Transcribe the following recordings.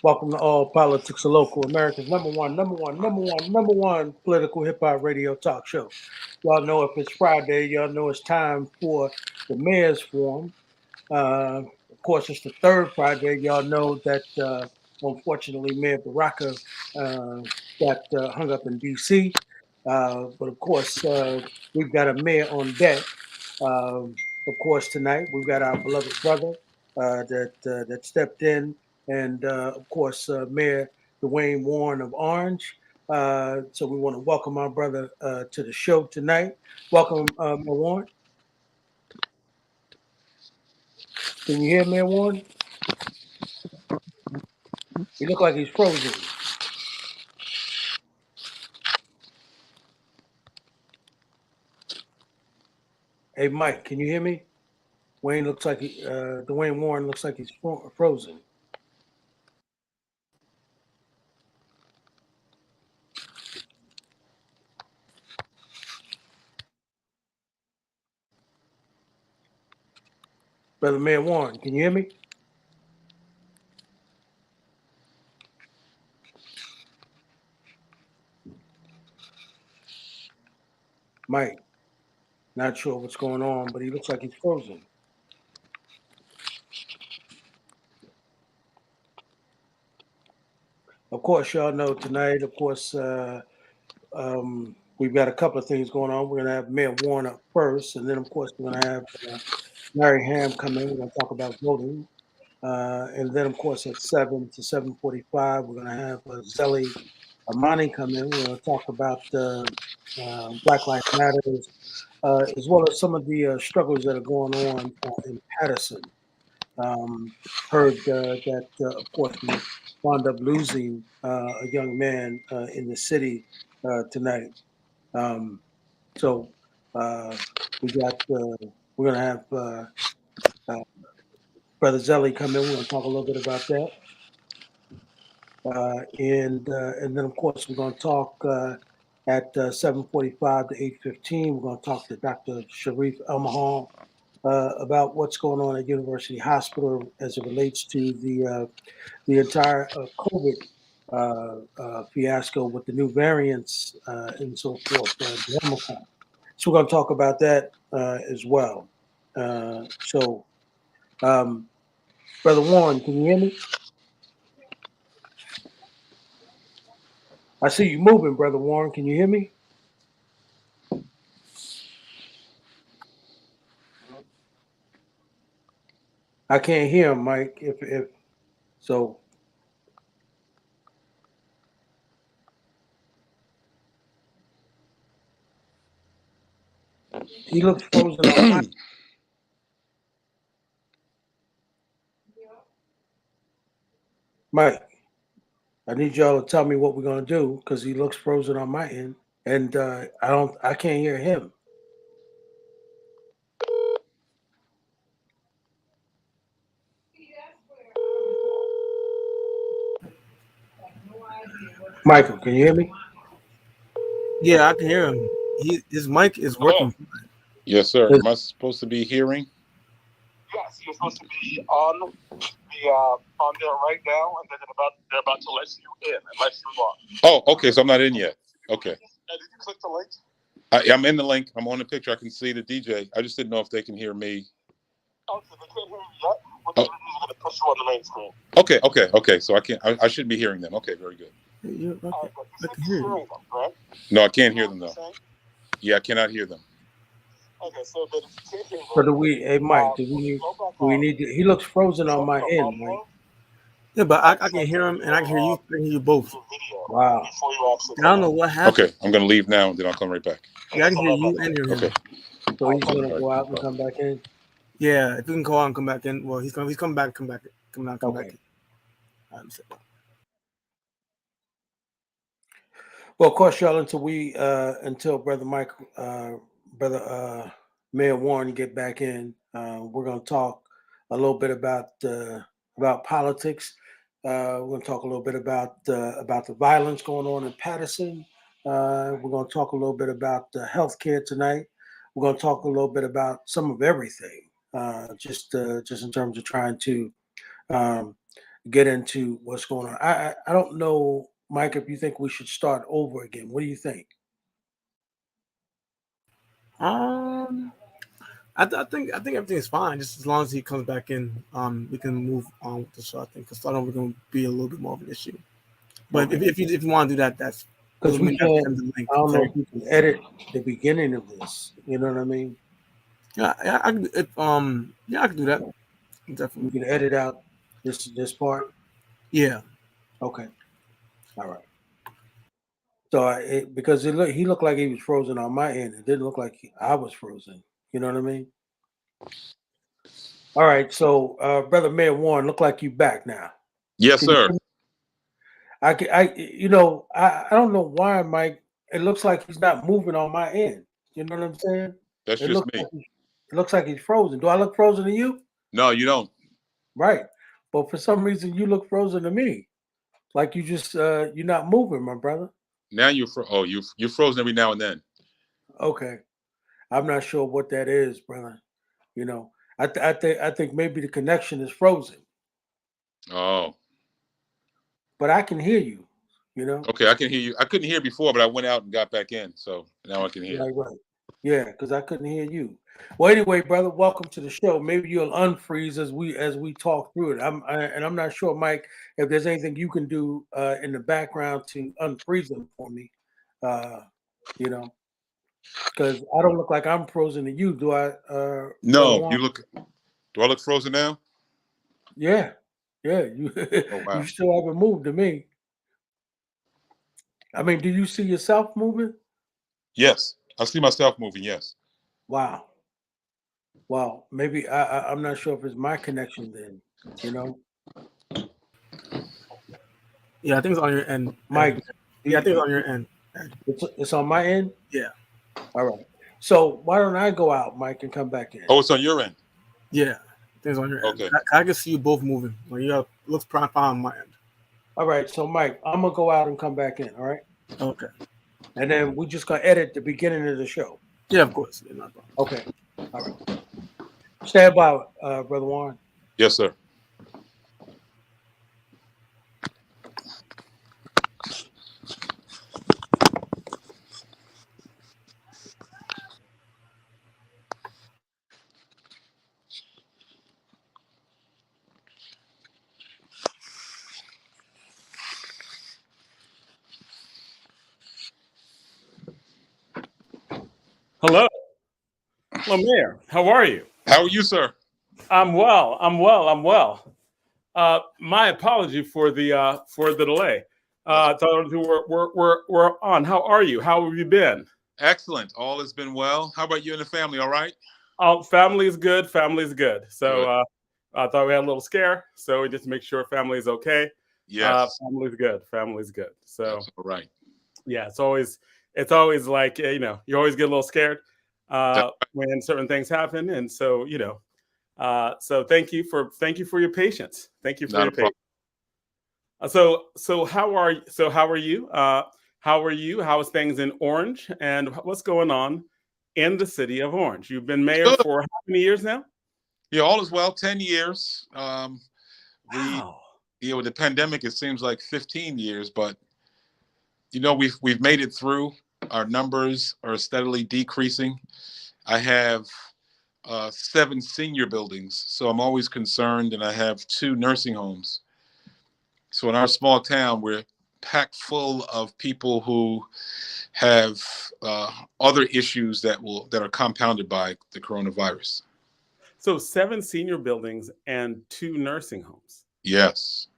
Welcome to All Politics of Local America's number one political hip hop radio talk show. Y'all know if it's Friday, y'all know it's time for the Mayor's Forum. Of course, it's the third Friday. Y'all know that unfortunately Mayor Baraka got hung up in D.C. But of course, we've got a mayor on deck. Of course, tonight we've got our beloved brother that stepped in, and of course, Mayor Dwayne Warren of Orange. So we want to welcome our brother to the show tonight. Welcome, Mayor Warren. Can you hear Mayor Warren? He look like he's frozen. Hey, Mike, can you hear me? Dwayne Warren looks like he's frozen. Brother Mayor Warren, can you hear me? Mike, not sure what's going on, but he looks like he's frozen. Of course, y'all know tonight, of course, we've got a couple of things going on. We're going to have Mayor Warren up first, and then, of course, we're going to have Mary Hamm come in. We're going to talk about voting. And then, of course, at 7 to 7:45, we're going to have Zelle Imani come in. We're going to talk about Black Lives Matters, as well as some of the struggles that are going on in Patterson. Heard that, of course, we wound up losing a young man in the city tonight. So we got we're gonna have Brother Zelle come in. We're gonna talk a little bit about that, and then of course we're gonna talk at 7:45 to 8:15. We're gonna talk to Dr. Shereef Elnahal about what's going on at University Hospital as it relates to the entire COVID fiasco with the new variants and so forth. So we're going to talk about that as well. Brother Warren, can you hear me? I see you moving, Brother Warren. Can you hear me? I can't hear him, Mike. If so. He looks frozen on my. Mike, I need y'all to tell me what we're gonna do because he looks frozen on my end, and I can't hear him. Michael, can you hear me? Yeah, I can hear him. His mic is working. Yes, sir. Am I supposed to be hearing? Yes, you're supposed to be on there right now, and they're about to let you in, unless you are. Oh, okay. So I'm not in yet. Okay. Did you click the link? I'm in the link. I'm on the picture. I can see the DJ. I just didn't know if they can hear me. Oh, so they can't hear you yet? We're going to push you on the main screen. Okay. So I should be hearing them. Okay, very good. I can hear you. Right? No, I can't hear them though. Yeah, I cannot hear them. Okay, so but if you can't hear them, So do we? Hey, Mike, do we need to? He looks frozen on my end, Mike. Yeah, but I can hear him, and I can hear you. I can hear you both. Wow. I don't know what happened. Okay, I'm gonna leave now, and then I'll come right back. Yeah, I can hear you and hear him. Okay. So he's gonna go out and come back in. Yeah, if you can go out and come back in. Well, he's coming back. Come out. Come back in. Well, of course, y'all, until Brother Mayor Warren get back in, we're going to talk a little bit about politics. We're going to talk a little bit about the violence going on in Patterson. We're going to talk a little bit about healthcare tonight. We're going to talk a little bit about some of everything, just in terms of trying to, get into what's going on. I don't know, Mike, if you think we should start over again. What do you think? I think everything's fine. Just as long as he comes back in, we can move on with the show. I think because I know we're going to be a little bit more of an issue. But if you want to do that, that's Because we can't. send the link. I don't know if we can edit the beginning of this. You know what I mean? Yeah, I can. I can do that. We Definitely. can edit out this part. Yeah. Okay. All right. So because he looked like he was frozen on my end. It didn't look like I was frozen. You know what I mean? All right. So, Brother Mayor Warren, look like you back now. Yes, Can you sir. hear me? I don't know why, Mike. It looks like he's not moving on my end. You know what I'm saying? That's It just looks me. like it looks like he's frozen. Do I look frozen to you? No, you don't. Right. But for some reason, you look frozen to me. Like you just you're not moving, my brother. Now you're you're frozen every now and then. Okay. I'm not sure what that is, brother. You know, I think maybe the connection is frozen, Oh, but I can hear you. You know, okay. I can hear you. I couldn't hear before, but I went out and got back in, so now I can hear. right. Yeah, because I couldn't hear you. Well, anyway, brother, welcome to the show. Maybe you'll unfreeze as we talk through it. I'm not sure, Mike, if there's anything you can do in the background to unfreeze them for me. You know, because I don't look like I'm frozen to you, do I? Brother No, Warren? Do I look frozen now? Yeah, you Oh wow. you still haven't moved to me. I mean, do you see yourself moving? Yes, I see myself moving. Yes. Wow. Maybe I'm not sure if it's my connection then. You know, Yeah, I think it's on your end, Mike. Yeah, I think it's on your end. It's on my end. Yeah. All right. So why don't I go out, Mike, and come back in? Oh, it's on your end. Yeah, I think it's on your end. Okay. I can see you both moving. Like looks fine on my end. All right. So Mike, I'm gonna go out and come back in. All right. Okay. And then we're just gonna edit the beginning of the show. Yeah, of course. Yeah, no problem. Okay. All right. Stand by, Brother Warren. Yes, sir. Hello. Hello, Mayor. How are you? How are you, sir? I'm well. My apology for the delay. Thought we're on. How are you? How have you been? Excellent. All has been well. How about you and the family? All right? Family is good. Family's good. So I thought we had a little scare. So we just make sure family is okay. Yes. Family's good. Family's good. So That's all right. yeah, it's always like you always get a little scared when certain things happen, and so so thank you for your patience. Thank you for your patience. So how are you? How are you? How is things in Orange, and what's going on in the city of Orange? You've been mayor for how many years now? Yeah, all is well. 10 years. Wow. With the pandemic, it seems like 15 years, but we've made it through. Our numbers are steadily decreasing. I have 7 senior buildings, so I'm always concerned, and I have 2 nursing homes. So in our small town, we're packed full of people who have other issues that are compounded by the coronavirus. So 7 senior buildings and 2 nursing homes. Yes.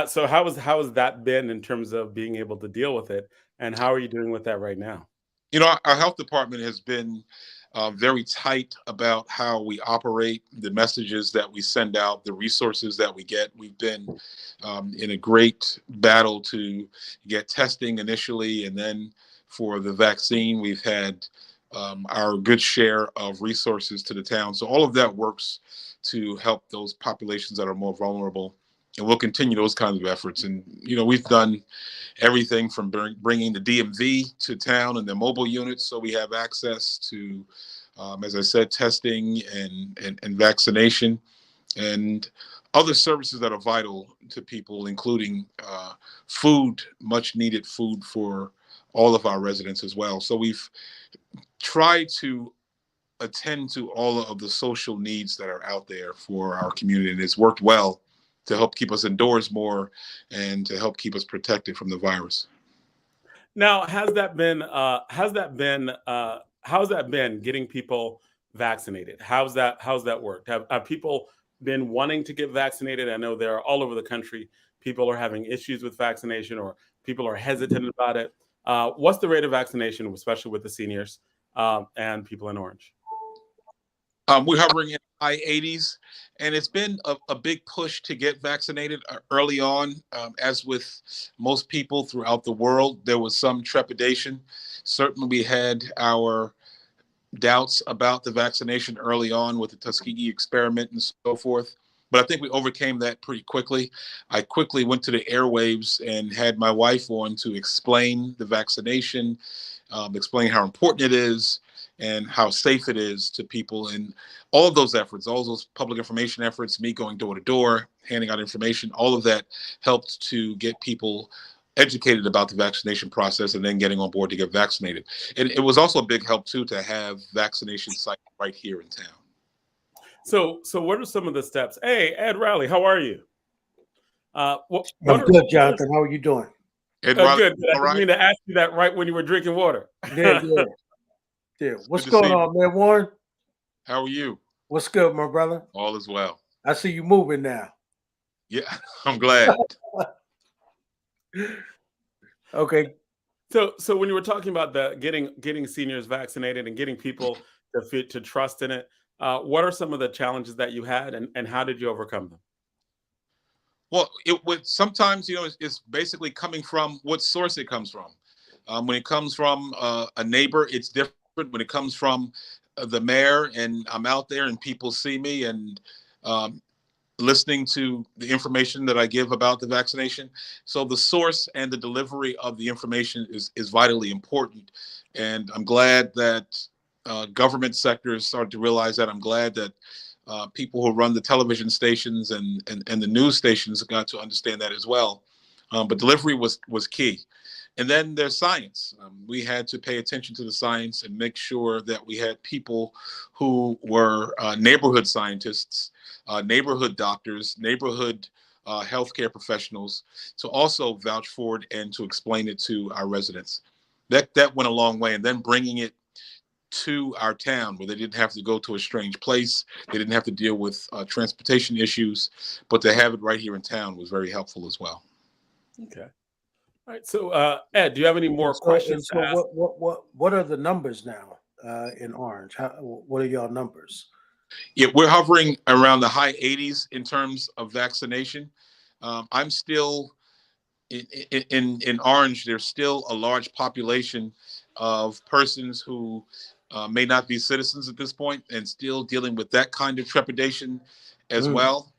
So how has that been in terms of being able to deal with it, and how are you doing with that right now? Our health department has been very tight about how we operate, the messages that we send out, the resources that we get. We've been in a great battle to get testing initially, and then for the vaccine, we've had our good share of resources to the town. So all of that works to help those populations that are more vulnerable. And we'll continue those kinds of efforts. And, we've done everything from bringing the DMV to town and the mobile units, so we have access to, as I said, testing and vaccination. And other services that are vital to people, including food, much needed food for all of our residents as well. So we've tried to attend to all of the social needs that are out there for our community, and it's worked well to help keep us indoors more and to help keep us protected from the virus. Now, how's that been getting people vaccinated? How's that worked? Have people been wanting to get vaccinated? I know they're all over the country. People are having issues with vaccination, or people are hesitant about it. What's the rate of vaccination, especially with the seniors and people in Orange? We're hovering in high 80s, and it's been a big push to get vaccinated early on. As with most people throughout the world, there was some trepidation. Certainly, we had our doubts about the vaccination early on with the Tuskegee experiment and so forth. But I think we overcame that pretty quickly. I quickly went to the airwaves and had my wife on to explain the vaccination, explain how important it is and how safe it is to people. And all of those efforts, all those public information efforts, me going door to door, handing out information, all of that helped to get people educated about the vaccination process and then getting on board to get vaccinated. And it was also a big help too to have vaccination sites right here in town. So what are some of the steps? Hey, Ed Riley, how are you? I'm good, Jonathan. How are you doing? Ed Riley, good. I all didn't right? mean to ask you that right when you were drinking water. Yeah. What's going on, man, Warren? How are you? What's good, my brother? All is well. I see you moving now. Yeah, I'm glad. Okay. So when you were talking about the getting seniors vaccinated and getting people to trust in it, what are some of the challenges that you had, and how did you overcome them? Well, it would sometimes, it's basically coming from what source it comes from. When it comes from a neighbor, it's different. When it comes from the mayor and I'm out there and people see me and listening to the information that I give about the vaccination. So the source and the delivery of the information is vitally important. And I'm glad that government sectors started to realize that. I'm glad that people who run the television stations and the news stations got to understand that as well. But delivery was key. And then there's science. We had to pay attention to the science and make sure that we had people who were neighborhood scientists, neighborhood doctors, neighborhood healthcare professionals to also vouch for it and to explain it to our residents. That went a long way. And then bringing it to our town where they didn't have to go to a strange place. They didn't have to deal with transportation issues, but to have it right here in town was very helpful as well. Okay. All right. So, Ed, do you have any more questions to ask? What are the numbers now in Orange? What are y'all numbers? Yeah, we're hovering around the high 80s in terms of vaccination. I'm still in Orange. There's still a large population of persons who may not be citizens at this point and still dealing with that kind of trepidation as well.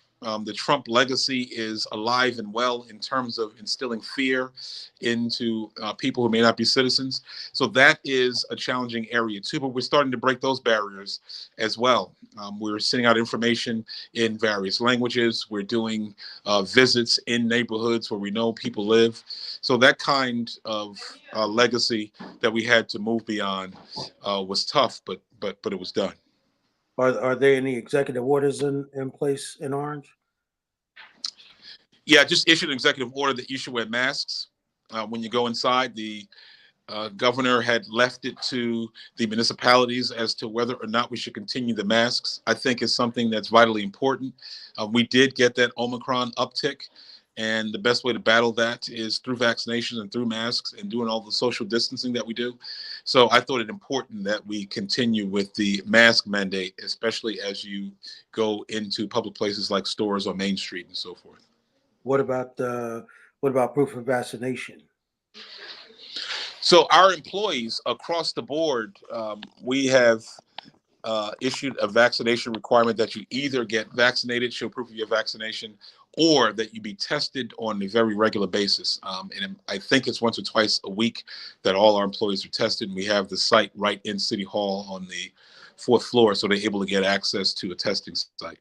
The Trump legacy is alive and well in terms of instilling fear into people who may not be citizens. So that is a challenging area too, but we're starting to break those barriers as well. We're sending out information in various languages. We're doing visits in neighborhoods where we know people live. So that kind of legacy that we had to move beyond was tough, but it was done. Are there any executive orders in place in Orange? Yeah, just issued an executive order that you should wear masks when you go inside. The governor had left it to the municipalities as to whether or not we should continue the masks. I think is something that's vitally important. We did get that Omicron uptick, and the best way to battle that is through vaccinations and through masks and doing all the social distancing that we do. So I thought it important that we continue with the mask mandate, especially as you go into public places like stores or Main Street and so forth. What about proof of vaccination? So our employees across the board, we have issued a vaccination requirement that you either get vaccinated, show proof of your vaccination, or that you be tested on a very regular basis. And I think it's once or twice a week that all our employees are tested. And we have the site right in City Hall on the 4th floor, so they're able to get access to a testing site.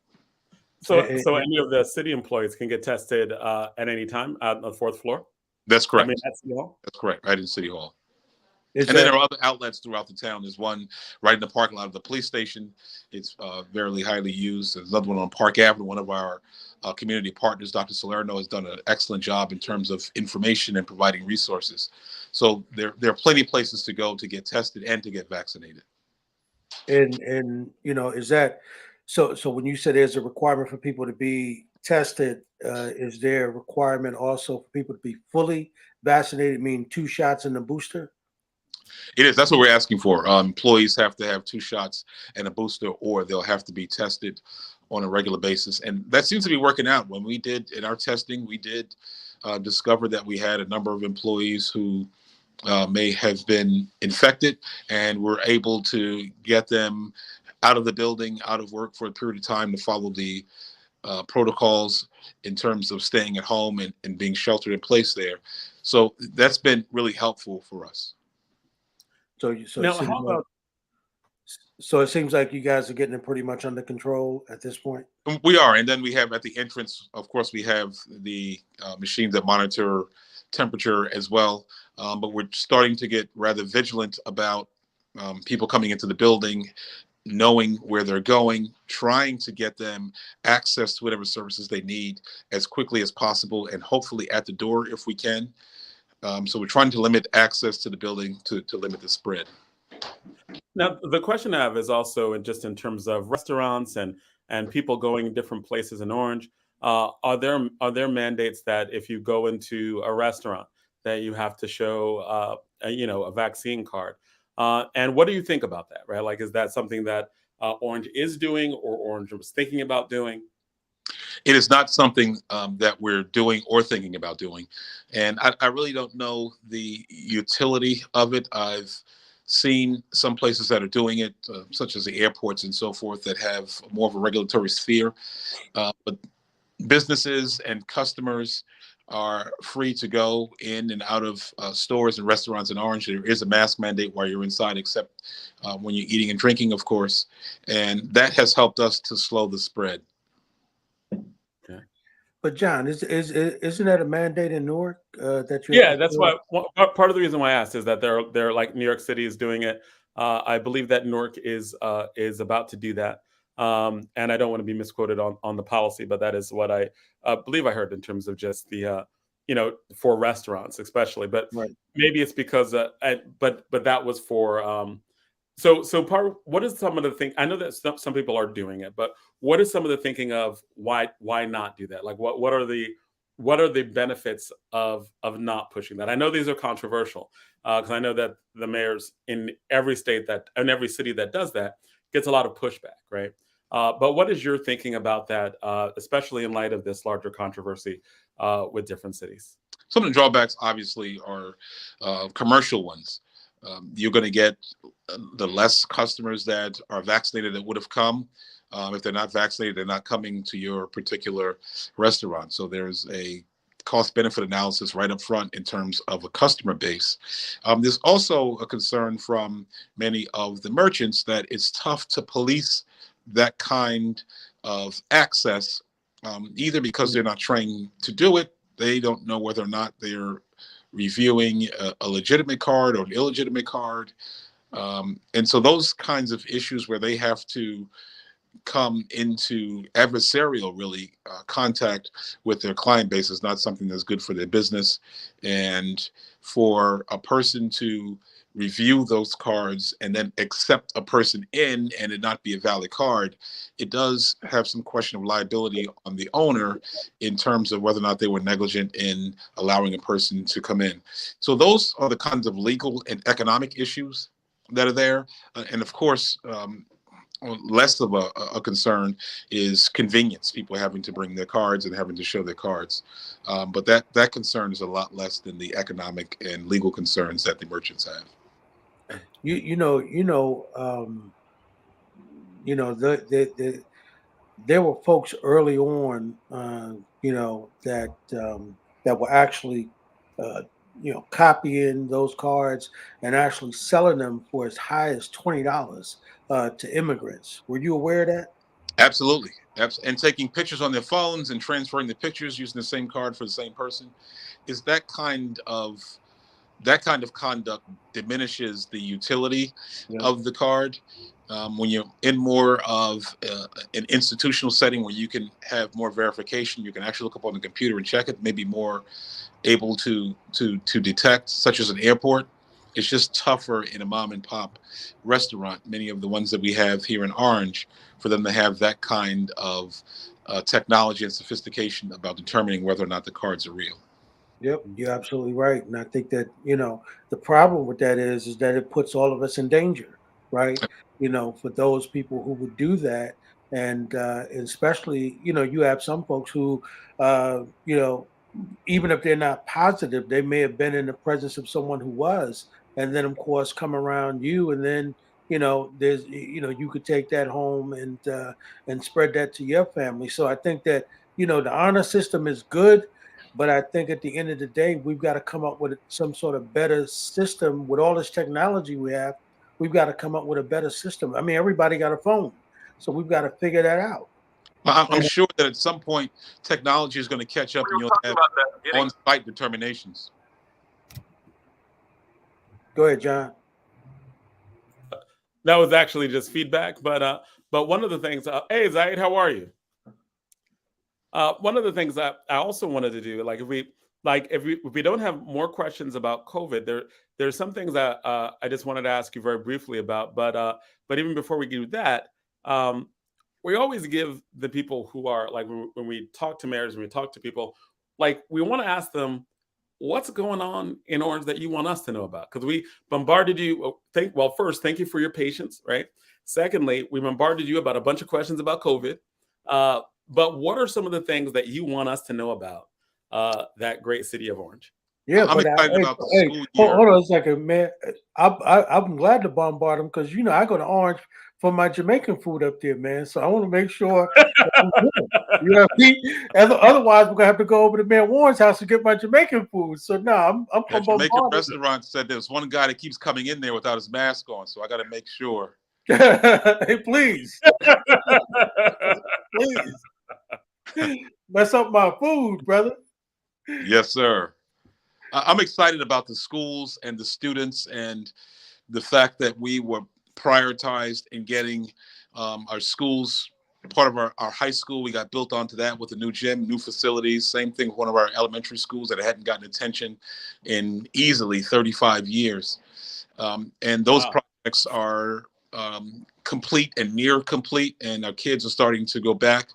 So any of the city employees can get tested at any time on the fourth floor? That's correct. I mean, at City Hall? That's correct, right in City Hall. Is And then there are other outlets throughout the town. There's one right in the parking lot of the police station. It's very highly used. There's another one on Park Avenue. One of our community partners, Dr. Salerno, has done an excellent job in terms of information and providing resources. So there are plenty of places to go to get tested and to get vaccinated. And is that so when you said there's a requirement for people to be tested, is there a requirement also for people to be fully vaccinated, meaning 2 shots in the booster? It is. That's what we're asking for. Employees have to have 2 shots and a booster, or they'll have to be tested on a regular basis. And that seems to be working out. When we did in our testing, we did discover that we had a number of employees who may have been infected, and we're able to get them out of the building, out of work for a period of time to follow the protocols in terms of staying at home and being sheltered in place there. So that's been really helpful for us. So it seems like you guys are getting it pretty much under control at this point. We are, and then we have at the entrance, of course, we have the machines that monitor temperature as well. But we're starting to get rather vigilant about people coming into the building, knowing where they're going, trying to get them access to whatever services they need as quickly as possible, and hopefully at the door if we can. So we're trying to limit access to the building to limit the spread. Now, the question I have is also just in terms of restaurants and people going different places in Orange. Are there mandates that if you go into a restaurant that you have to show a vaccine card? And what do you think about that? Right, like, is that something that Orange is doing or Orange was thinking about doing? It is not something that we're doing or thinking about doing, and I really don't know the utility of it. I've seen some places that are doing it, such as the airports and so forth, that have more of a regulatory sphere. But businesses and customers are free to go in and out of stores and restaurants in Orange. There is a mask mandate while you're inside, except when you're eating and drinking, of course. And that has helped us to slow the spread. Okay. But John, isn't that a mandate in Newark that you? Yeah, that's why part of the reason why I asked is that they're like New York City is doing it. I believe that Newark is about to do that. And I don't want to be misquoted on the policy, but that is what I believe I heard in terms of just the for restaurants especially. But Right. maybe it's because but that was for so what is some of the thing? I know that some people are doing it, but what is some of the thinking of why not do that? Like what are the benefits of not pushing that? I know these are controversial because I know that the mayors in every state in every city that does that gets a lot of pushback, right? But what is your thinking about that, especially in light of this larger controversy with different cities? Some of the drawbacks, obviously, are commercial ones. You're going to get the less customers that are vaccinated that would have come. If they're not vaccinated, they're not coming to your particular restaurant. So there's a cost-benefit analysis right up front in terms of a customer base. There's also a concern from many of the merchants that it's tough to police that kind of access, either because they're not trained to do it, they don't know whether or not they're reviewing a legitimate card or an illegitimate card. And so those kinds of issues where they have to come into adversarial contact with their client base is not something that's good for their business. And for a person to review those cards and then accept a person in and it not be a valid card, it does have some question of liability on the owner in terms of whether or not they were negligent in allowing a person to come in. So those are the kinds of legal and economic issues that are there. And of course, less of a concern is convenience, people having to bring their cards and having to show their cards. But that concern is a lot less than the economic and legal concerns that the merchants have. There were folks early on, that were actually, copying those cards and actually selling them for as high as $20 to immigrants. Were you aware of that? Absolutely. And taking pictures on their phones and transferring the pictures using the same card for the same person, is that kind of conduct diminishes the utility of the card. When you're in more of an institutional setting where you can have more verification, you can actually look up on the computer and check it, maybe more able to detect, such as an airport. It's just tougher in a mom and pop restaurant, many of the ones that we have here in Orange, for them to have that kind of technology and sophistication about determining whether or not the cards are real. Yep, you're absolutely right. And I think that, the problem with that is that it puts all of us in danger, right? For those people who would do that. And especially, you have some folks who, even if they're not positive, they may have been in the presence of someone who was, and then of course come around you, and then there's you could take that home and spread that to your family. So I think that the honor system is good, but I think at the end of the day, we've got to come up with some sort of better system with all this technology we have. We've got to come up with a better system. I mean, everybody got a phone, so we've got to figure that out. Well, I'm sure that at some point technology is going to catch up and you'll have on-site determinations. Go ahead, John. That was actually just feedback, but one of the things, hey Zaid, how are you? One of the things that I also wanted to do, if we don't have more questions about COVID, there's some things that I just wanted to ask you very briefly about. But even before we do that, we always give the people who are when we talk to mayors, when we talk to people, we want to ask them, what's going on in Orange that you want us to know about? Because we bombarded you. First, thank you for your patience, right? Secondly, we bombarded you about a bunch of questions about COVID. But what are some of the things that you want us to know about that great city of Orange? Yeah, I'm excited about the school year. Hold on a second, man. I'm glad to bombard them because I go to Orange for my Jamaican food up there, man. So I want to make sure. Otherwise, we're gonna have to go over to Man Warren's house to get my Jamaican food. So no, I'm That Jamaican restaurant said there's one guy that keeps coming in there without his mask on, so I got to make sure. Hey, please, please, mess up my food, brother. Yes, sir. I'm excited about the schools and the students and the fact that we were prioritized in getting our schools, part of our high school. We got built onto that with a new gym, new facilities. Same thing with one of our elementary schools that hadn't gotten attention in easily 35 years. And those projects are complete and near complete, and our kids are starting to go back.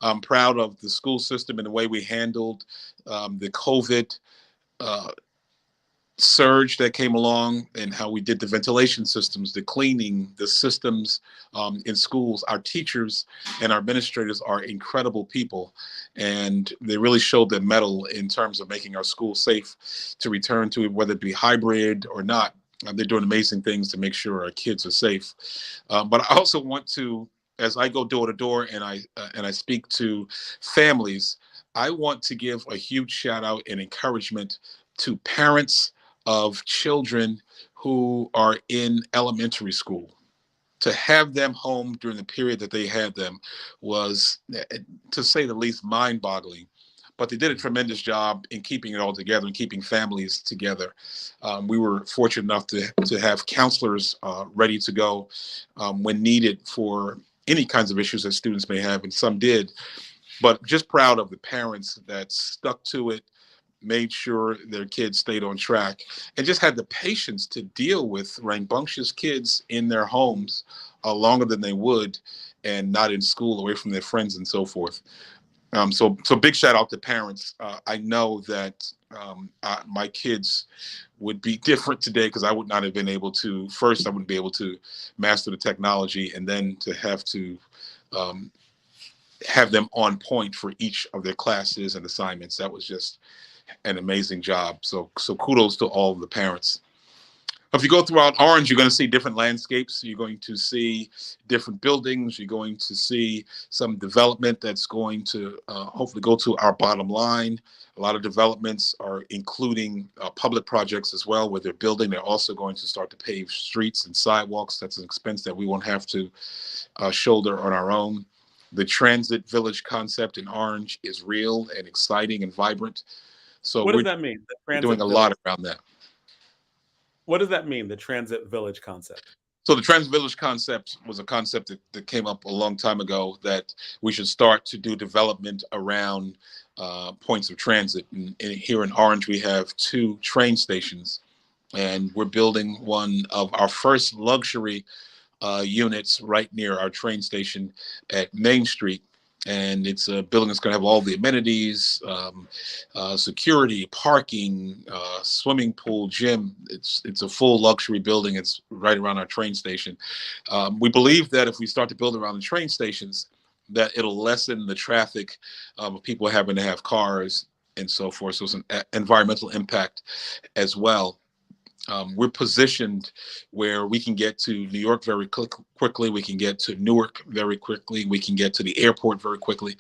I'm proud of the school system and the way we handled the COVID surge that came along, and how we did the ventilation systems, the cleaning, the systems in schools. Our teachers and our administrators are incredible people, and they really showed their mettle in terms of making our schools safe to return to, whether it be hybrid or not. They're doing amazing things to make sure our kids are safe. But I also want to, as I go door to door and I speak to families, I want to give a huge shout out and encouragement to parents of children who are in elementary school. To have them home during the period that they had them was, to say the least, mind-boggling. But they did a tremendous job in keeping it all together and keeping families together. We were fortunate enough to have counselors ready to go when needed for any kinds of issues that students may have, and some did. But just proud of the parents that stuck to it, made sure their kids stayed on track, and just had the patience to deal with rambunctious kids in their homes longer than they would, and not in school, away from their friends and so forth. So big shout out to parents. I know that my kids would be different today because I would not have been able to, first, I wouldn't be able to master the technology, and then to have them on point for each of their classes and assignments. That was just an amazing job. So kudos to all of the parents. If you go throughout Orange, you're going to see different landscapes. You're going to see different buildings. You're going to see some development that's going to hopefully go to our bottom line. A lot of developments are including public projects as well, where they're building. They're also going to start to pave streets and sidewalks. That's an expense that we won't have to shoulder on our own. The transit village concept in Orange is real and exciting and vibrant. So what does that mean? The we're transit doing a village. lot around that. What does that mean? The transit village concept. So the transit village concept was a concept that came up a long time ago, that we should start to do development around points of transit. And here in Orange, we have 2 train stations, and we're building one of our first luxury units right near our train station at Main Street. And it's a building that's going to have all the amenities, security, parking, swimming pool, gym. It's a full luxury building. It's right around our train station. We believe that if we start to build around the train stations, that it'll lessen the traffic of people having to have cars and so forth. So it's an environmental impact as well. We're positioned where we can get to New York very quickly. We can get to Newark very quickly. We can get to the airport very quickly.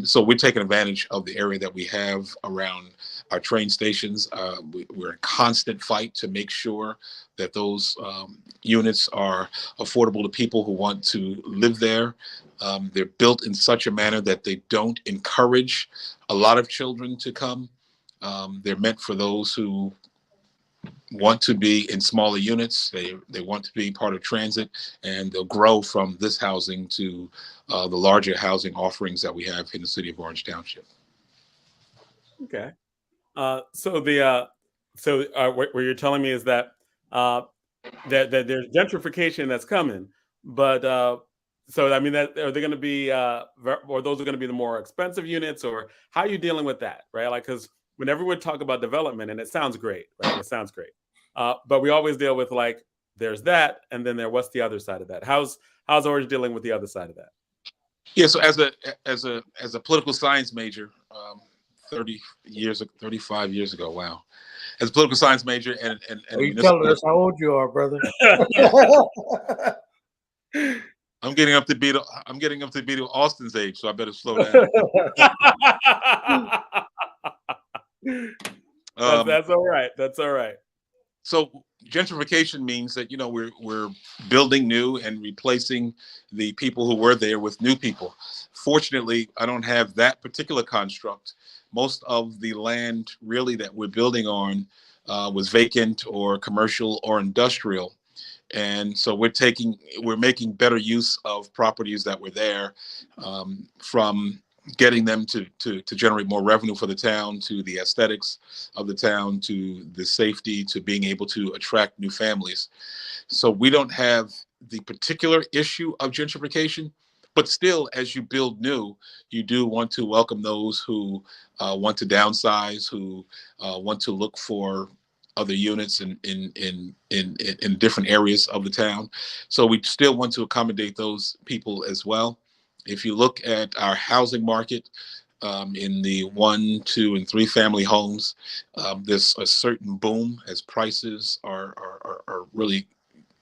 So we're taking advantage of the area that we have around our train stations. We're in constant fight to make sure that those units are affordable to people who want to live there. They're built in such a manner that they don't encourage a lot of children to come. They're meant for those who want to be in smaller units. They want to be part of transit, and they'll grow from this housing to the larger housing offerings that we have in the city of Orange Township. Okay. So what you're telling me is that that there's gentrification that's coming, but so I mean, that are they going to be or those are going to be the more expensive units, or how are you dealing with that, right? Like, because whenever we talk about development, and it sounds great, right? It sounds great, but we always deal with, like, there's that, and then what's the other side of that? How's Orange dealing with the other side of that? Yeah. So as a political science major, 35 years ago, wow. As a political science major, and are you telling us how old you are, brother? I'm getting up to be Austin's age, so I better slow down. That's all right. That's all right. So gentrification means that, we're building new and replacing the people who were there with new people. Fortunately, I don't have that particular construct. Most of the land really that we're building on was vacant or commercial or industrial. And so we're making better use of properties that were there, from getting them to generate more revenue for the town, to the aesthetics of the town, to the safety, to being able to attract new families. So we don't have the particular issue of gentrification, but still, as you build new, you do want to welcome those who want to downsize, who want to look for other units in different areas of the town. So we still want to accommodate those people as well. If you look at our housing market, in the 1, 2, and 3 family homes, there's a certain boom as prices are really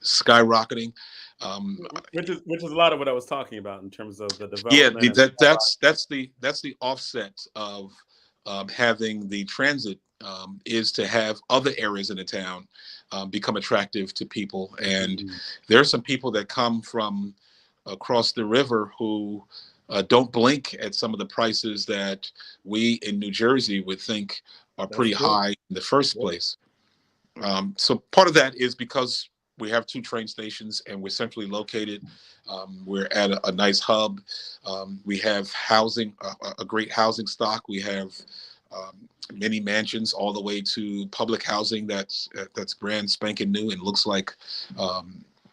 skyrocketing. Which is a lot of what I was talking about in terms of the development. Yeah, that's the offset of having the transit, is to have other areas in the town become attractive to people. And there are some people that come from across the river who don't blink at some of the prices that we in New Jersey would think are pretty high in the first place. So part of that is because we have 2 train stations and we're centrally located. We're at a nice hub. We have housing, a great housing stock. We have many mansions all the way to public housing that's brand spanking new and looks like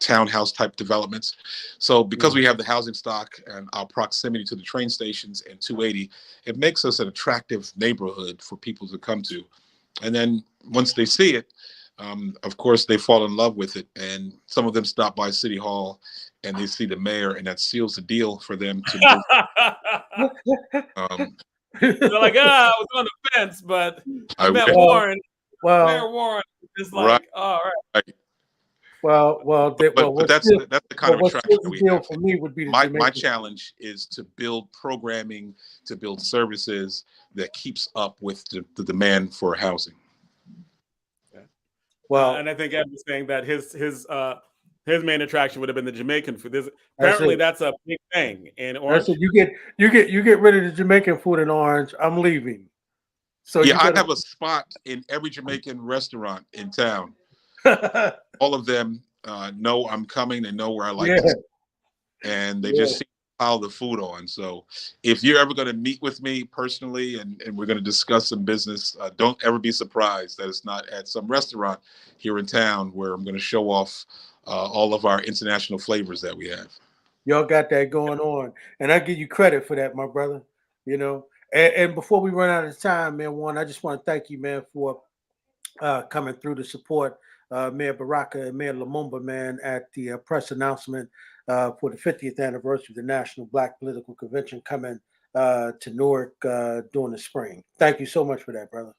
townhouse type developments. So because we have the housing stock and our proximity to the train stations and 280, it makes us an attractive neighborhood for people to come to. And then once they see it, of course, they fall in love with it. And some of them stop by City Hall and they see the mayor, and that seals the deal for them to move. They're like, I was on the fence, but I met Warren. Mayor Warren is like, all right. But that's the kind of attraction that we have. For me would be my challenge is to build programming, to build services that keeps up with the demand for housing. Well, and I think Ed was saying that his His main attraction would have been the Jamaican food. That's Apparently, it. that's a big thing in That's Orange. it. You get rid of the Jamaican food in Orange. I'm leaving. So Yeah, you I better. have a spot in every Jamaican restaurant in town. All of them know I'm coming. They know where I like to sit, and they just see pile the food on. So if you're ever going to meet with me personally and we're going to discuss some business, don't ever be surprised that it's not at some restaurant here in town where I'm going to show off all of our international flavors that we have. Y'all got that going on, and I give you credit for that, my brother. You know, and before we run out of time, man, I just want to thank you, man, for coming through to support Mayor Baraka and Mayor Lumumba, man, at the press announcement for the 50th anniversary of the National Black Political Convention coming to Newark during the spring. Thank you so much for that, brother.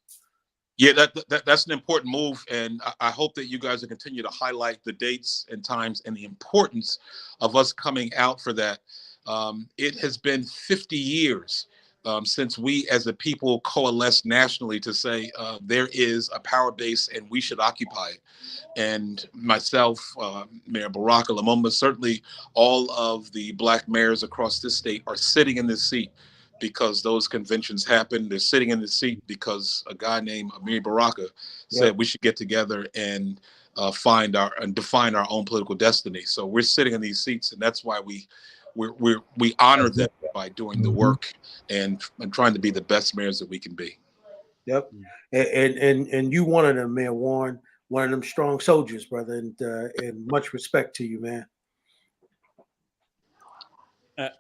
Yeah, that's an important move, and I hope that you guys will continue to highlight the dates and times and the importance of us coming out for that. It has been 50 years since we as a people coalesced nationally to say there is a power base and we should occupy it. And myself, Mayor Baraka, Lumumba, certainly all of the Black mayors across this state are sitting in this seat because those conventions happened. They're sitting in the seat because a guy named Amir Baraka said we should get together and define our own political destiny. So we're sitting in these seats, and that's why we honor them by doing the work and trying to be the best mayors that we can be. Yep, and you one of them, Mayor Warren, one of them strong soldiers, brother, and much respect to you, man.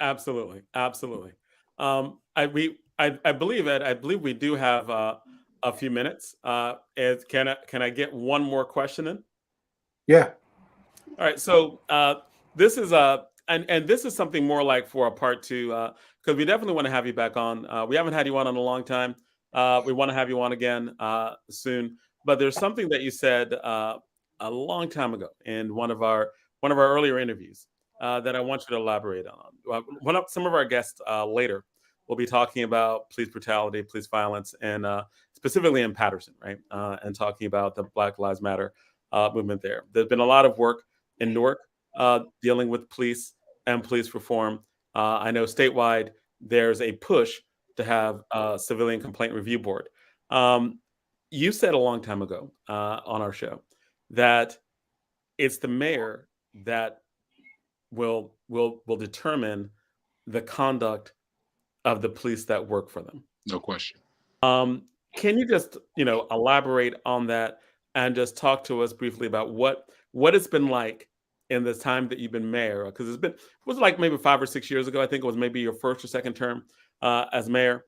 Absolutely. I believe we do have a few minutes. Can I get one more question in? Yeah. All right. So this is and this is something more like for a part two because we definitely want to have you back on. We haven't had you on in a long time. We want to have you on again soon. But there's something that you said a long time ago in one of our earlier interviews that I want you to elaborate on. Some of our guests later will be talking about police brutality, police violence, and specifically in Patterson, right? And talking about the Black Lives Matter movement there. There's been a lot of work in Newark dealing with police and police reform. I know statewide there's a push to have a civilian complaint review board. You said a long time ago on our show that it's the mayor that will determine the conduct of the police that work for them. No question. Can you just elaborate on that and just talk to us briefly about what it's been like in the time that you've been mayor? Because it was like maybe 5 or 6 years ago. I think it was maybe your first or second term as mayor.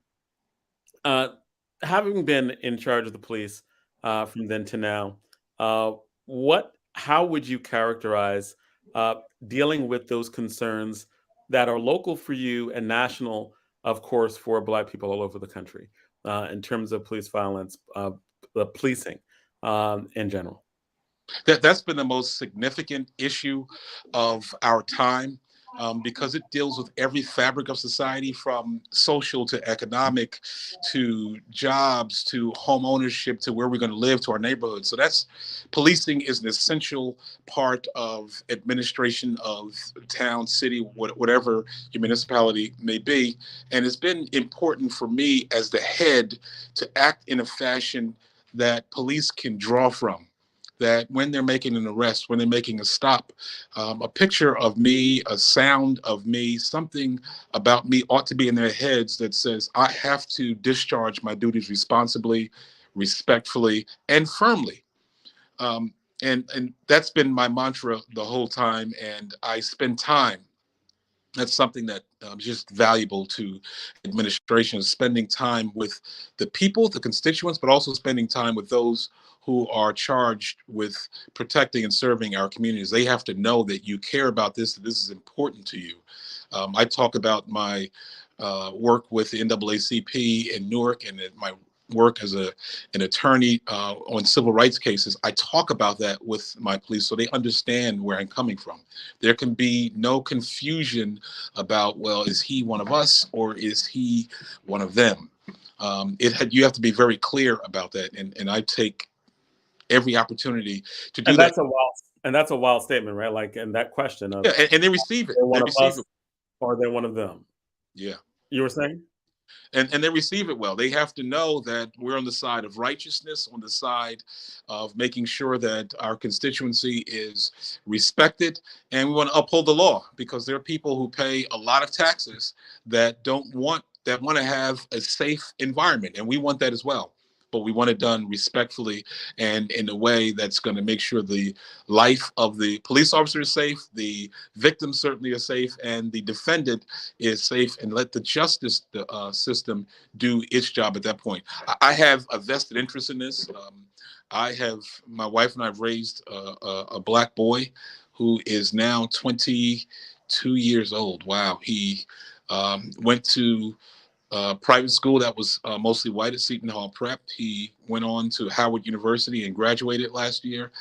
Having been in charge of the police from then to now, how would you characterize dealing with those concerns that are local for you and national, of course, for Black people all over the country in terms of police violence, the policing in general? That's been the most significant issue of our time because it deals with every fabric of society, from social to economic to jobs to home ownership to where we're going to live to our neighborhood. So policing is an essential part of administration of town, city, whatever your municipality may be. And it's been important for me as the head to act in a fashion that police can draw from. That when they're making an arrest, when they're making a stop, a picture of me, a sound of me, something about me ought to be in their heads that says, I have to discharge my duties responsibly, respectfully, and firmly. And that's been my mantra the whole time. And I spend time. That's something that is just valuable to administration, is spending time with the people, the constituents, but also spending time with those who are charged with protecting and serving our communities. They have to know that you care about this, that this is important to you. I talk about my work with the NAACP in Newark and my work as an attorney on civil rights cases. I talk about that with my police so they understand where I'm coming from. There can be no confusion about, well, is he one of us or is he one of them? You have to be very clear about that. And I take every opportunity to do and that. And that's a wild statement, right? Like, and that question of, Yeah, and they receive it. they're They one of receive us it. or they're one of them. Yeah. You were saying? And they receive it well. They have to know that we're on the side of righteousness, on the side of making sure that our constituency is respected, and we want to uphold the law, because there are people who pay a lot of taxes that want to have a safe environment, and we want that as well. But we want it done respectfully and in a way that's going to make sure the life of the police officer is safe, the victim certainly is safe, and the defendant is safe, and let the justice system do its job at that point. I have a vested interest in this. My wife and I have raised a black boy who is now 22 years old. Wow. He went to private school that was mostly white at Seton Hall Prep. He went on to Howard University and graduated last year.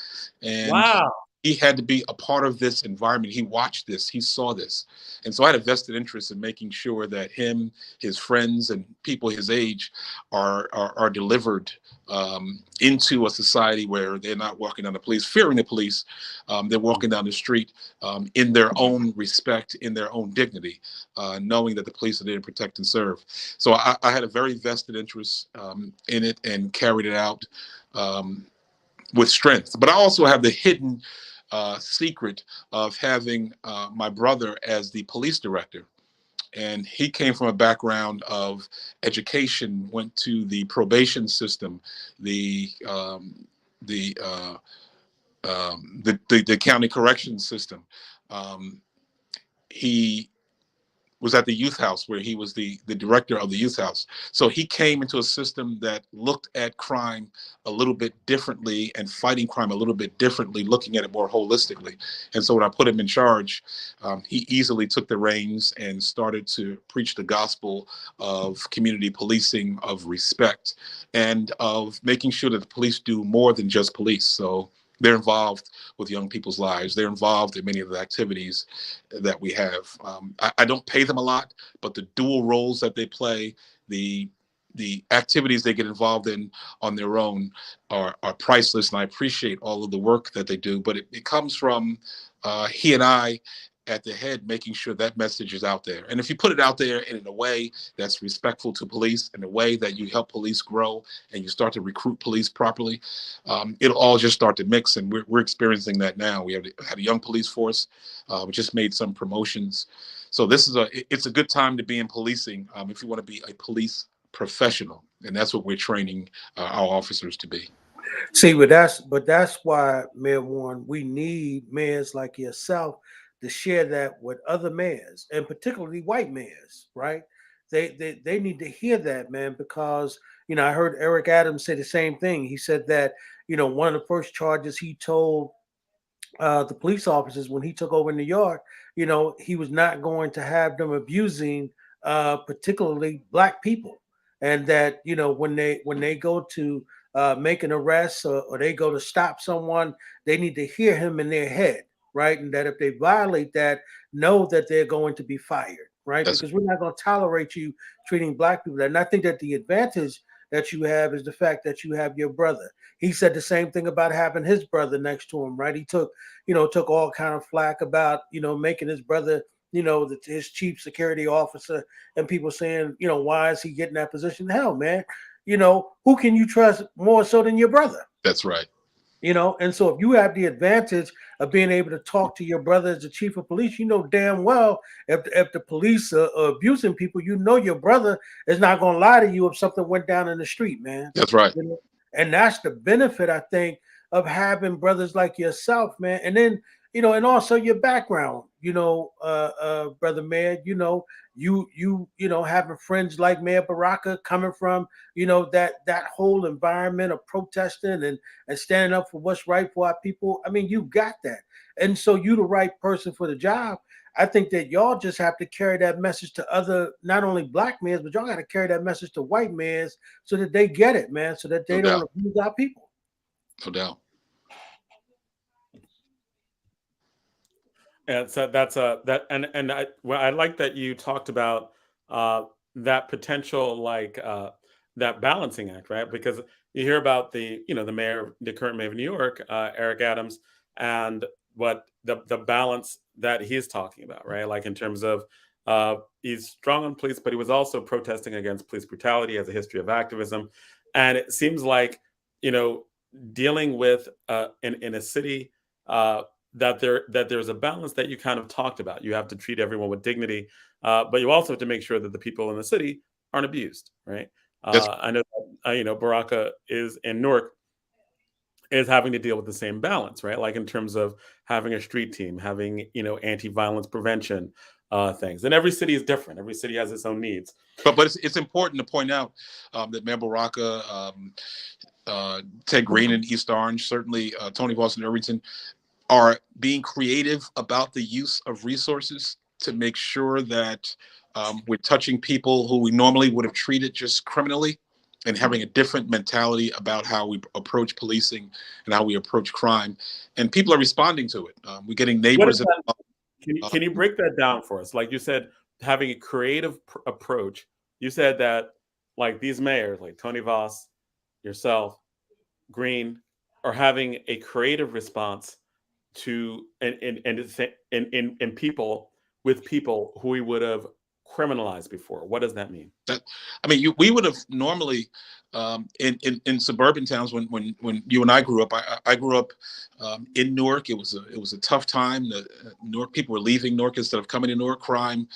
And Wow. he had to be a part of this environment. He watched this, he saw this. And so I had a vested interest in making sure that him, his friends, and people his age are delivered into a society where they're not walking down the police, fearing the police. They're walking down the street in their own respect, in their own dignity, knowing that the police are there to protect and serve. So I had a very vested interest in it and carried it out with strength. But I also have the hidden secret of having my brother as the police director. And he came from a background of education, went to the probation system, the county corrections system. He was at the youth house, where he was the director of the youth house. So he came into a system that looked at crime a little bit differently and fighting crime a little bit differently, looking at it more holistically. And so when I put him in charge, he easily took the reins and started to preach the gospel of community policing, of respect, and of making sure that the police do more than just police. So they're involved with young people's lives. They're involved in many of the activities that we have. I don't pay them a lot, but the dual roles that they play, the activities they get involved in on their own are priceless. And I appreciate all of the work that they do. But it comes from he and I at the head, making sure that message is out there. And if you put it out there in a way that's respectful to police, in a way that you help police grow and you start to recruit police properly, it'll all just start to mix. And we're experiencing that now. We had a young police force. We just made some promotions. So it's a good time to be in policing if you want to be a police professional. And that's what we're training our officers to be. See, but that's why, Mayor Warren, we need mayors like yourself to share that with other mayors, and particularly white mayors, right? They need to hear that, man, because I heard Eric Adams say the same thing. He said that one of the first charges he told the police officers when he took over New York, he was not going to have them abusing particularly black people, and that when they go to make an arrest, or they go to stop someone, they need to hear him in their head, right? And that if they violate that, know that they're going to be fired, right? Because we're not going to tolerate you treating black people. And I think that the advantage that you have is the fact that you have your brother. He said the same thing about having his brother next to him, right? He took all kind of flack about, making his brother, his chief security officer, and people saying, why is he getting that position? Hell, man, who can you trust more so than your brother? That's right. And so if you have the advantage of being able to talk to your brother as the chief of police, damn well if the police are abusing people, your brother is not going to lie to you if something went down in the street, man. That's right. And that's the benefit, I think, of having brothers like yourself, man. And then, and also your background, Brother Mayor, having friends like Mayor Baraka coming from, that whole environment of protesting and standing up for what's right for our people. I mean, you got that. And so you the right person for the job. I think that y'all just have to carry that message to other, not only black mayors, but y'all got to carry that message to white mayors so that they get it, man, so that they don't abuse our people. No doubt. And so and I like that you talked about that potential, that balancing act, right? Because you hear about the current mayor of New York, Eric Adams, and what the balance that he's talking about, right? Like in terms of he's strong on police, but he was also protesting against police brutality, has a history of activism, and it seems like, you know, dealing with in a city that there's a balance that you kind of talked about. You have to treat everyone with dignity, but you also have to make sure that the people in the city aren't abused, right? I know that, you know, Baraka is in Newark is having to deal with the same balance, right? Like in terms of having a street team, having, you know, anti-violence prevention things. And every city is different. Every city has its own needs. But it's important to point out that Mayor Baraka, Ted Green in East Orange, certainly Tony Boston Irvington, are being creative about the use of resources to make sure that we're touching people who we normally would have treated just criminally, and having a different mentality about how we approach policing and how we approach crime. And people are responding to it. We're getting neighbors. Can you break that down for us? Like you said, having a creative approach. You said that like these mayors, like Tony Voss, yourself, Green, are having a creative response to and people with people who we would have criminalized before. What does that mean? I mean, we would have normally in suburban towns when you and I grew up. I grew up in Newark. It was a tough time. The Newark people were leaving Newark instead of coming to Newark. Crime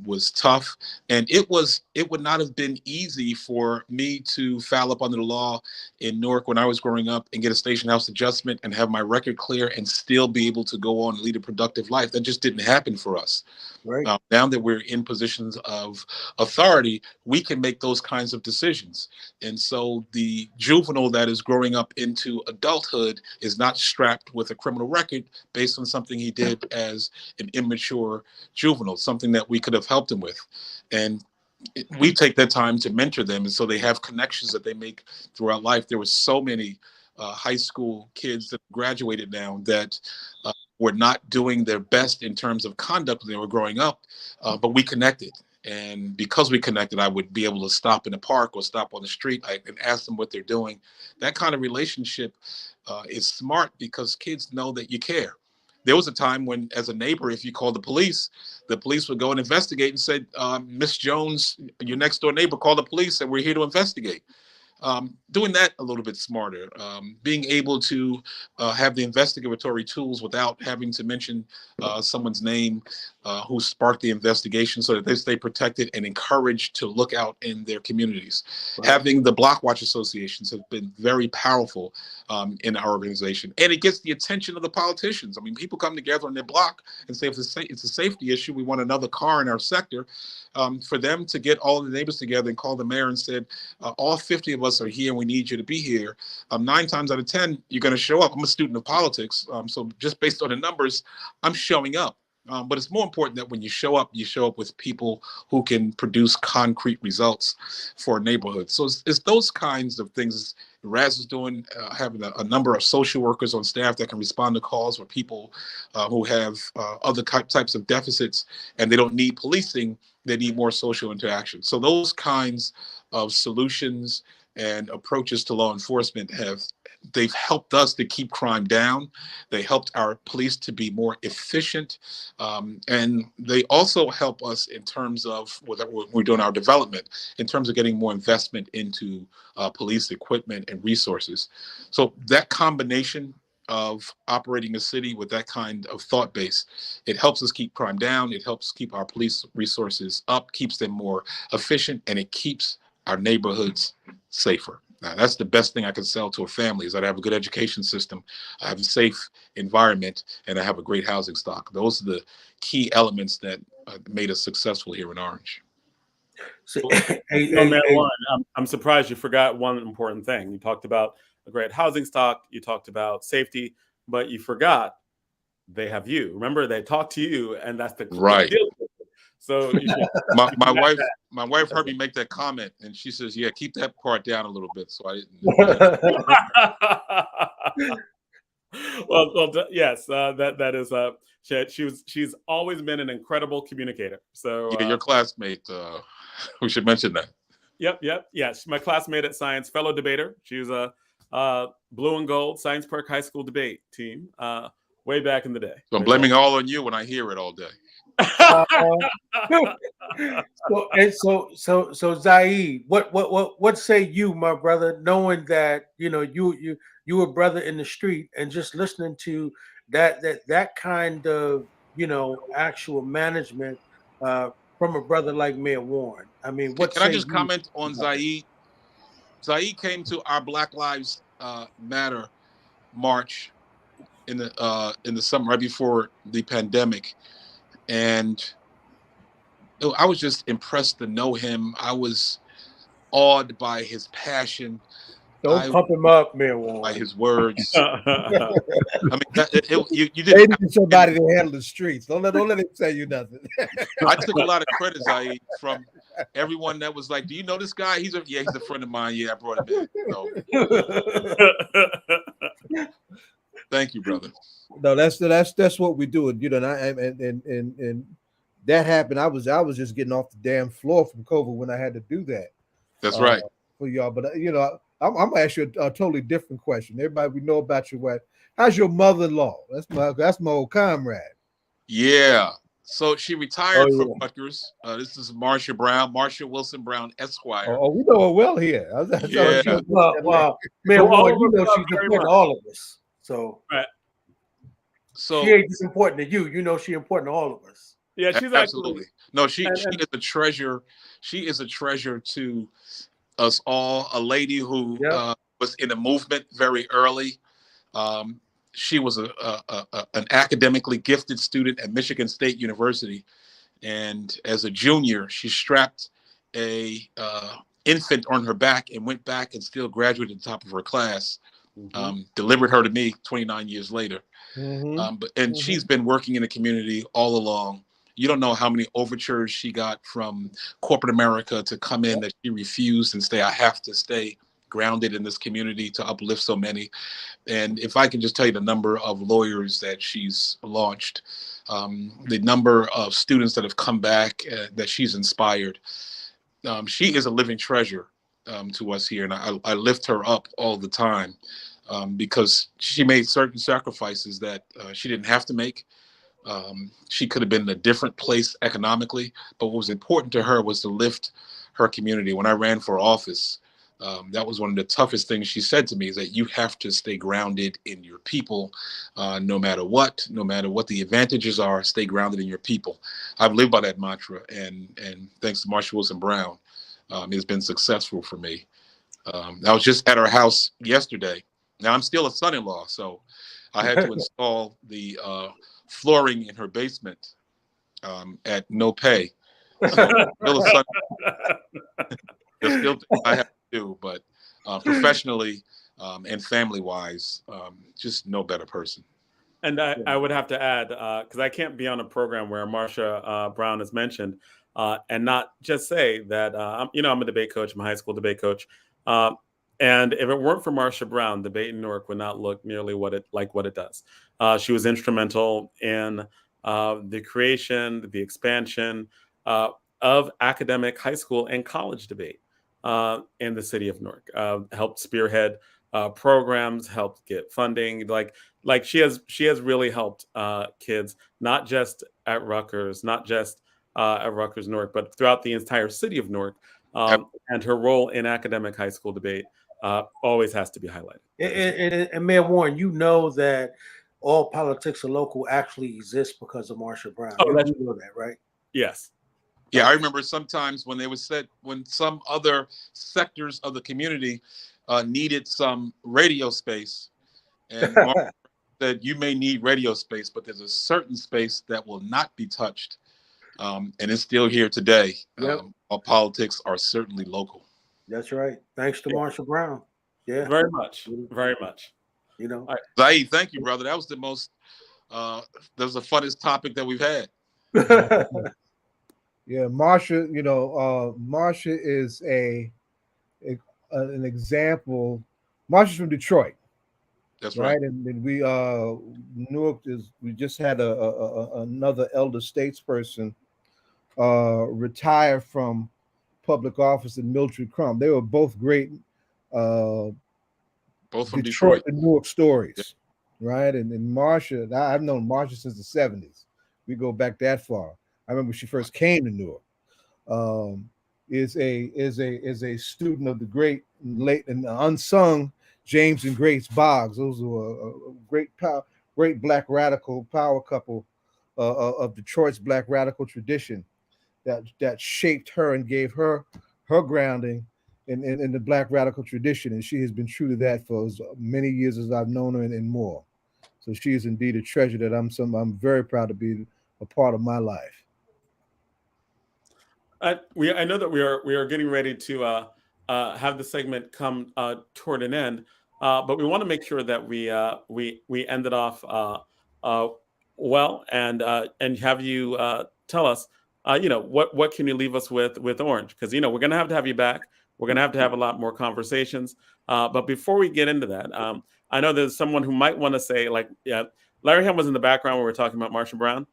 was tough, and it would not have been easy for me to foul up under the law in Newark when I was growing up and get a station house adjustment and have my record clear and still be able to go on and lead a productive life. That just didn't happen for us. Right. Now that we're in positions of authority, we can make those kinds of decisions. And so the juvenile that is growing up into adulthood is not strapped with a criminal record based on something he did as an immature juvenile, something that we could have helped him with. And we take that time to mentor them. And so they have connections that they make throughout life. There were so many high school kids that graduated now that were not doing their best in terms of conduct when they were growing up, but we connected. And because we connected, I would be able to stop in the park or stop on the street and ask them what they're doing. That kind of relationship is smart because kids know that you care. There was a time when, as a neighbor, if you called the police would go and investigate and say, Miss Jones, your next door neighbor, called the police and we're here to investigate. Doing that a little bit smarter, being able to have the investigatory tools without having to mention someone's name who sparked the investigation so that they stay protected and encouraged to look out in their communities. Right. Having the block watch associations have been very powerful in our organization. And it gets the attention of the politicians. I mean, people come together on their block and say, if it's a safety issue, we want another car in our sector. For them to get all the neighbors together and call the mayor and said, all 50 of us are here and we need you to be here. 9 times out of 10, you're going to show up. I'm a student of politics. So just based on the numbers, I'm showing up. But it's more important that when you show up with people who can produce concrete results for a neighborhood. So it's those kinds of things Raz is doing, having a number of social workers on staff that can respond to calls with people who have other types of deficits and they don't need policing, they need more social interaction. So those kinds of solutions and approaches to law enforcement they've helped us to keep crime down. They helped our police to be more efficient. And they also help us in terms of what we're doing our development, in terms of getting more investment into police equipment and resources. So that combination of operating a city with that kind of thought base, it helps us keep crime down. It helps keep our police resources up, keeps them more efficient, and it keeps our neighborhoods safer. Now, that's the best thing I can sell to a family is that I have a good education system, I have a safe environment, and I have a great housing stock. Those are the key elements that made us successful here in Orange. So, Warren, I'm surprised you forgot one important thing. You talked about a great housing stock, you talked about safety, but you forgot they have you. Remember, they talk to you, and that's the right. Deal. So you should, my wife heard me make that comment, and she says, "Yeah, keep that part down a little bit." So I didn't. well, yes, that is. She's always been an incredible communicator. So yeah, your classmate. We should mention that. Yep. Yes, my classmate at Science, fellow debater. She was Blue and Gold Science Park High School debate team way back in the day. So I'm blaming all on you when I hear it all day. So Zaid, what say you, my brother, knowing that you a brother in the street and just listening to that kind of actual management from a brother like Mayor Warren. I mean, what Can I say just you? comment on Zaid? Zaid came to our Black Lives Matter march in the summer right before the pandemic, and I was just impressed to know him. I was awed by his passion. Don't pump him up, Mayor Warren. By his words. I mean, you They didn't. need somebody to handle the streets. Don't let him tell you nothing. I took a lot of credit, Zaid, from everyone that was like, "Do you know this guy? He's a friend of mine. Yeah, I brought him in." So, thank you, brother. No, that's what we do. And and that happened. I was just getting off the damn floor from COVID when I had to do that. That's right for y'all. But I'm gonna ask you a totally different question. Everybody, we know about your wife. How's your mother-in-law? That's my old comrade. Yeah. So she retired from Rutgers. This is Marsha Wilson Brown, Esquire. Oh, we know her well here. Yeah. Well, man, Warren, you know she's important to all of us. So, right. So she ain't just important to you. You know she important to all of us. Yeah, she's absolutely. No, she is a treasure. She is a treasure to us all. A lady who was in the movement very early. She was an academically gifted student at Michigan State University, and as a junior, she strapped a infant on her back and went back and still graduated at the top of her class. Delivered her to me 29 years later. She's been working in the community all along. You don't know how many overtures she got from corporate America to come in that she refused and say, I have to stay grounded in this community to uplift so many. And if I can just tell you the number of lawyers that she's launched, the number of students that have come back that she's inspired, she is a living treasure to us here. And I lift her up all the time because she made certain sacrifices that she didn't have to make. She could have been in a different place economically, but what was important to her was to lift her community. When I ran for office, that was one of the toughest things she said to me, is that you have to stay grounded in your people, no matter what the advantages are, stay grounded in your people. I've lived by that mantra, and thanks to Marsha Wilson Brown, it's been successful for me. I was just at her house yesterday. Now I'm still a son-in-law, so I had to install the flooring in her basement at no pay. So still a son. There's still things I have to do, but professionally and family-wise, just no better person. And I would have to add, because I can't be on a program where Marsha Brown is mentioned, and not just say that I'm a debate coach, I'm a high school debate coach, and if it weren't for Marsha Brown, debate in Newark would not look nearly what it does. She was instrumental in the creation, the expansion of academic high school and college debate in the city of Newark. Helped spearhead programs, helped get funding. Like she has really helped kids, not just at Rutgers, not just at Rutgers Newark, but throughout the entire city of Newark. And her role in academic high school debate always has to be highlighted. And Mayor Warren, you know that all politics are local actually exists because of Marsha Brown. You know that, right? Yes. Yeah, I remember sometimes when when some other sectors of the community needed some radio space, and Marsha said, "You may need radio space, but there's a certain space that will not be touched," and it's still here today. All politics are certainly local. That's right. Thanks to Marsha Brown. Yeah, very much. You know, Zaid, thank you, brother. That was the most. That was the funnest topic that we've had. Yeah, Marsha. Marsha is an example. Marsha's from Detroit. That's right. And we Newark we just had another elder statesperson retire from public office in Mildred Crum. They were both great Both from Detroit Detroit. and Newark stories, right? And Marsha, I've known Marsha since the 70s. We go back that far. I remember she first came to Newark. Is a student of the great late and unsung James and Grace Boggs. Those were a great black radical power couple of Detroit's black radical tradition that shaped her and gave her grounding in the black radical tradition, and she has been true to that for as many years as I've known her and more. So she is indeed a treasure that I'm very proud to be a part of my life. I know that we are getting ready to have the segment come toward an end, but we want to make sure that we end it off well, and have you tell us, what can you leave us with Orange? Because we're going to have you back. We're going to have a lot more conversations. But before we get into that, I know there's someone who might want to say, Larry Hamm was in the background when we were talking about Marsha Brown,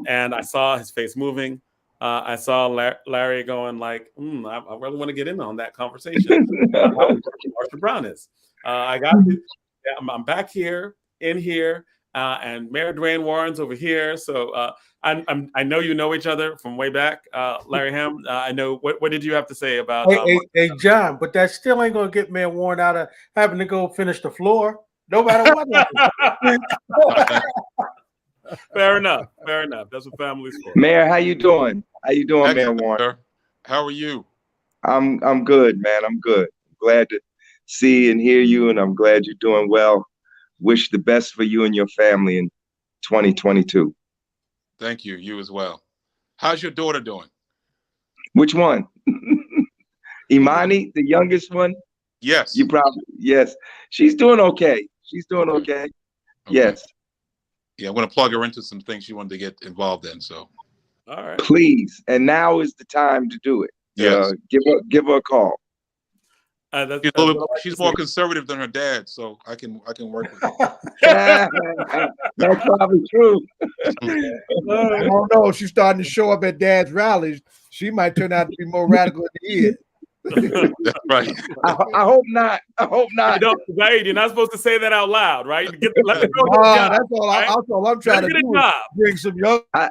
and I saw his face moving. I saw Larry going like, I really want to get in on that conversation. How Marsha Brown is. I got to. Yeah, I'm back here, in here, and Mayor Dwayne Warren's over here. So I know you know each other from way back, Larry Hamm. I know. What did you have to say about? Hey, John, but that still ain't gonna get Mayor Warren out of having to go finish the floor, no matter what. Fair enough. That's what family's for. Mayor, how you doing? Mayor Warren? Sir. How are you? I'm good, man. I'm good. Glad to see and hear you, and I'm glad you're doing well. Wish the best for you and your family in 2022. Thank you. You as well. How's your daughter doing? Which one? Imani, the youngest one? Yes. Yes. She's doing okay. Okay. Yes. Yeah, I'm going to plug her into some things she wanted to get involved in. So, all right, please. And now is the time to do it. Yes. Give her a call. She's more conservative than her dad, so I can work with her. That's probably true. I don't know. She's starting to show up at Dad's rallies. She might turn out to be more radical than he is. That's right. I hope not. Wade, you're not supposed to say that out loud, right? That's all I'm trying to do. Bring some young. I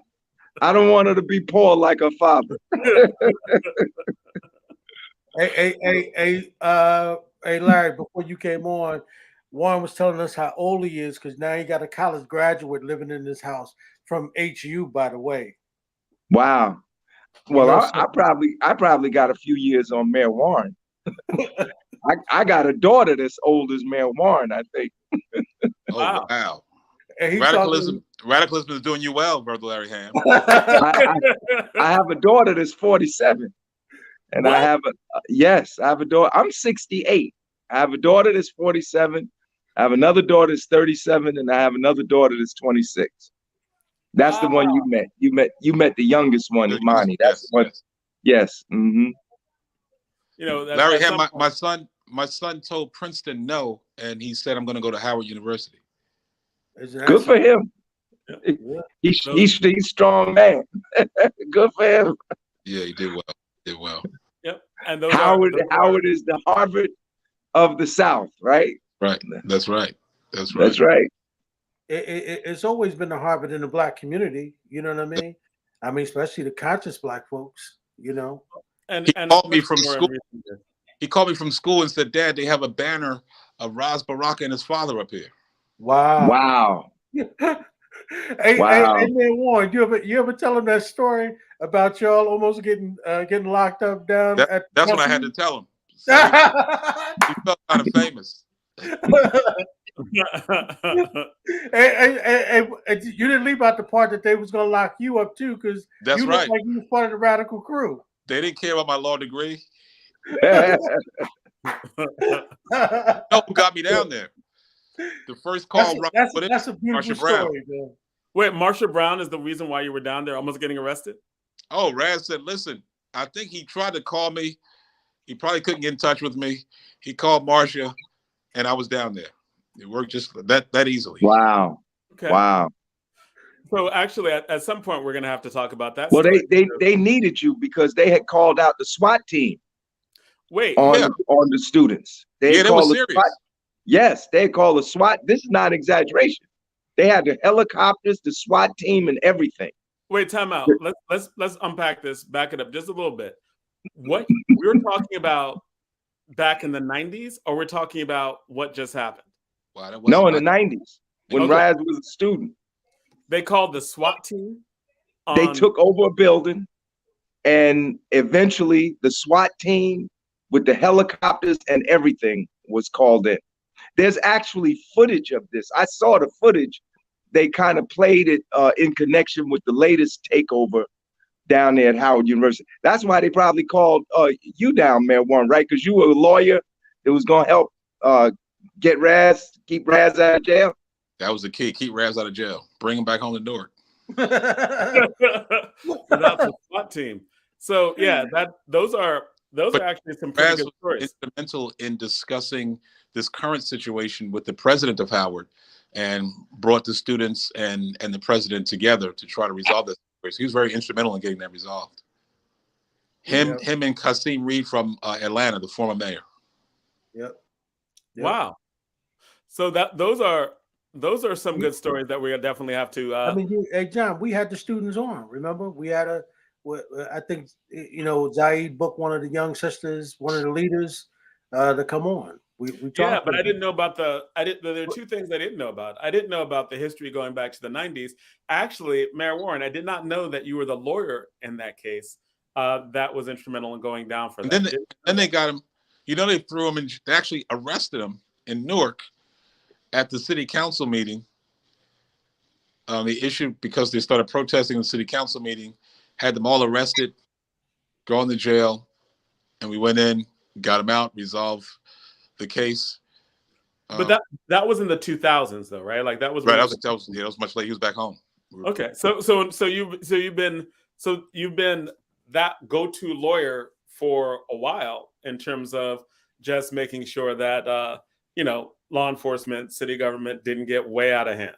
don't want her to be poor like her father. Hey, Larry, before you came on, Warren was telling us how old he is because now he got a college graduate living in his house from HU, by the way. Wow. Well, I probably got a few years on Mayor Warren. I got a daughter that's old as Mayor Warren, I think. Oh, wow. Radicalism is doing you well, Brother Larry Hamm. I have a daughter that's 47. And what? I have a daughter. I'm 68. I have a daughter that's 47. I have another daughter that's 37, and I have another daughter that's 26. That's the one you met. You met the youngest one, Imani. That's the one. Yes. Mm-hmm. Larry Hamm, my son told Princeton no, and he said I'm going to go to Howard University. Good for him. Yeah. He's strong man. Good for him. Yeah, he did well. Yep. And Howard is the Harvard of the South, right? Right. That's right. It's always been the Harvard in the Black community. You know what I mean? I mean, especially the conscious Black folks. And he called me from school. He called me from school and said, "Dad, they have a banner of Ras Baraka and his father up here." Wow. Hey, man, Warren, you ever tell him that story about y'all almost getting locked up down at? That's what I had to tell him. So he felt kind of famous. Hey, you didn't leave out the part that they was gonna lock you up too, because you look like you was part of the radical crew. They didn't care about my law degree. No, who got me down there? The first call. That's a beautiful story, man. Wait, Marsha Brown is the reason why you were down there, almost getting arrested? Oh, Raz said, "Listen, I think he tried to call me. He probably couldn't get in touch with me. He called Marsha, and I was down there. It worked just that easily." Wow. Okay. Wow. So actually, at some point, we're going to have to talk about that. Well, they needed you because they had called out the SWAT team. Wait, on the students. They were serious. Yes, they call the SWAT. This is not exaggeration. They had the helicopters, the SWAT team, and everything. Wait, time out. Let's unpack this. Back it up just a little bit. What we're talking about back in the 90s, or we're talking about what just happened? Wow, no, in the 90s when Raz was a student. They called the SWAT team. They took over a building, and eventually the SWAT team with the helicopters and everything was called in. There's actually footage of this. I saw the footage. They kind of played it in connection with the latest takeover down there at Howard University. That's why they probably called you down, Mayor Warren, right? Because you were a lawyer that was going to help keep Raz out of jail. That was the key. Keep Raz out of jail. Bring him back home to Newark. Without the SWAT team. So yeah, those are actually some pretty good stories. Instrumental in discussing this current situation with the president of Howard, and brought the students and the president together to try to resolve this. He was very instrumental in getting that resolved. Him and Kasim Reed from Atlanta, the former mayor. Yep. Wow. So those are some good stories that we definitely have to. I mean, hey John, we had the students on. Remember, we had I think Zaid booked one of the young sisters, one of the leaders, to come on. We talked. But I didn't know about there are two things I didn't know about. I didn't know about the history going back to the 90s. Actually, Mayor Warren, I did not know that you were the lawyer in that case. That was instrumental in going down for that. Then they got him. They threw him in. They actually arrested him in Newark at the city council meeting. The issue, because they started protesting in the city council meeting, had them all arrested, go into jail, and we went in, got him out, resolved the case. But that was in the 2000s, though, right? Like that was right. That was much later. He was back home. Okay, so you've been that go-to lawyer for a while in terms of just making sure that law enforcement, city government didn't get way out of hand.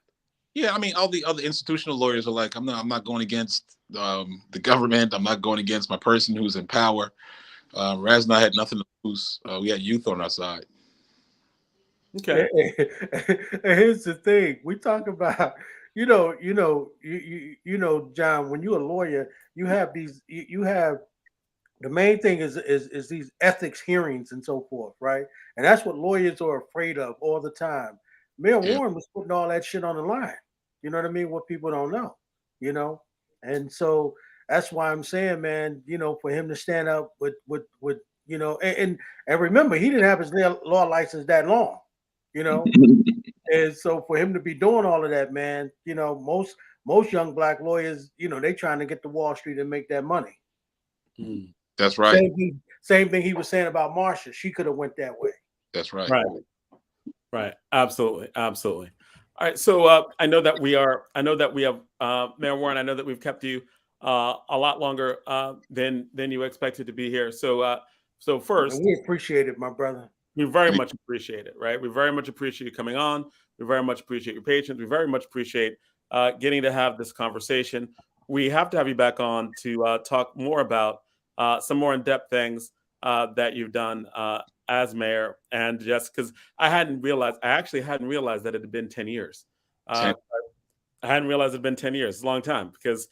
Yeah, I mean, all the other institutional lawyers are like, I'm not going against the government. I'm not going against my person who's in power. Raz and I had nothing to lose. We had youth on our side. Okay. Here's the thing. We talk about, John, when you're a lawyer, you have the main thing is these ethics hearings and so forth, right? And that's what lawyers are afraid of all the time. Mayor Warren was putting all that shit on the line. You know what I mean? What people don't know, and so that's why I'm saying, man, for him to stand up with and remember, he didn't have his law license that long, and so for him to be doing all of that, man, most young black lawyers, they trying to get to Wall Street and make that money. That's right. Same thing he was saying about Marsha. She could have went that way. That's right. Right. Absolutely. All right. So I know that we have Mayor Warren. I know that we've kept you a lot longer than you expected to be here. So first, and we appreciate it, my brother. We very much appreciate it, right? We very much appreciate you coming on. We very much appreciate your patience. We very much appreciate getting to have this conversation. We have to have you back on to talk more about some more in-depth things that you've done as mayor, and just because I actually hadn't realized that it had been 10 years. I hadn't realized it had been 10 years. It's a long time, because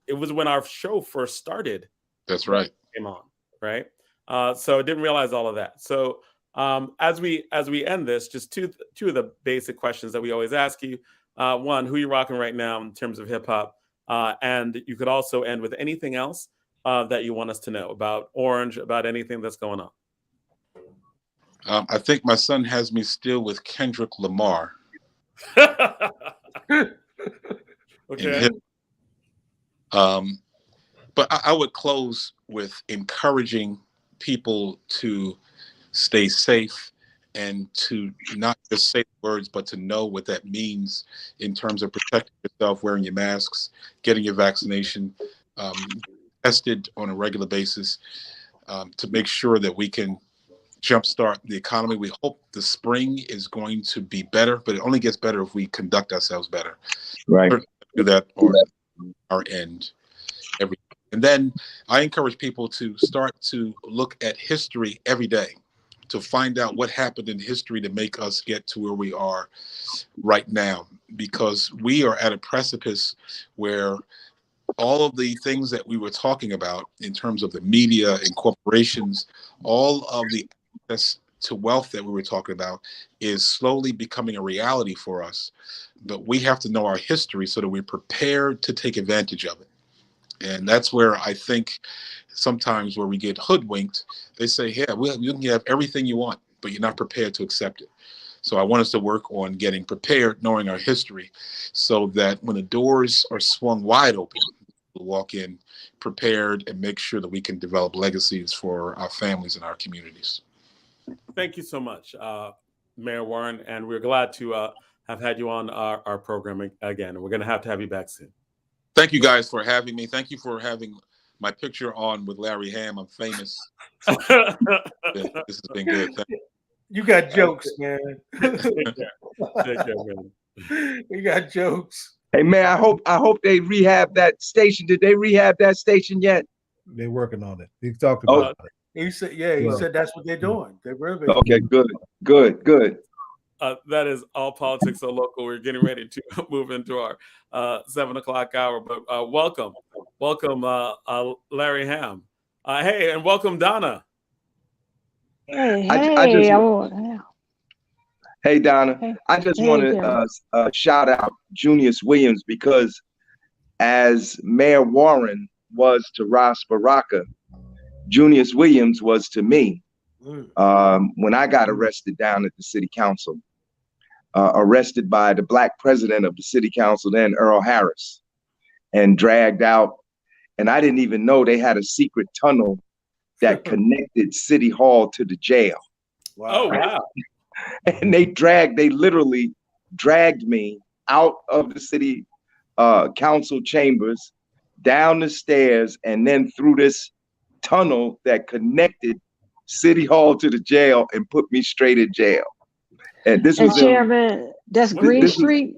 it was when our show first started. That's right. Came on, right? So I didn't realize all of that. So as we end this, just two of the basic questions that we always ask you. One, who are you rocking right now in terms of hip hop? And you could also end with anything else that you want us to know about Orange, about anything that's going on. I think my son has me still with Kendrick Lamar. Okay. But I would close with encouraging people to stay safe and to not just say words, but to know what that means in terms of protecting yourself, wearing your masks, getting your vaccination, tested on a regular basis, to make sure that we can jumpstart the economy. We hope the spring is going to be better, but it only gets better if we conduct ourselves better. Right. Do that on our end. And then I encourage people to start to look at history every day, to find out what happened in history to make us get to where we are right now, because we are at a precipice where all of the things that we were talking about in terms of the media and corporations, all of the access to wealth that we were talking about is slowly becoming a reality for us. But we have to know our history so that we're prepared to take advantage of it. And that's where I think sometimes where we get hoodwinked, they say, yeah, you can have everything you want, but you're not prepared to accept it. So I want us to work on getting prepared, knowing our history, so that when the doors are swung wide open, we'll walk in prepared and make sure that we can develop legacies for our families and our communities. Thank you so much, Mayor Warren, and we're glad to have had you on our program again. We're going to have you back soon. Thank you guys for having me. Thank you for having my picture on with Larry Hamm. I'm famous. This has been good. Thank you. You got jokes, man. Take care, man. You got jokes. Hey man, I hope they rehab that station. Did they rehab that station yet? They're working on it. He talked about it. He said, he said that's what they're doing. They're renovating. Okay, good. That is All Politics So Local. We're getting ready to move into our 7 o'clock hour, but welcome, Larry Hamm. Hey, and welcome, Donna. Hey, Hey, Donna. Hey. I just want to shout out Junius Williams, because as Mayor Warren was to Ras Baraka, Junius Williams was to me when I got arrested down at the city council, arrested by the black president of the city council, then Earl Harris, and dragged out. And I didn't even know they had a secret tunnel that connected City Hall to the jail. Wow. Oh, wow. And they literally dragged me out of the city council chambers, down the stairs, and then through this tunnel that connected City Hall to the jail and put me straight in jail. And this was Chairman, that's Green Street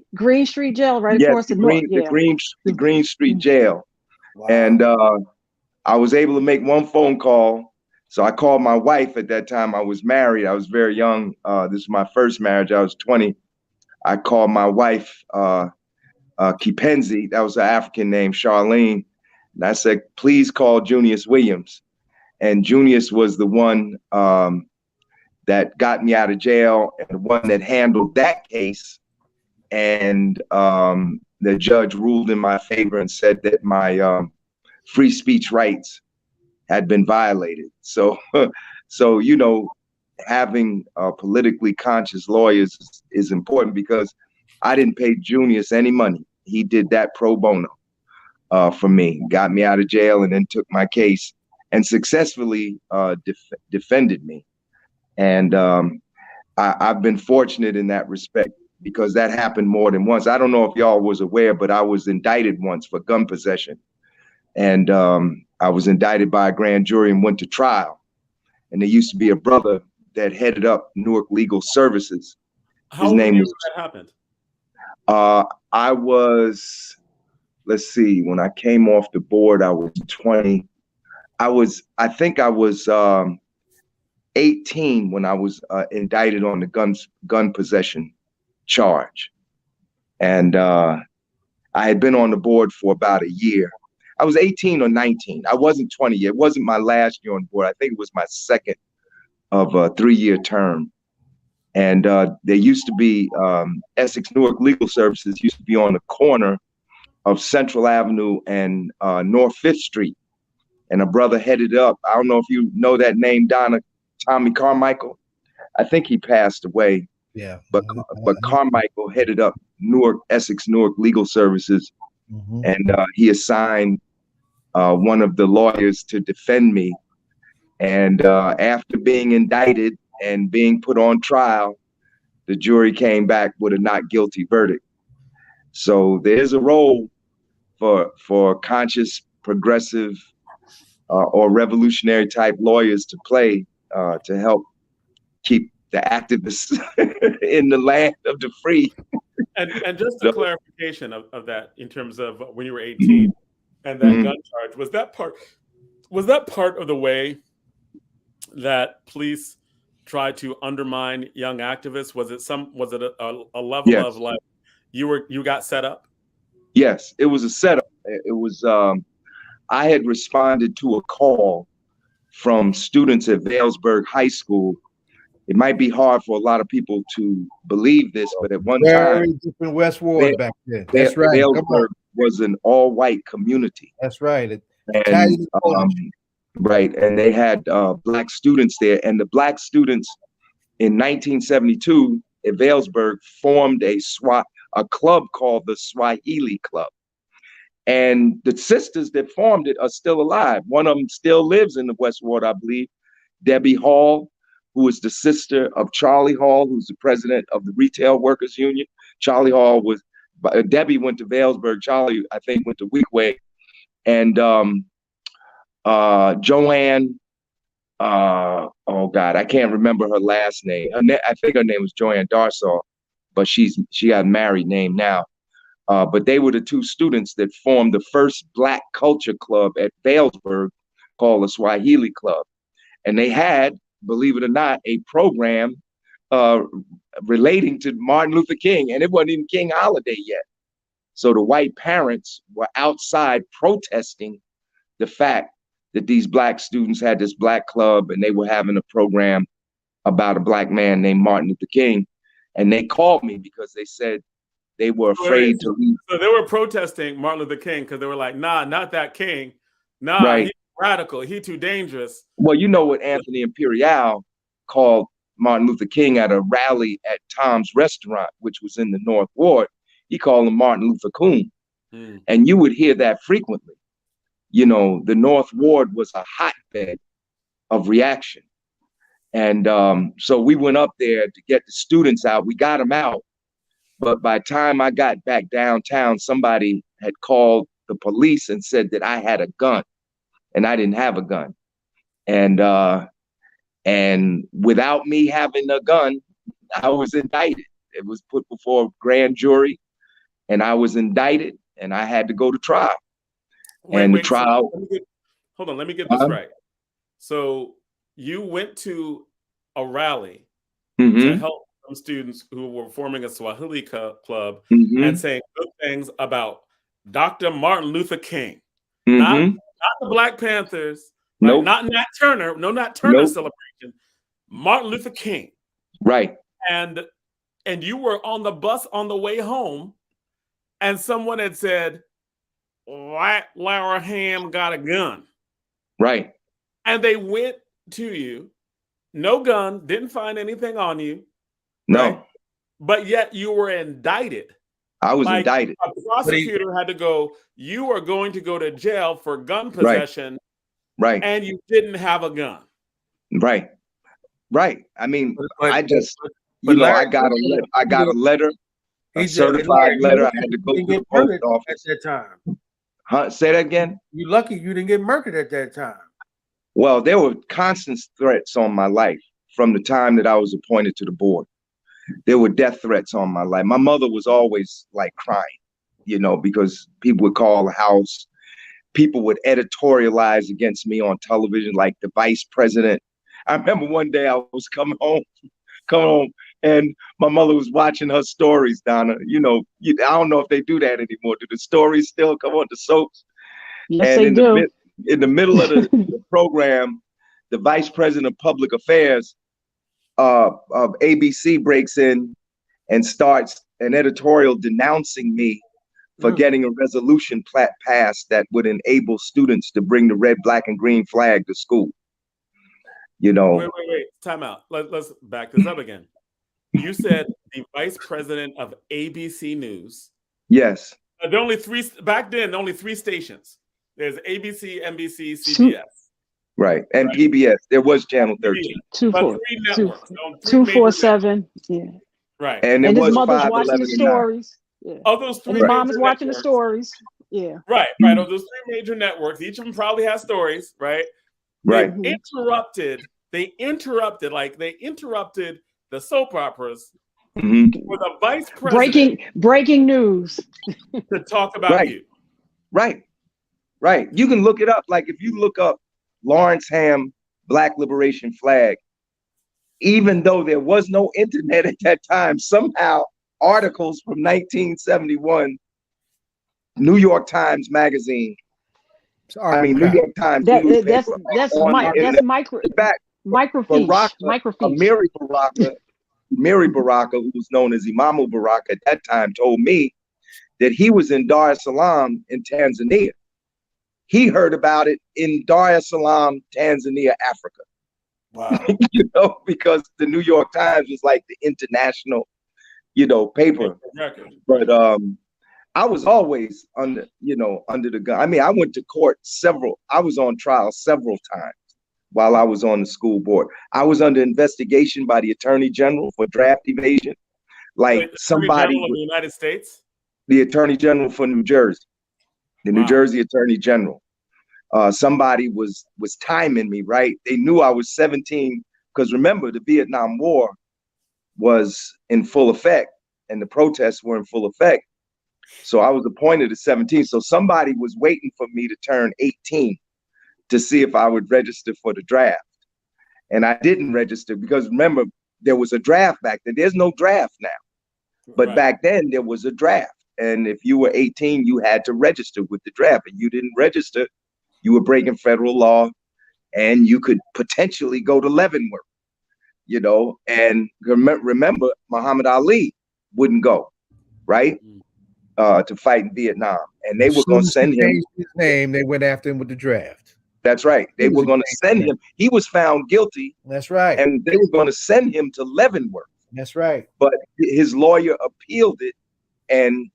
Jail right across the north. The Green Street Jail. Wow. And I was able to make one phone call. So I called my wife. At that time I was married. I was very young. This was my first marriage. I was 20. I called my wife, Kipenzi. That was an African name, Charlene. And I said, please call Junius Williams. And Junius was the one that got me out of jail and the one that handled that case. And the judge ruled in my favor and said that my free speech rights had been violated. So, you know, having politically conscious lawyers is important, because I didn't pay Junius any money. He did that pro bono for me, got me out of jail, and then took my case and successfully defended me. And I've been fortunate in that respect, because that happened more than once. I don't know if y'all was aware, but I was indicted once for gun possession. And I was indicted by a grand jury and went to trial. And there used to be a brother that headed up Newark Legal Services. His name was. That happened? I was, let's see, when I came off the board, I was 20. I think I was 18 when I was indicted on the gun possession charge. And I had been on the board for about a year. I was 18 or 19. I wasn't 20 yet. It wasn't my last year on board. I think it was my second of a 3-year term. And there used to be Essex Newark Legal Services used to be on the corner of Central Avenue and North 5th Street. And a brother headed up. I don't know if you know that name, Donna, Tommy Carmichael. I think he passed away. Yeah. But Carmichael headed up Essex Newark Legal Services. Mm-hmm. And he assigned one of the lawyers to defend me. And after being indicted and being put on trial, the jury came back with a not guilty verdict. So there's a role for conscious, progressive, or revolutionary type lawyers to play to help keep the activists in the land of the free. And just a clarification of that, in terms of when you were 18 and that gun charge, was that part of the way that police try to undermine young activists? Was it a level Yes. of like you got set up? Yes, it was a setup. It was I had responded to a call from students at Vailsburg High School. It might be hard for a lot of people to believe this, but at one Very time, different West Ward back then. That's right. Vailsburg was an all-white community. That's right. And, right, and they had black students there, and the black students in 1972 at Vailsburg formed a club called the Swahili Club. And the sisters that formed it are still alive. One of them still lives in the West Ward, I believe, Debbie Hall, who is the sister of Charlie Hall, who's the president of the Retail Workers Union. Charlie Hall was, Debbie went to Vailsburg. Charlie, I think, went to Weequahic. And Joanne, oh God, I can't remember her last name. I think her name was Joanne Darsaw, but she got a married name now. But they were the two students that formed the first Black culture club at Vailsburg called the Swahili Club. And they had, believe it or not, a program relating to Martin Luther King, and it wasn't even King holiday yet. So the white parents were outside protesting the fact that these Black students had this Black club and they were having a program about a Black man named Martin Luther King. And they called me because they said they were afraid to leave. So they were protesting Martin Luther King because they were like, nah, not that King. Nah, right. He's radical. He too dangerous. Well, you know what Anthony Imperial called Martin Luther King at a rally at Tom's Restaurant, which was in the North Ward. He called him Martin Luther Coon. And you would hear that frequently. You know, the North Ward was a hotbed of reaction. And so we went up there to get the students out. We got them out. But by the time I got back downtown, somebody had called the police and said that I had a gun, and I didn't have a gun. And without me having a gun, I was indicted. It was put before a grand jury, and I was indicted, and I had to go to trial. The trial. Hold on, let me get this right. So you went to a rally to help some students who were forming a Swahili club and saying good things about Dr. Martin Luther King, not the Black Panthers, right? Not Nat Turner, not Turner celebration, Martin Luther King. Right. And you were on the bus on the way home, and someone had said, White Laura Hamm got a gun. Right. And they went to you, no gun, didn't find anything on you. No. Right? But yet you were indicted. I was indicted. A prosecutor had to go, you are going to go to jail for gun possession. Right. And you didn't have a gun. Right. Right. I mean, I got a letter, a certified letter. I had to go to the post office at that time. Huh? Say that again? You're lucky you didn't get murdered at that time. Well, there were constant threats on my life from the time that I was appointed to the board. There were death threats on my life. My mother was always like crying, you know, because people would call the house. People would editorialize against me on television, like the vice president. I remember one day I was coming home, and my mother was watching her stories, Donna. You know, I don't know if they do that anymore. Do the stories still come on the soaps? Yes, and they do. In the middle of the program, the vice president of public affairs of ABC breaks in and starts an editorial denouncing me for getting a resolution passed that would enable students to bring the red, black, and green flag to school. You know. Wait. Time out. Let's back this up again. You said the vice president of ABC News. Yes. There are only three back then. Only three stations. There's ABC, NBC, CBS. Right, and right. PBS. There was Channel 13. 247. Yeah. Right. And his was mother's 5, watching the stories. Yeah. Of those three. And his mom is watching the stories. Yeah. Right. Of those three major networks, each of them probably has stories. Right. Right. They interrupted the soap operas for the vice president breaking news to talk about you. Right. You can look it up. Like if you look up Lawrence Hamm Black Liberation Flag, even though there was no internet at that time, somehow articles from 1971, New York Times magazine, New York Times newspaper That's on the internet. Microfiche. Miri Baraka, who was known as Imamu Baraka at that time, told me that he was in Dar es Salaam in Tanzania. He heard about it in Dar es Salaam, Tanzania, Africa. Wow. Because the New York Times was like the international, paper. But I was always under the gun. I went to court I was on trial several times while I was on the school board. I was under investigation by the Attorney General for draft evasion. Like somebody of the United States? The Attorney General for New Jersey, the New Jersey Attorney General. Somebody was timing me, right? They knew I was 17 because remember, the Vietnam War was in full effect and the protests were in full effect. So I was appointed at 17. So somebody was waiting for me to turn 18 to see if I would register for the draft. And I didn't register because remember, there was a draft back then. There's no draft now. But back then there was a draft. And if you were 18, you had to register with the draft. And you didn't register, you were breaking federal law and you could potentially go to Leavenworth, and remember Muhammad Ali wouldn't go, right? To fight in Vietnam. And they were going to send him. His name, they went after him with the draft. That's right. They were going to send him. He was found guilty. That's right. And they were going to send him to Leavenworth. That's right. But his lawyer appealed it and,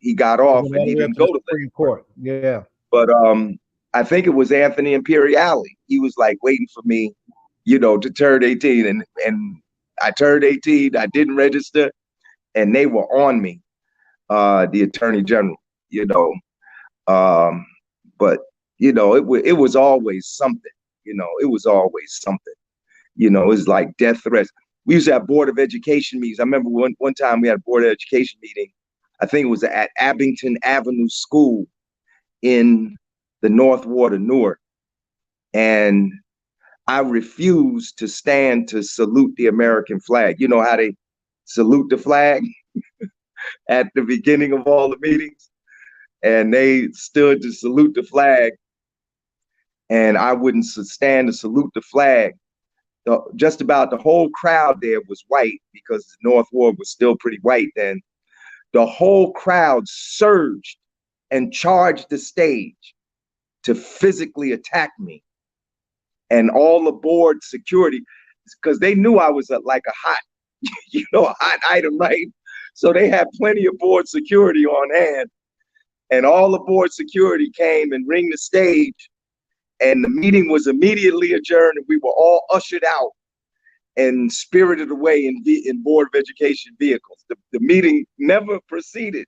he got off and he didn't go to the Supreme Court. Yeah. But I think it was Anthony Imperiale. He was like waiting for me, to turn 18. And I turned 18. I didn't register. And they were on me, the Attorney General, But, it was always something. It was always something. It was like death threats. We used to have Board of Education meetings. I remember one time we had a Board of Education meeting. I think it was at Abington Avenue School in the North Ward of Newark. And I refused to stand to salute the American flag. You know how they salute the flag at the beginning of all the meetings? And they stood to salute the flag. And I wouldn't stand to salute the flag. Just about the whole crowd there was white because the North Ward was still pretty white then. The whole crowd surged and charged the stage to physically attack me. And all the board security, because they knew I was like a hot, a hot item, right? So they had plenty of board security on hand. And all the board security came and ringed the stage. And the meeting was immediately adjourned and we were all ushered out and spirited away in Board of Education vehicles. The meeting never proceeded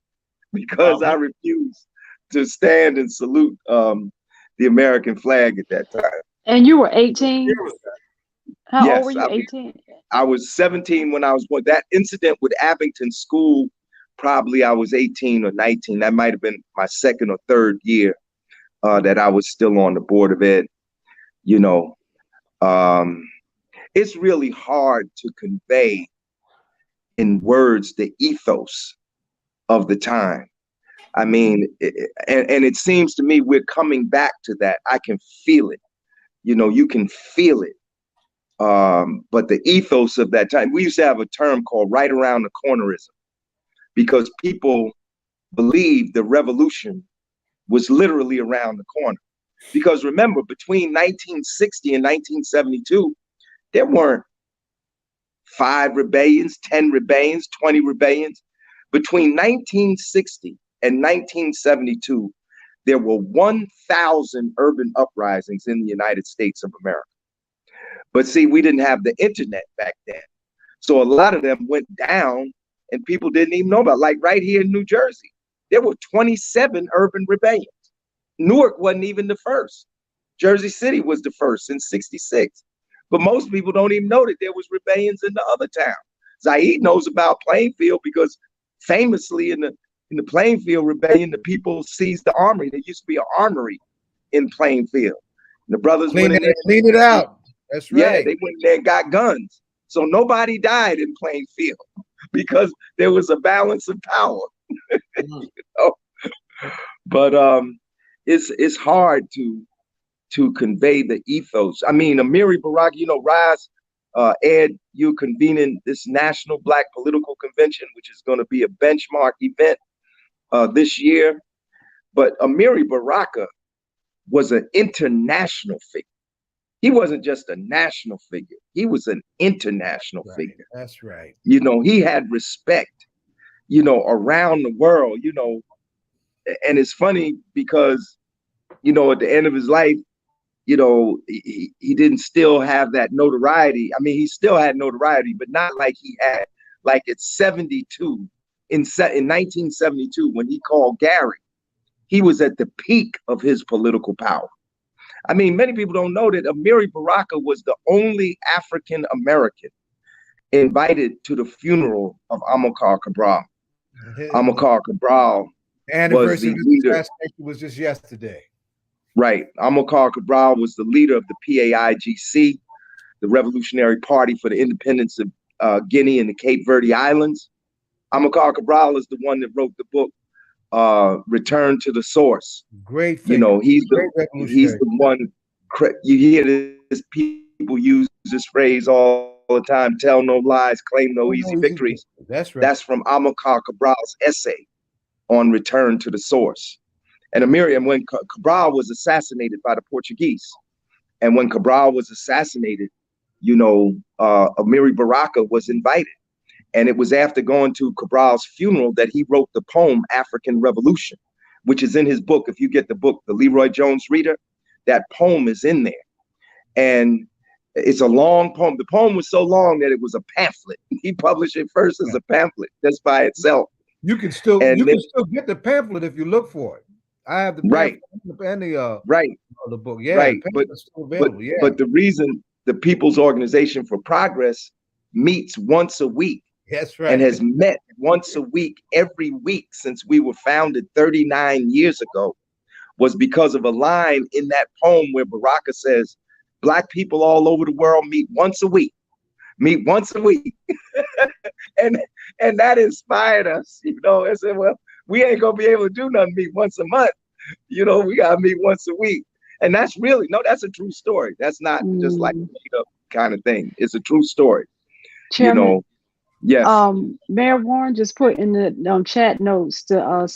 because I refused to stand and salute the American flag at that time. And you were 18? How old were you, 18? I was 17 when I was born. That incident with Abington School, probably I was 18 or 19. That might have been my second or third year that I was still on the Board of Ed. It's really hard to convey in words the ethos of the time. And it seems to me we're coming back to that. I can feel it. You can feel it. But the ethos of that time, we used to have a term called right around the cornerism because people believed the revolution was literally around the corner. Because remember, between 1960 and 1972, there weren't 5 rebellions, 10 rebellions, 20 rebellions. Between 1960 and 1972, there were 1,000 urban uprisings in the United States of America. But see, we didn't have the internet back then. So a lot of them went down and people didn't even know about, like right here in New Jersey, there were 27 urban rebellions. Newark wasn't even the first. Jersey City was the first in 66. But most people don't even know that there was rebellions in the other towns. Zaid knows about Plainfield because famously in the Plainfield rebellion, the people seized the armory. There used to be an armory in Plainfield. The brothers cleaned it out. That's right. Yeah, they went in there and got guns. So nobody died in Plainfield because there was a balance of power. You know? But it's hard to convey the ethos. I mean, Amiri Baraka, you know, Raz, Ed, you're convening this National Black Political Convention, which is going to be a benchmark event this year. But Amiri Baraka was an international figure. He wasn't just a national figure. He was an international figure. That's right. You know, he had respect, you know, around the world, you know. And it's funny because, you know, at the end of his life, you know, he didn't still have that notoriety. I mean, he still had notoriety, but not like he had, like at 72, in 1972, when he called Gary, he was at the peak of his political power. I mean, many people don't know that Amiri Baraka was the only African American invited to the funeral of Amilcar Cabral. Amilcar Cabral was the leader. Was just yesterday. Right. Amilcar Cabral was the leader of the PAIGC, the Revolutionary Party for the Independence of Guinea and the Cape Verde Islands. Amilcar Cabral is the one that wrote the book Return to the Source. Great figure. You know, he's the one. You hear this, people use this phrase all the time: tell no lies, claim no easy victories. That's right. That's from Amilcar Cabral's essay on Return to the Source. And when Cabral was assassinated by the Portuguese, and when Cabral was assassinated, you know, Amiri Baraka was invited. And it was after going to Cabral's funeral that he wrote the poem African Revolution, which is in his book. If you get the book, The Leroy Jones Reader, that poem is in there. And it's a long poem. The poem was so long that it was a pamphlet. He published it first as a pamphlet, just by itself. You can still get the pamphlet if you look for it. I have the pamphlet and the book. Yeah, right. Still available. But the reason the People's Organization for Progress meets once a week, that's right, and has met once a week every week since we were founded 39 years ago, was because of a line in that poem where Baraka says, Black people all over the world meet once a week. Meet once a week. and that inspired us, you know. I said, well, we ain't gonna be able to do nothing, meet once a month. You know, we gotta meet once a week. And that's really, that's a true story. That's not just like a made up kind of thing. It's a true story. Chairman, you know, yes. Mayor Warren just put in the chat notes to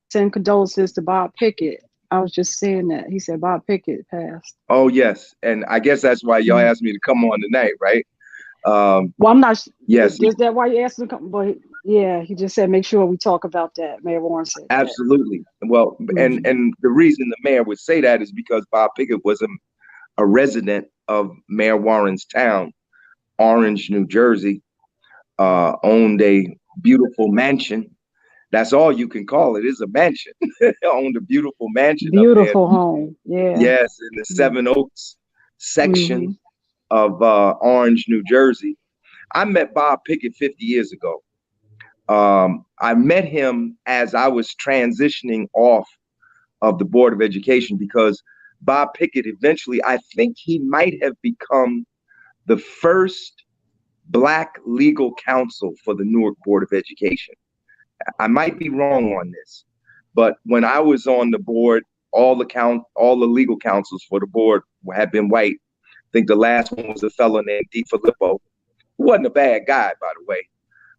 send condolences to Bob Pickett. I was just saying that. He said Bob Pickett passed. Oh, yes. And I guess that's why y'all asked me to come on tonight, right? Well, I'm not. Yes. Is that why you asked him to come? But yeah, he just said make sure we talk about that. Mayor Warren said absolutely. That. Well, and the reason the mayor would say that is because Bob Pickett was a resident of Mayor Warren's town, Orange, New Jersey, owned a beautiful mansion. That's all you can call it, is a mansion. Owned a beautiful mansion. Beautiful home. Yeah. Yes, in the Seven Oaks section of Orange, New Jersey. I met Bob Pickett 50 years ago. I met him as I was transitioning off of the Board of Education, because Bob Pickett eventually, I think he might have become the first Black legal counsel for the Newark Board of Education. I might be wrong on this, but when I was on the board, all the legal counsels for the board had been white. I think the last one was a fellow named DeFilippo, who wasn't a bad guy, by the way.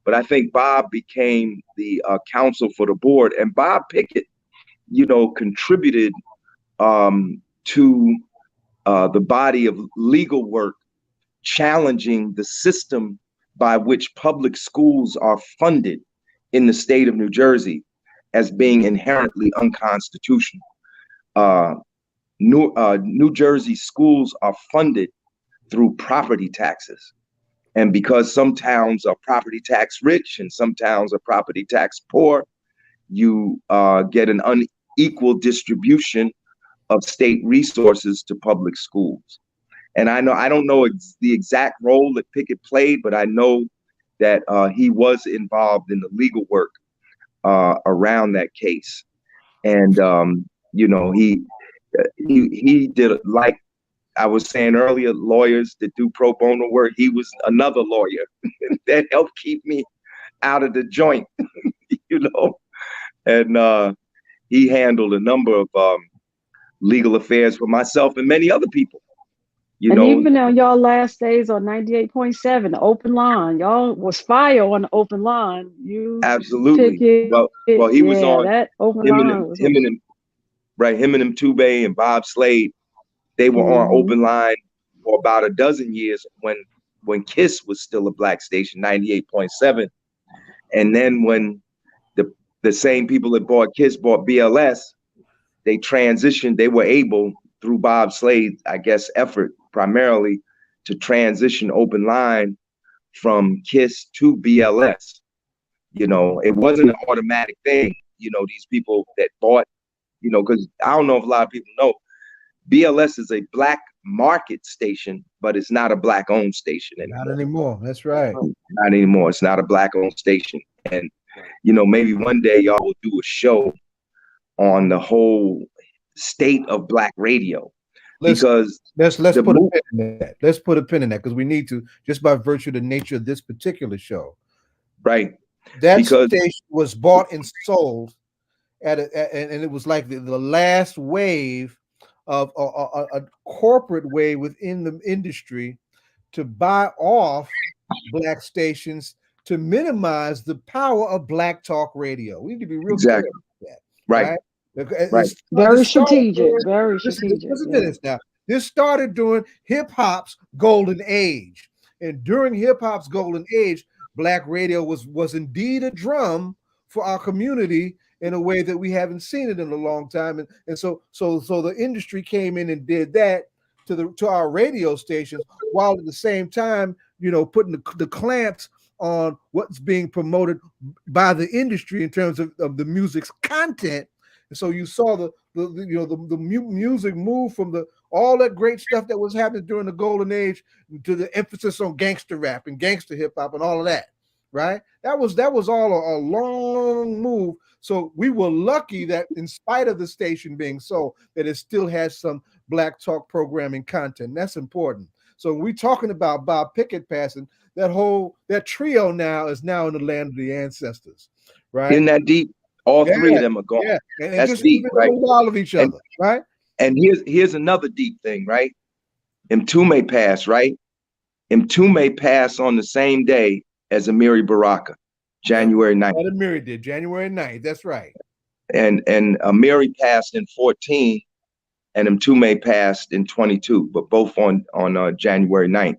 But I think Bob became the counsel for the board, and Bob Pickett, you know, contributed to the body of legal work challenging the system by which public schools are funded in the state of New Jersey as being inherently unconstitutional. New Jersey schools are funded through property taxes. And because some towns are property tax rich and some towns are property tax poor, you get an unequal distribution of state resources to public schools. And I don't know the exact role that Pickett played, but I know that he was involved in the legal work around that case. And, you know, he did, like I was saying earlier, lawyers that do pro bono work, he was another lawyer that helped keep me out of the joint, you know. And he handled a number of legal affairs for myself and many other people. You and know, even on y'all last days on 98.7, the open line, y'all was fire on the open line. You absolutely. Pickett, Well, he was on that open him line and was him and right, him and him Tube and Bob Slade. They were on open line for about a dozen years when KISS was still a black station, 98.7. And then when the same people that bought KISS bought BLS, they transitioned. They were able, through Bob Slade, I guess, effort primarily, to transition open line from KISS to BLS. You know, it wasn't an automatic thing. You know, these people that bought, you know, because I don't know if a lot of people know, BLS is a black market station, but it's not a black owned station anymore. Not anymore. That's right. Not anymore. It's not a black owned station. And, you know, maybe one day y'all will do a show on the whole state of black radio. Let's put a pin in that. Let's put a pin in that because we need to, just by virtue of the nature of this particular show. Right. That station was bought and sold and it was like the last wave of a corporate way within the industry to buy off black stations to minimize the power of black talk radio. We need to be real clear about that. Right. Right. Very strategic. Very strategic. Listen to this now. This started during hip hop's golden age. And during hip hop's golden age, black radio was indeed a drum for our community in a way that we haven't seen it in a long time. And so the industry came in and did that to our radio stations, while at the same time, you know, putting the clamps on what's being promoted by the industry in terms of the music's content. And so you saw the music move from all that great stuff that was happening during the golden age to the emphasis on gangster rap and gangster hip hop and all of that, right? That was all a long move. So we were lucky that in spite of the station being sold, that it still has some black talk programming content. That's important. So when we're talking about Bob Pickett passing, that trio now is now in the land of the ancestors, right? Isn't that deep? All three of them are gone. Yeah, and that's just deep, right? All of each other, right? And here's another deep thing, right? Mtume passed, right? Mtume passed on the same day as Amiri Baraka, January 9th. Amiri did, January 9th. That's right. And Amiri passed in 14, and Mtume passed in 22, but both on January 9th.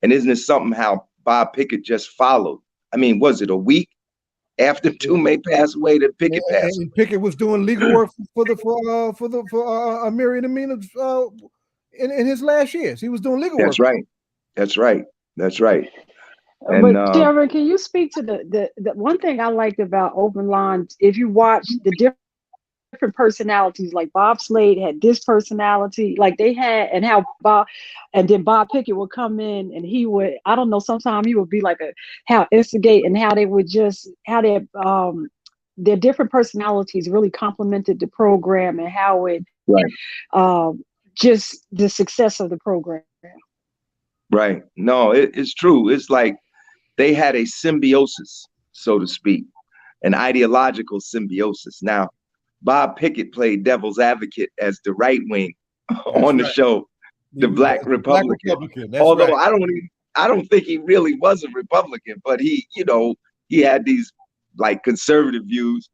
And isn't it something how Bob Pickett just followed? I mean, was it a week after Mtume passed away that Pickett passed? And Pickett was doing legal work for Amiri and Amina in his last years. He was doing legal work. That's right. And, but Sharon, can you speak to the one thing I liked about open lines? If you watch the different personalities, like Bob Slade had this personality, like they had, and how then Bob Pickett would come in and he would, I don't know, sometimes he would be like how instigate, and how they would just, how their different personalities really complemented the program and how it, just the success of the program. Right. No, it's true. It's like they had a symbiosis, so to speak, an ideological symbiosis. Now, Bob Pickett played devil's advocate as the right wing on the show, the Black Republican. Although I don't think he really was a Republican, but he had these like conservative views.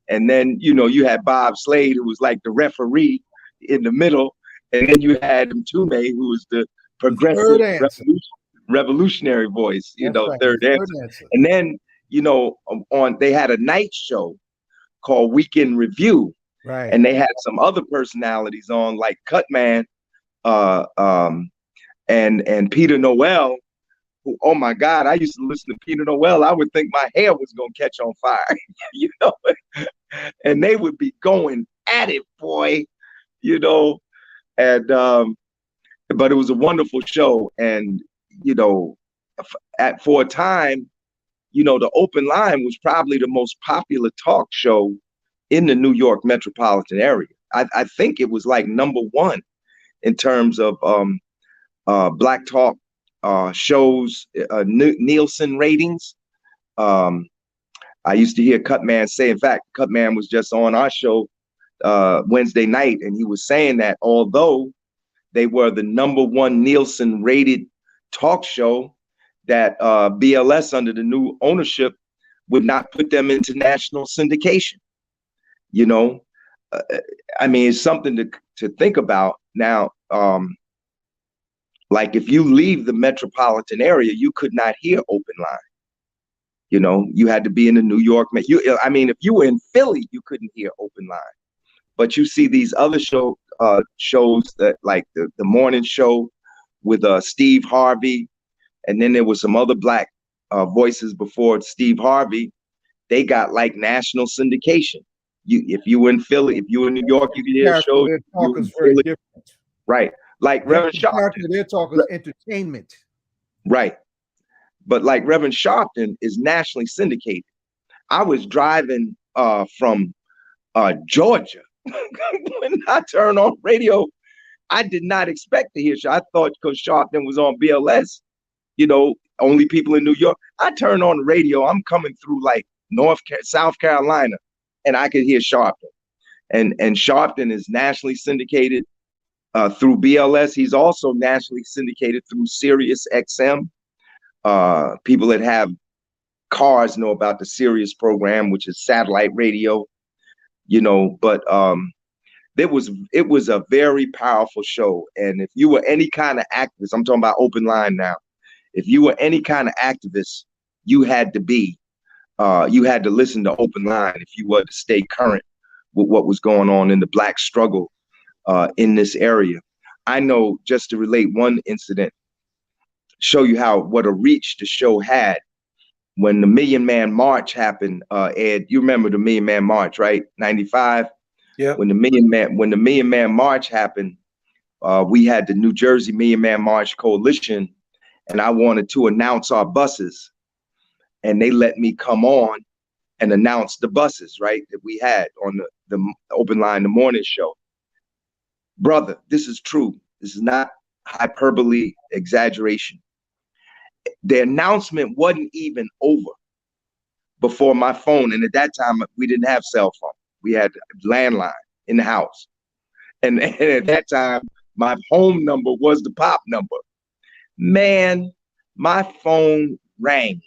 And then, you had Bob Slade, who was like the referee in the middle. And then you had Mtume, who was the progressive revolutionary voice, third answer. And then, they had a night show called Weekend Review. Right. And they had some other personalities on, like Cutman, and Peter Noel, who, oh my God, I used to listen to Peter Noel. I would think my hair was gonna catch on fire, and they would be going at it, boy, and but it was a wonderful show. And for a time, the Open Line was probably the most popular talk show in the New York metropolitan area. I think it was like number one in terms of Black Talk shows, Nielsen ratings. I used to hear Cutman say, in fact, Cutman was just on our show Wednesday night, and he was saying that although they were the #1 Nielsen rated talk show, that BLS under the new ownership would not put them into national syndication. You know, I mean, it's something to think about now. Like if you leave the metropolitan area, you could not hear Open Line. You know, you had to be in the New York. I mean, if you were in Philly, you couldn't hear Open Line. But you see these other shows that like the morning show with Steve Harvey, and then there was some other Black voices before Steve Harvey. They got like national syndication. If you were in Philly, if you were in New York, you could hear a show. Their talk is very different. Right. Like Reverend Sharpton. Their talk is entertainment. Right. But like Reverend Sharpton is nationally syndicated. I was driving from Georgia. When I turned on radio, I did not expect to hear. I thought because Sharpton was on BLS, you know, only people in New York. I turned on the radio. I'm coming through like South Carolina, and I could hear Sharpton. And Sharpton is nationally syndicated through BLS. He's also nationally syndicated through Sirius XM. People that have cars know about the Sirius program, which is satellite radio. You know, but it was a very powerful show. And if you were any kind of activist, I'm talking about Open Line now. If you were any kind of activist, you had to listen to Open Line if you were to stay current with what was going on in the Black struggle in this area. I know, just to relate one incident, show you what a reach the show had. When the Million Man March happened, Ed, you remember the Million Man March, right? 95. Yeah. When the Million Man March happened, we had the New Jersey Million Man March Coalition, and I wanted to announce our buses, and they let me come on and announce the buses, right, that we had on the Open Line, the morning show. Brother, this is true. This is not hyperbole, exaggeration. The announcement wasn't even over before my phone. And at that time, we didn't have cell phone. We had landline in the house. And at that time, my home number was the pop number. Man, my phone rang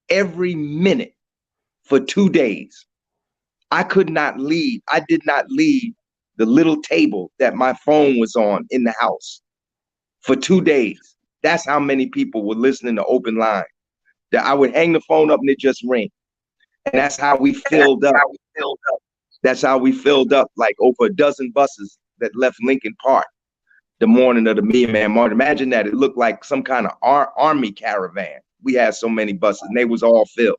every minute for 2 days. I could not leave. I did not leave the little table that my phone was on in the house for 2 days. That's how many people were listening to Open Line. That I would hang the phone up and it just ring. And that's how we filled up. That's how we filled up like over a dozen buses that left Lincoln Park the morning of the Million Man March. Imagine that. It looked like some kind of army caravan. We had so many buses and they was all filled,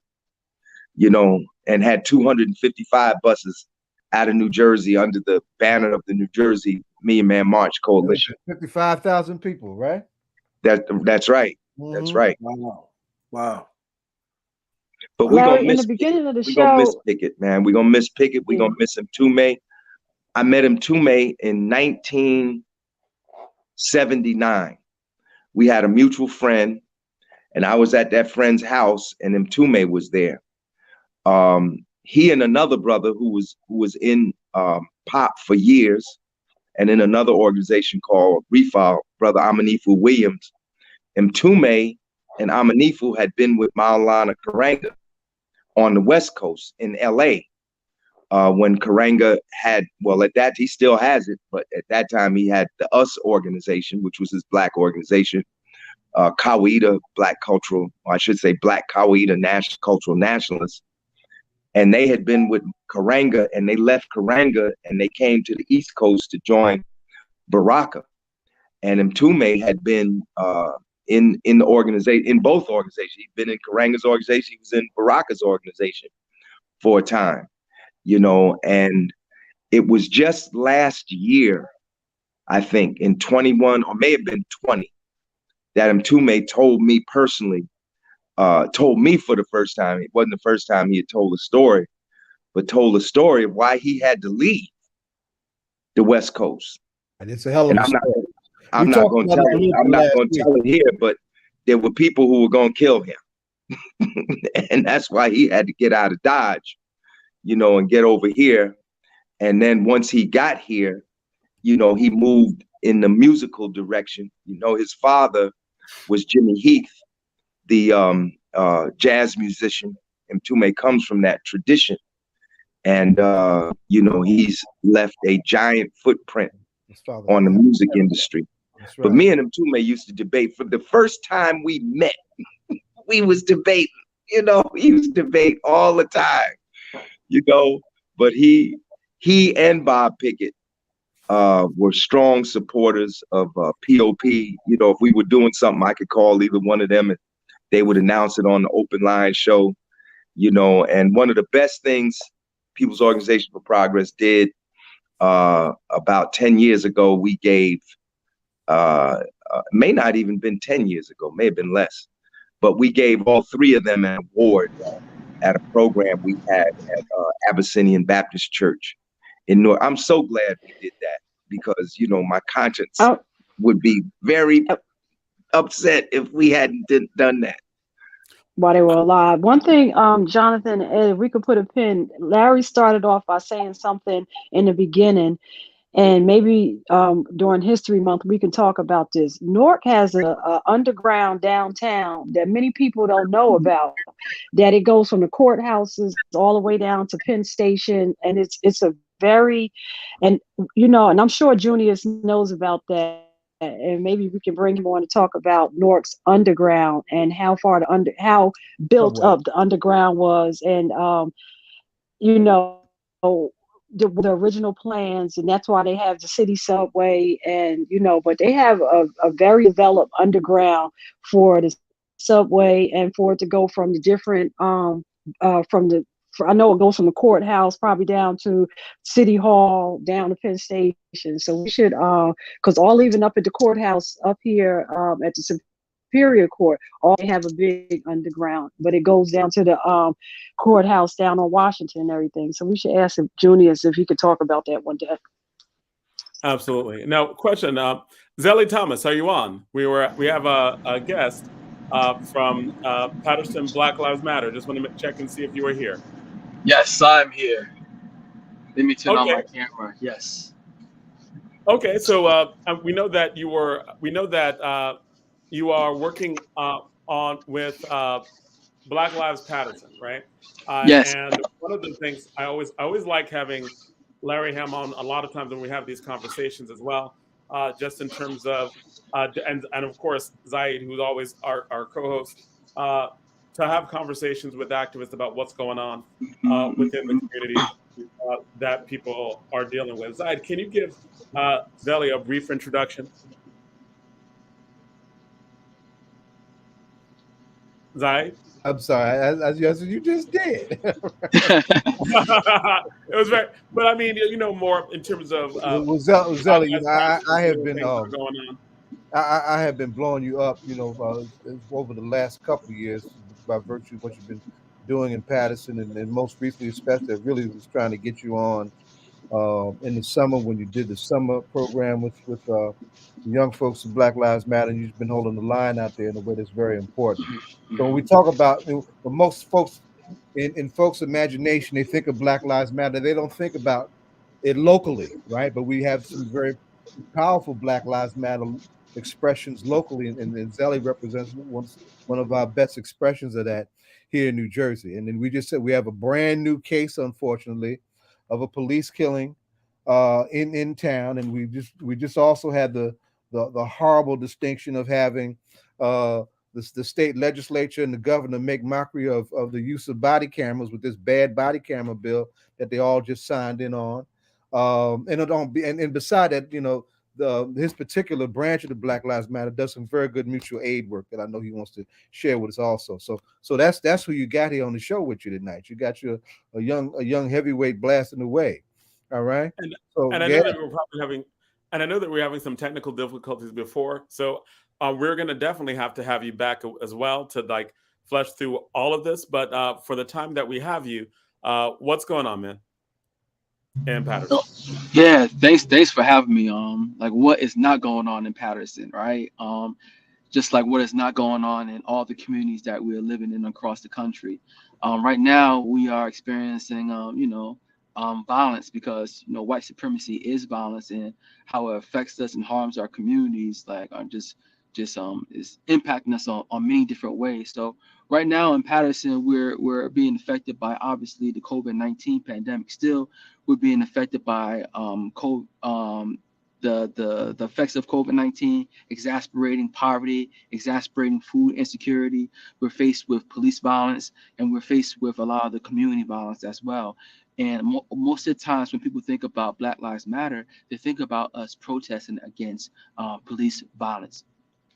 you know, and had 255 buses out of New Jersey under the banner of the New Jersey Million Man March Coalition. 55,000 people, right? That's right. That's right. Wow. But we're Larry, gonna miss in the beginning of the We're show, gonna miss Pickett, man. We're gonna miss Pickett. We're gonna miss him. Toomey. I met him Toomey in 1979. We had a mutual friend, and I was at that friend's house, and Toomey was there. He and another brother who was in pop for years, and in another organization called Refile, brother Amanifu Williams. Toomey and Amanifu had been with Maulana Karanga on the West Coast in LA when Karanga had, well, at that, he still has it, but at that time he had the US organization, which was his Black organization, Kawaida, Black Cultural, or I should say Black Kawaida Cultural Nationalists. And they had been with Karanga, and they left Karanga and they came to the East Coast to join Baraka. And Toomey had been in the organization, in both organizations. He'd been in Karanga's organization, he was in Baraka's organization for a time, you know, and it was just last year, I think, in 21, or may have been 20, that Toomey told me personally, told me for the first time. It wasn't the first time he had told a story, but told a story of why he had to leave the West Coast. And it's a hell of And a I'm not, story. I'm not going to tell it. I'm not going to tell it here, but there were people who were going to kill him. And that's why he had to get out of Dodge, and get over here. And then once he got here, he moved in the musical direction. His father was Jimmy Heath, the jazz musician, and Tume comes from that tradition. And, he's left a giant footprint on the music industry. Right. But me and him, Tume, used to debate. For the first time we met, we was debating. He used to debate all the time, But he and Bob Pickett were strong supporters of POP. If we were doing something, I could call either one of them and they would announce it on the open line show, and one of the best things People's Organization for Progress did about 10 years ago, we gave, may not even been 10 years ago, may have been less, but we gave all three of them an award at a program we had at Abyssinian Baptist Church in North. I'm so glad we did that because, my conscience would be very upset if we hadn't done that. While they were alive. One thing, Jonathan, if we could put a pin, Larry started off by saying something in the beginning, and maybe during History Month, we can talk about this. Newark has a underground downtown that many people don't know about, that it goes from the courthouses all the way down to Penn Station. And it's a very, and I'm sure Junius knows about that. And maybe we can bring him on to talk about Newark's underground and how far how built up the underground was, and the original plans, and that's why they have the city subway, and but they have a very developed underground for the subway and for it to go from the different I know it goes from the courthouse probably down to City Hall, down to Penn Station. So we should, because all even up at the courthouse up here at the Superior Court, all they have a big underground, but it goes down to the courthouse down on Washington and everything. So we should ask Junius if he could talk about that one day. Absolutely. Now, question, Zelle Thomas, are you on? We have a guest from Patterson Black Lives Matter. Just want to check and see if you were here. Yes, I'm here. Let me turn on my camera. Yes. Okay, so we know that you are working on with Black Lives Patterson, right? Yes. And one of the things I always like having Larry Hamm on a lot of times when we have these conversations as well, just in terms of and of course Zaid, who's always our co-host, to have conversations with activists about what's going on within the community that people are dealing with. Zaid, can you give Zelle a brief introduction? Zaid? I'm sorry, as you just did. It was right, but I mean, more in terms of Zelle, I have been going on. I have been blowing you up, over the last couple of years by virtue of what you've been doing in Patterson, and most recently, especially, I really was trying to get you on in the summer when you did the summer program with the young folks of Black Lives Matter, and you've been holding the line out there in a way that's very important. So when we talk about, for most folks in folks' imagination, they think of Black Lives Matter. They don't think about it locally, right? But we have some very powerful Black Lives Matter expressions locally, and Zelle represents one of our best expressions of that here in New Jersey. And then we just said we have a brand new case, unfortunately, of a police killing in town, and we just also had the horrible distinction of having the state legislature and the governor make mockery of the use of body cameras with this bad body camera bill that they all just signed in on. And beside that, his particular branch of the Black Lives Matter does some very good mutual aid work that I know he wants to share with us also. So that's who you got here on the show with you tonight. You got a young heavyweight blasting away. All right. And I know that we're probably having some technical difficulties before. So we're going to definitely have to have you back as well to flesh through all of this. But for the time that we have you, what's going on, man? in Patterson? Yeah, thanks for having me. Like what is not going on in Patterson, right? Just like what is not going on in all the communities that we're living in across the country. Right now, we are experiencing, violence because white supremacy is violence, and how it affects us and harms our communities, like just is impacting us on many different ways. So right now in Patterson, we're being affected by obviously the COVID-19 pandemic. Still, we're being affected by the effects of COVID-19, exasperating poverty, exasperating food insecurity. We're faced with police violence, and we're faced with a lot of the community violence as well. And most of the times when people think about Black Lives Matter, they think about us protesting against police violence,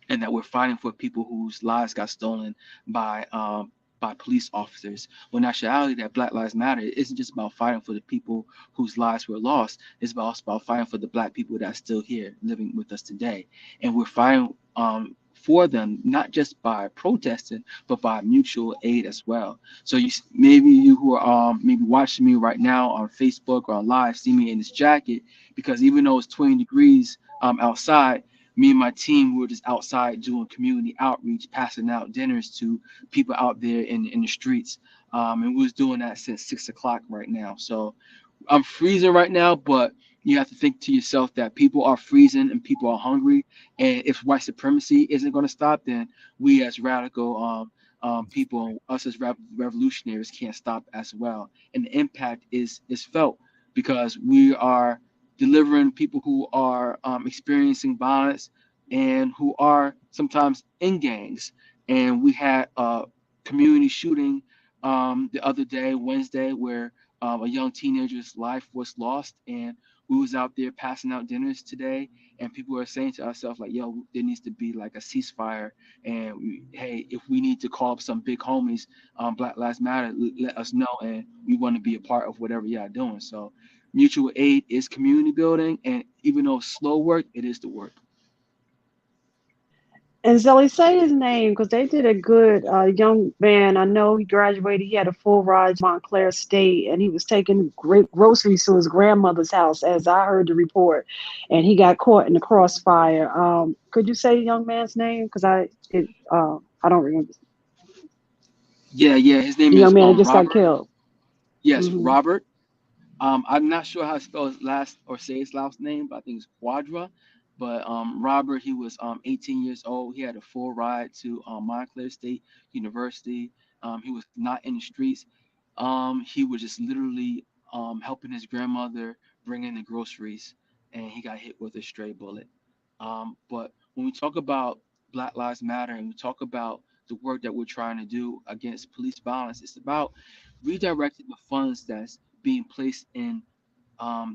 and that we're fighting for people whose lives got stolen by police officers. When in actuality, that Black Lives Matter isn't just about fighting for the people whose lives were lost. It's also about fighting for the Black people that's still here living with us today, and we're fighting for them not just by protesting, but by mutual aid as well. So maybe you who are maybe watching me right now on Facebook or on live see me in this jacket because even though it's 20 degrees outside, me and my team were just outside doing community outreach, passing out dinners to people out there in the streets. And we was doing that since 6 o'clock right now. So I'm freezing right now, but you have to think to yourself that people are freezing and people are hungry. And if white supremacy isn't going to stop, then we as radical people, us as revolutionaries can't stop as well. And the impact is felt because we are delivering people who are experiencing violence and who are sometimes in gangs. And we had a community shooting the other day, Wednesday, where a young teenager's life was lost. And we was out there passing out dinners today, and people are saying to ourselves like, yo, there needs to be like a ceasefire. And hey, if we need to call up some big homies, Black Lives Matter, let us know, and we want to be a part of whatever y'all doing. So mutual aid is community building, and even though it's slow work, it is the work. And Zelle, say his name because they did a good young man. I know he graduated. He had a full ride to Montclair State, and he was taking great groceries to his grandmother's house, as I heard the report. And he got caught in the crossfire. Could you say the young man's name? Because I don't remember. Yeah, his name The is young man that just got Robert. killed. Yes, Hmm. Robert. I'm not sure how to spell his last or say his last name, but I think it's Quadra. But Robert, he was 18 years old. He had a full ride to Montclair State University. He was not in the streets. He was just literally helping his grandmother bring in the groceries, and he got hit with a stray bullet. But when we talk about Black Lives Matter and we talk about the work that we're trying to do against police violence, it's about redirecting the funds that's being placed in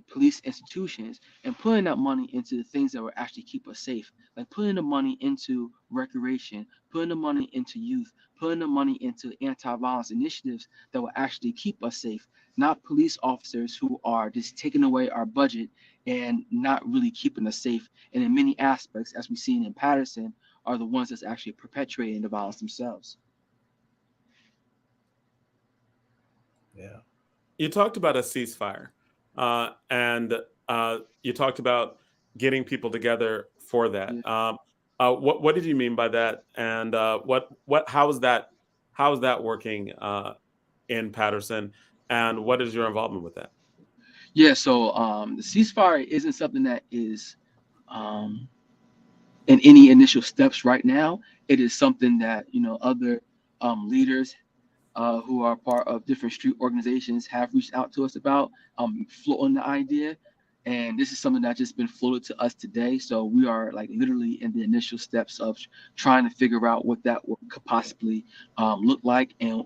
police institutions and putting that money into the things that will actually keep us safe, like putting the money into recreation, putting the money into youth, putting the money into anti-violence initiatives that will actually keep us safe, not police officers who are just taking away our budget and not really keeping us safe. And in many aspects, as we've seen in Patterson, are the ones that's actually perpetuating the violence themselves. Yeah. You talked about a ceasefire, and you talked about getting people together for that. Yeah. What did you mean by that? And how is that working in Patterson? And what is your involvement with that? Yeah, so the ceasefire isn't something that is um, in any initial steps right now. It is something that other leaders who are part of different street organizations have reached out to us about floating the idea, and this is something that's just been floated to us today. So we are like literally in the initial steps of trying to figure out what that could possibly look like and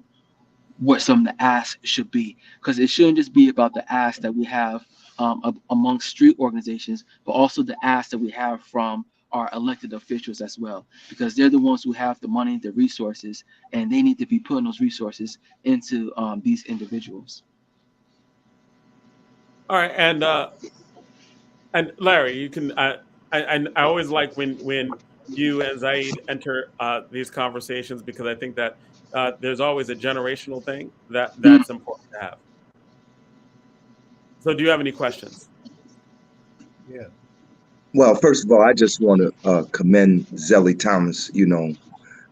what some of the asks should be, because it shouldn't just be about the ask that we have among street organizations, but also the ask that we have from our elected officials as well, because they're the ones who have the money, the resources, and they need to be putting those resources into these individuals. All right, and Larry, you can. I always like when you and Zaid enter these conversations because I think that there's always a generational thing that's important to have. So do you have any questions? Yeah. Well, first of all, I just want to commend Zelle Thomas. You know,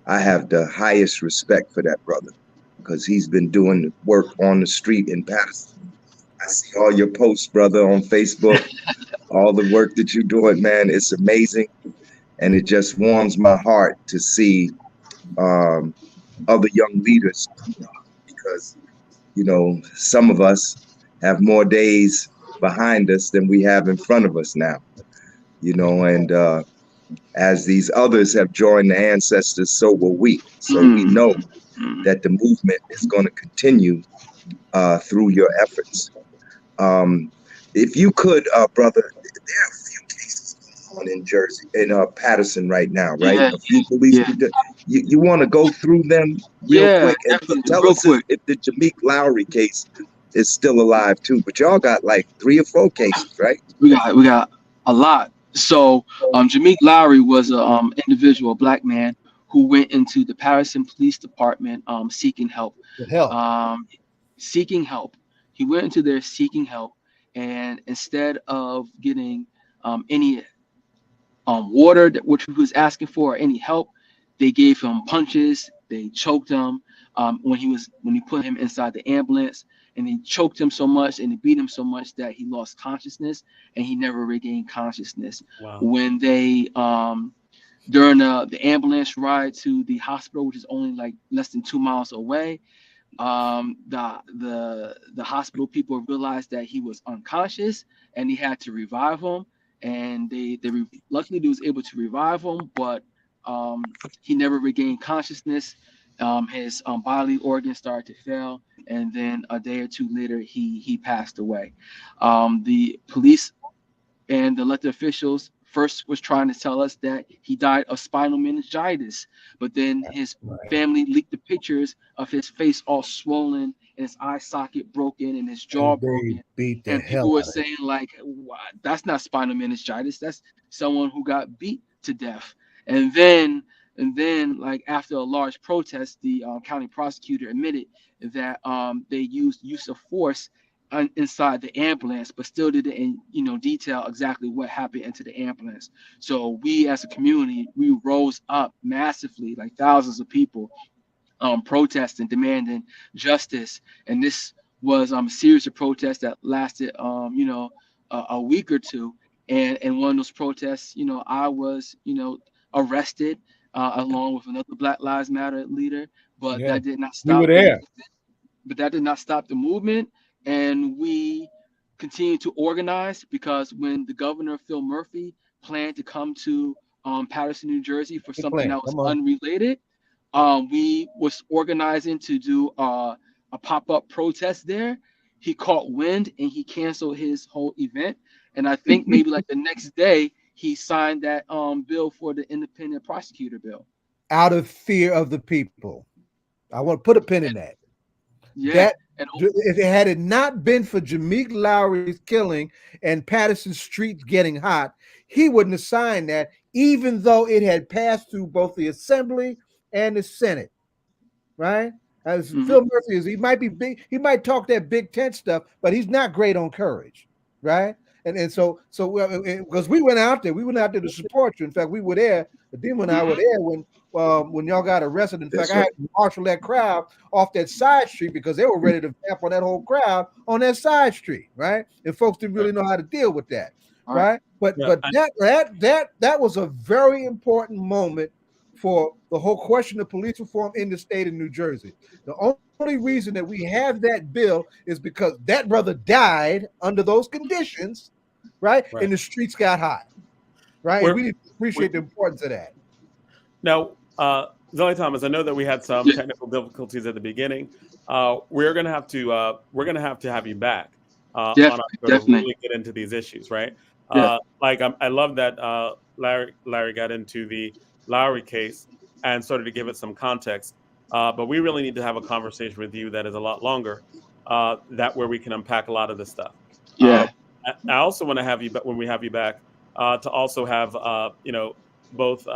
I have the highest respect for that brother because he's been doing work on the street in Patterson. I see all your posts, brother, on Facebook, all the work that you're doing, man. It's amazing. And it just warms my heart to see other young leaders because, you know, some of us have more days behind us than we have in front of us now, you know, and as these others have joined the ancestors, so will we. So we know that the movement is going to continue through your efforts. If you could, brother, there are a few cases going on in Jersey, in Patterson right now, right? Yeah, A few police. You want to go through them real yeah, quick and definitely. tell Real us quick. if the Jameek Lowry case is still alive too. But y'all got like 3 or 4 cases, right? We got a lot. So Jameek Lowry was a individual, a black man, who went into the Patterson Police Department seeking help. Seeking help. He went into there seeking help, and instead of getting any water which he was asking for, or any help, they gave him punches. They choked him when he put him inside the ambulance, and they choked him so much and they beat him so much that he lost consciousness and he never regained consciousness. Wow. When they during the ambulance ride to the hospital, which is only like less than 2 miles away, the hospital people realized that he was unconscious and he had to revive him, and luckily they was able to revive him, but he never regained consciousness. His bodily organs started to fail, and then a day or two later he passed away. The police and the elected officials first was trying to tell us that he died of spinal meningitis, but then his family leaked the pictures of his face all swollen and his eye socket broken and his jaw broken. Beat the And hell people were out of saying like, "What? That's not spinal meningitis. That's someone who got beat to death." And then like after a large protest, the county prosecutor admitted that they used use of force inside the ambulance, but still didn't detail exactly what happened into the ambulance. So we as a community, we rose up massively, like thousands of people protesting, demanding justice. And this was a series of protests that lasted a week or two. And one of those protests, I was arrested along with another Black Lives Matter leader, but that did not We were stop there. but that did not stop the movement. And we continued to organize, because when the governor, Phil Murphy, planned to come to Patterson, New Jersey for something that was unrelated, we was organizing to do a pop-up protest there. He caught wind and he canceled his whole event. And I think maybe like the next day he signed that bill for the independent prosecutor bill. Out of fear of the people. I want to put a pin in that. Yeah. If it had not been for Jameek Lowry's killing and Patterson Street getting hot, he wouldn't have signed that, even though it had passed through both the Assembly and the Senate, right? As Phil Murphy is, he might be big, he might talk that big tent stuff, but he's not great on courage, right? And so because we went out there to support you. In fact, we were there. Ademo and I were there when y'all got arrested. In fact, I had to marshal that crowd off that side street because they were ready to vamp on that whole crowd on that side street, right? And folks didn't really know how to deal with that, right? But that was a very important moment for the whole question of police reform in the state of New Jersey. The only reason that we have that bill is because that brother died under those conditions, right? And the streets got hot, right? And we need to appreciate the importance of that. Now, Zelle Thomas, I know that we had some technical difficulties at the beginning. We're gonna have to have you back on our show to really get into these issues, right? I love that Larry got into the Lowry case and started to give it some context. But we really need to have a conversation with you that is a lot longer, where we can unpack a lot of this stuff. I also want to have you, but when we have you back, to also have both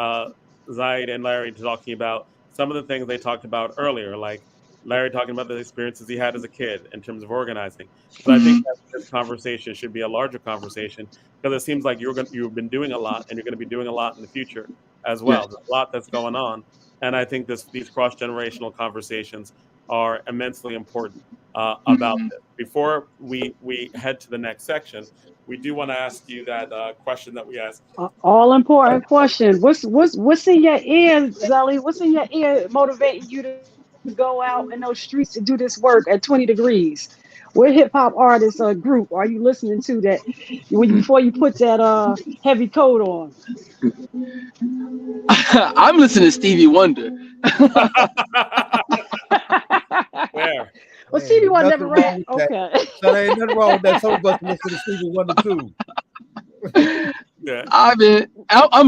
Zaid and Larry talking about some of the things they talked about earlier, like Larry talking about the experiences he had as a kid in terms of organizing. So I think that this conversation should be a larger conversation because it seems like you've been doing a lot and you're going to be doing a lot in the future as well. Yes. There's a lot that's going on, and I think these cross generational conversations are immensely important about this. Before we head to the next section, we do want to ask you that question that we asked. All important question. What's in your ear, Zelly? What's in your ear motivating you to go out in those streets to do this work at 20 degrees? What hip hop artist or group are you listening to that before you put that heavy coat on? I'm listening to Stevie Wonder. Where? Well, Stevie Wonder never Nothing wrong rap. with that. Okay. So there ain't nothing wrong with that. Some of us listen to Stevie Wonder too. Yeah. I'm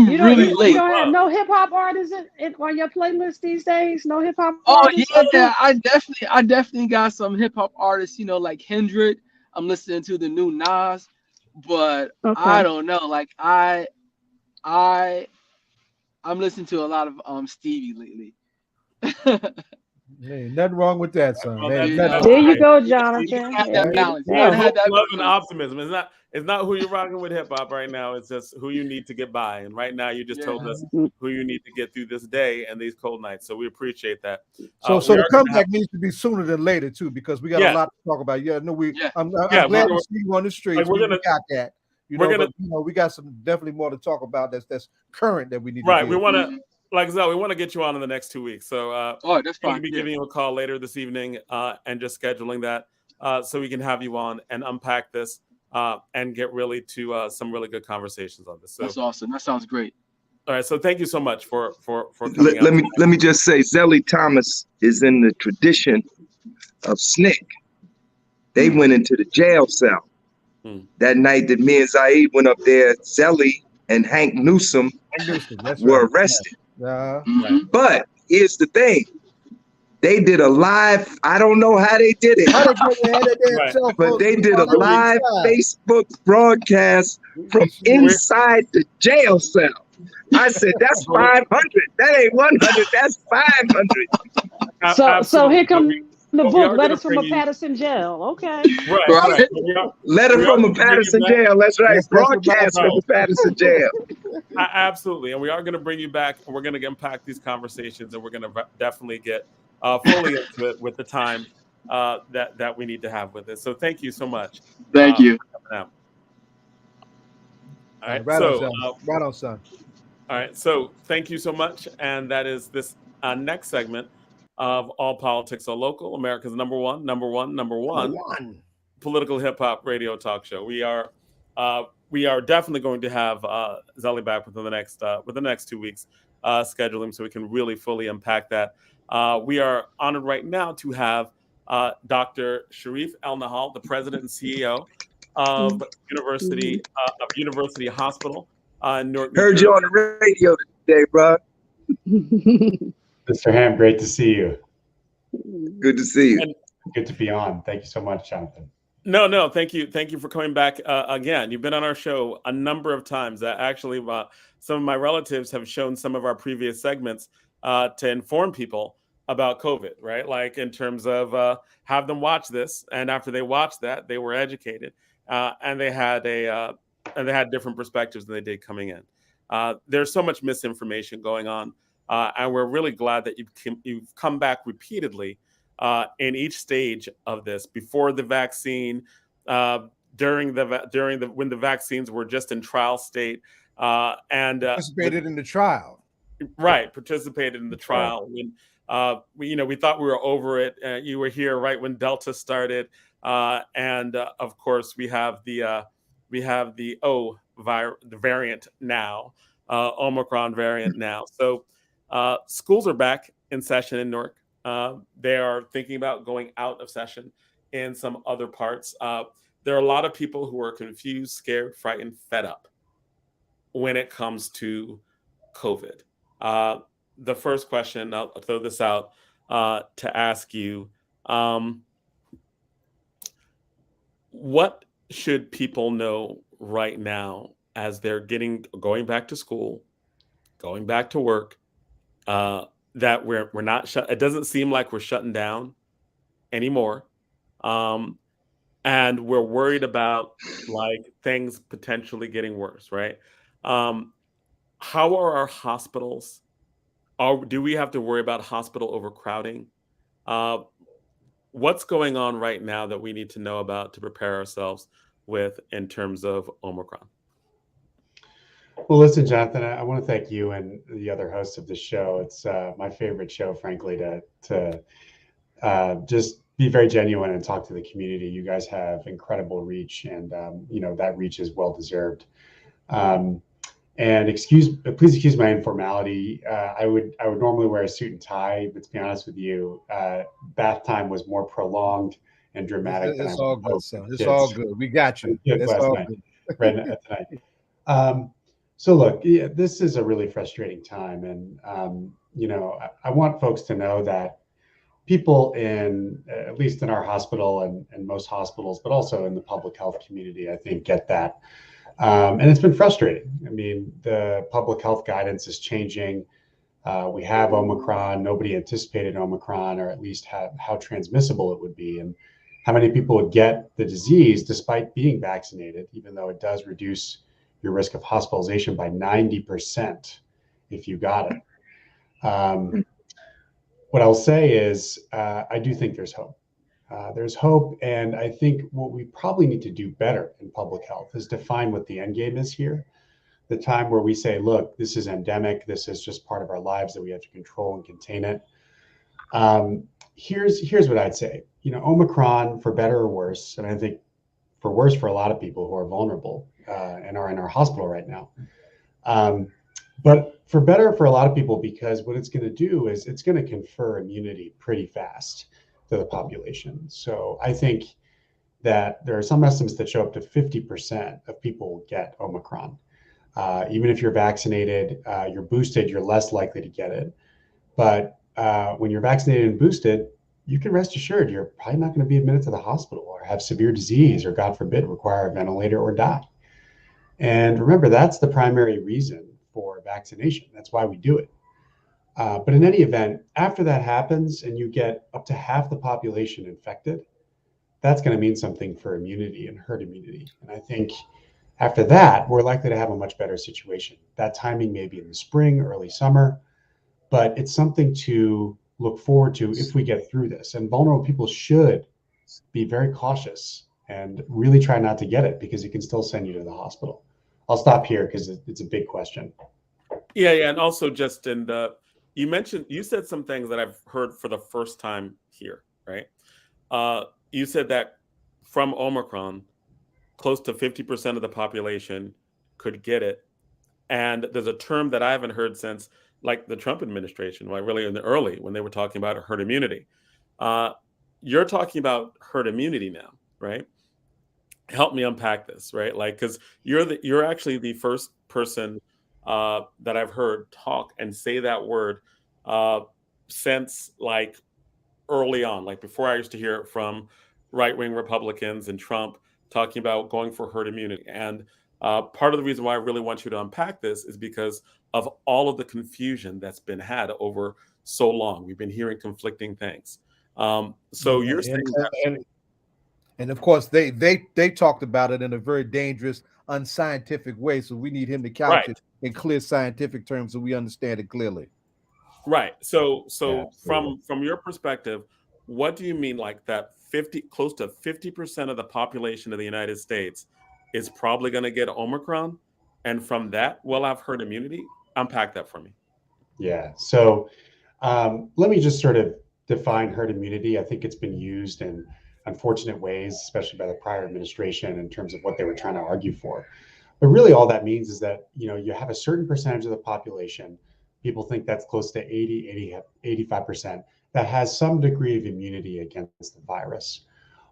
really late. You don't have no hip hop artists on your playlist these days? No hip hop Oh artists? yeah, I definitely got some hip hop artists, like Kendrick. I'm listening to the new Nas, but I don't know. Like I'm listening to a lot of Stevie lately. Ain't nothing wrong with that, son. There you go, Jonathan. You gotta have that balance. You You gotta hope, have that love, and balance. optimism. It's not who you're rocking with hip hop right now. It's just who you need to get by. And right now, you just told us who you need to get through this day and these cold nights. So we appreciate that. So the comeback needs to be sooner than later too, because we got a lot to talk about. I'm glad to see you on the streets. Like we got that. We got some definitely more to talk about. That's current that we need. Right. To we want to. Like Zelle, we want to get you on in the next 2 weeks. So that's fine. We'll be giving you a call later this evening and just scheduling that so we can have you on and unpack this and get really to some really good conversations on this. So that's awesome. That sounds great. All right. So thank you so much for coming out. Let me just say, Zelle Thomas is in the tradition of SNCC. They went into the jail cell that night that me and Zaid went up there. Zelle and Hank Newsom were arrested. But here's the thing. They did a live, I don't know how they did it, but they did a live Facebook broadcast from inside the jail cell. I said, that's 500. That ain't 100, that's 500. So here comes the book, Letters from a Patterson Jail. Okay. Right. Letter from a Patterson Jail. That's right. Broadcast from a Patterson Jail. Absolutely. And we are going to bring you back and we're going to unpack these conversations and we're going to definitely get fully into it with the time that we need to have with it. So thank you so much. Thank you. All right. Right on, son. All right. So thank you so much. And that is this next segment of All Politics Are Local, America's number one political hip hop radio talk show. We are definitely going to have Zelle back within the next 2 weeks, scheduling so we can really fully unpack that. We are honored right now to have Dr. Shereef Elnahal, the president and CEO of University Hospital in Newark. Heard you on the radio today, bro. Mr. Hamm, great to see you. Good to see you. And good to be on. Thank you so much, Jonathan. No, thank you for coming back again. You've been on our show a number of times. Actually, some of my relatives have shown some of our previous segments to inform people about COVID, right? Like in terms of have them watch this, and after they watched that, they were educated and they had different perspectives than they did coming in. There's so much misinformation going on. And we're really glad that you've come back repeatedly in each stage of this, before the vaccine, when the vaccines were just in trial state, and participated in the trial. Right, participated in the trial. When we thought we were over it. You were here right when Delta started, and of course we have the variant now, Omicron variant now. So. Schools are back in session in Newark. They are thinking about going out of session in some other parts. There are a lot of people who are confused, scared, frightened, fed up when it comes to COVID. The first question, I'll throw this out to ask you, what should people know right now as they're going back to school, going back to work, that we're not shut? It doesn't seem like we're shutting down anymore. And we're worried about like things potentially getting worse, right? How are our hospitals? Do we have to worry about hospital overcrowding? What's going on right now that we need to know about to prepare ourselves with in terms of Omicron? Well, listen, Jonathan, I want to thank you and the other hosts of the show. It's my favorite show, frankly, to just be very genuine and talk to the community. You guys have incredible reach, and that reach is well deserved. And please excuse my informality. I would normally wear a suit and tie, but to be honest with you, bath time was more prolonged and dramatic than I It's would all good, hope. son. It's all good. We got you. It's Last all night, good. right tonight. So look, yeah, this is a really frustrating time, and I want folks to know that people in, at least in our hospital and most hospitals, but also in the public health community, I think get that. And it's been frustrating. I mean, the public health guidance is changing. We have Omicron. Nobody anticipated Omicron, or at least how transmissible it would be, and how many people would get the disease despite being vaccinated, even though it does reduce your risk of hospitalization by 90% if you got it. What I'll say is, I do think there's hope. There's hope, and I think what we probably need to do better in public health is define what the end game is here. The time where we say, look, this is endemic, this is just part of our lives that we have to control and contain it. Here's what I'd say. Omicron, for better or worse, and I think for worse for a lot of people who are vulnerable and are in our hospital right now. But for better for a lot of people, because what it's going to do is it's going to confer immunity pretty fast to the population. So I think that there are some estimates that show up to 50% of people will get Omicron. Even if you're vaccinated, you're boosted, you're less likely to get it. But when you're vaccinated and boosted, you can rest assured you're probably not going to be admitted to the hospital or have severe disease or, God forbid, require a ventilator or die. And remember, that's the primary reason for vaccination. That's why we do it. But in any event, after that happens and you get up to half the population infected, that's going to mean something for immunity and herd immunity. And I think after that, we're likely to have a much better situation. That timing may be in the spring, early summer, but it's something to look forward to if we get through this. And vulnerable people should be very cautious and really try not to get it, because it can still send you to the hospital. I'll stop here because it's a big question. Yeah, and also just you said some things that I've heard for the first time here, right? You said that from Omicron, close to 50% of the population could get it. And there's a term that I haven't heard since, like, the Trump administration, like really in the early, when they were talking about herd immunity. You're talking about herd immunity now, right? Help me unpack this, right? Like, because you're actually the first person that I've heard talk and say that word since like early on, like before I used to hear it from right-wing Republicans and Trump talking about going for herd immunity. And part of the reason why I really want you to unpack this is because of all of the confusion that's been had over so long. We've been hearing conflicting things. So you're saying that. And of course, they talked about it in a very dangerous, unscientific way. So we need him to couch it in clear scientific terms so we understand it clearly. Right. So from your perspective, what do you mean, like that close to 50% of the population of the United States is probably going to get Omicron, and from that we'll have herd immunity? Unpack that for me. Yeah. So let me just sort of define herd immunity. I think it's been used in unfortunate ways, especially by the prior administration, in terms of what they were trying to argue for. But really all that means is that, you have a certain percentage of the population, people think that's close to 85%, that has some degree of immunity against the virus.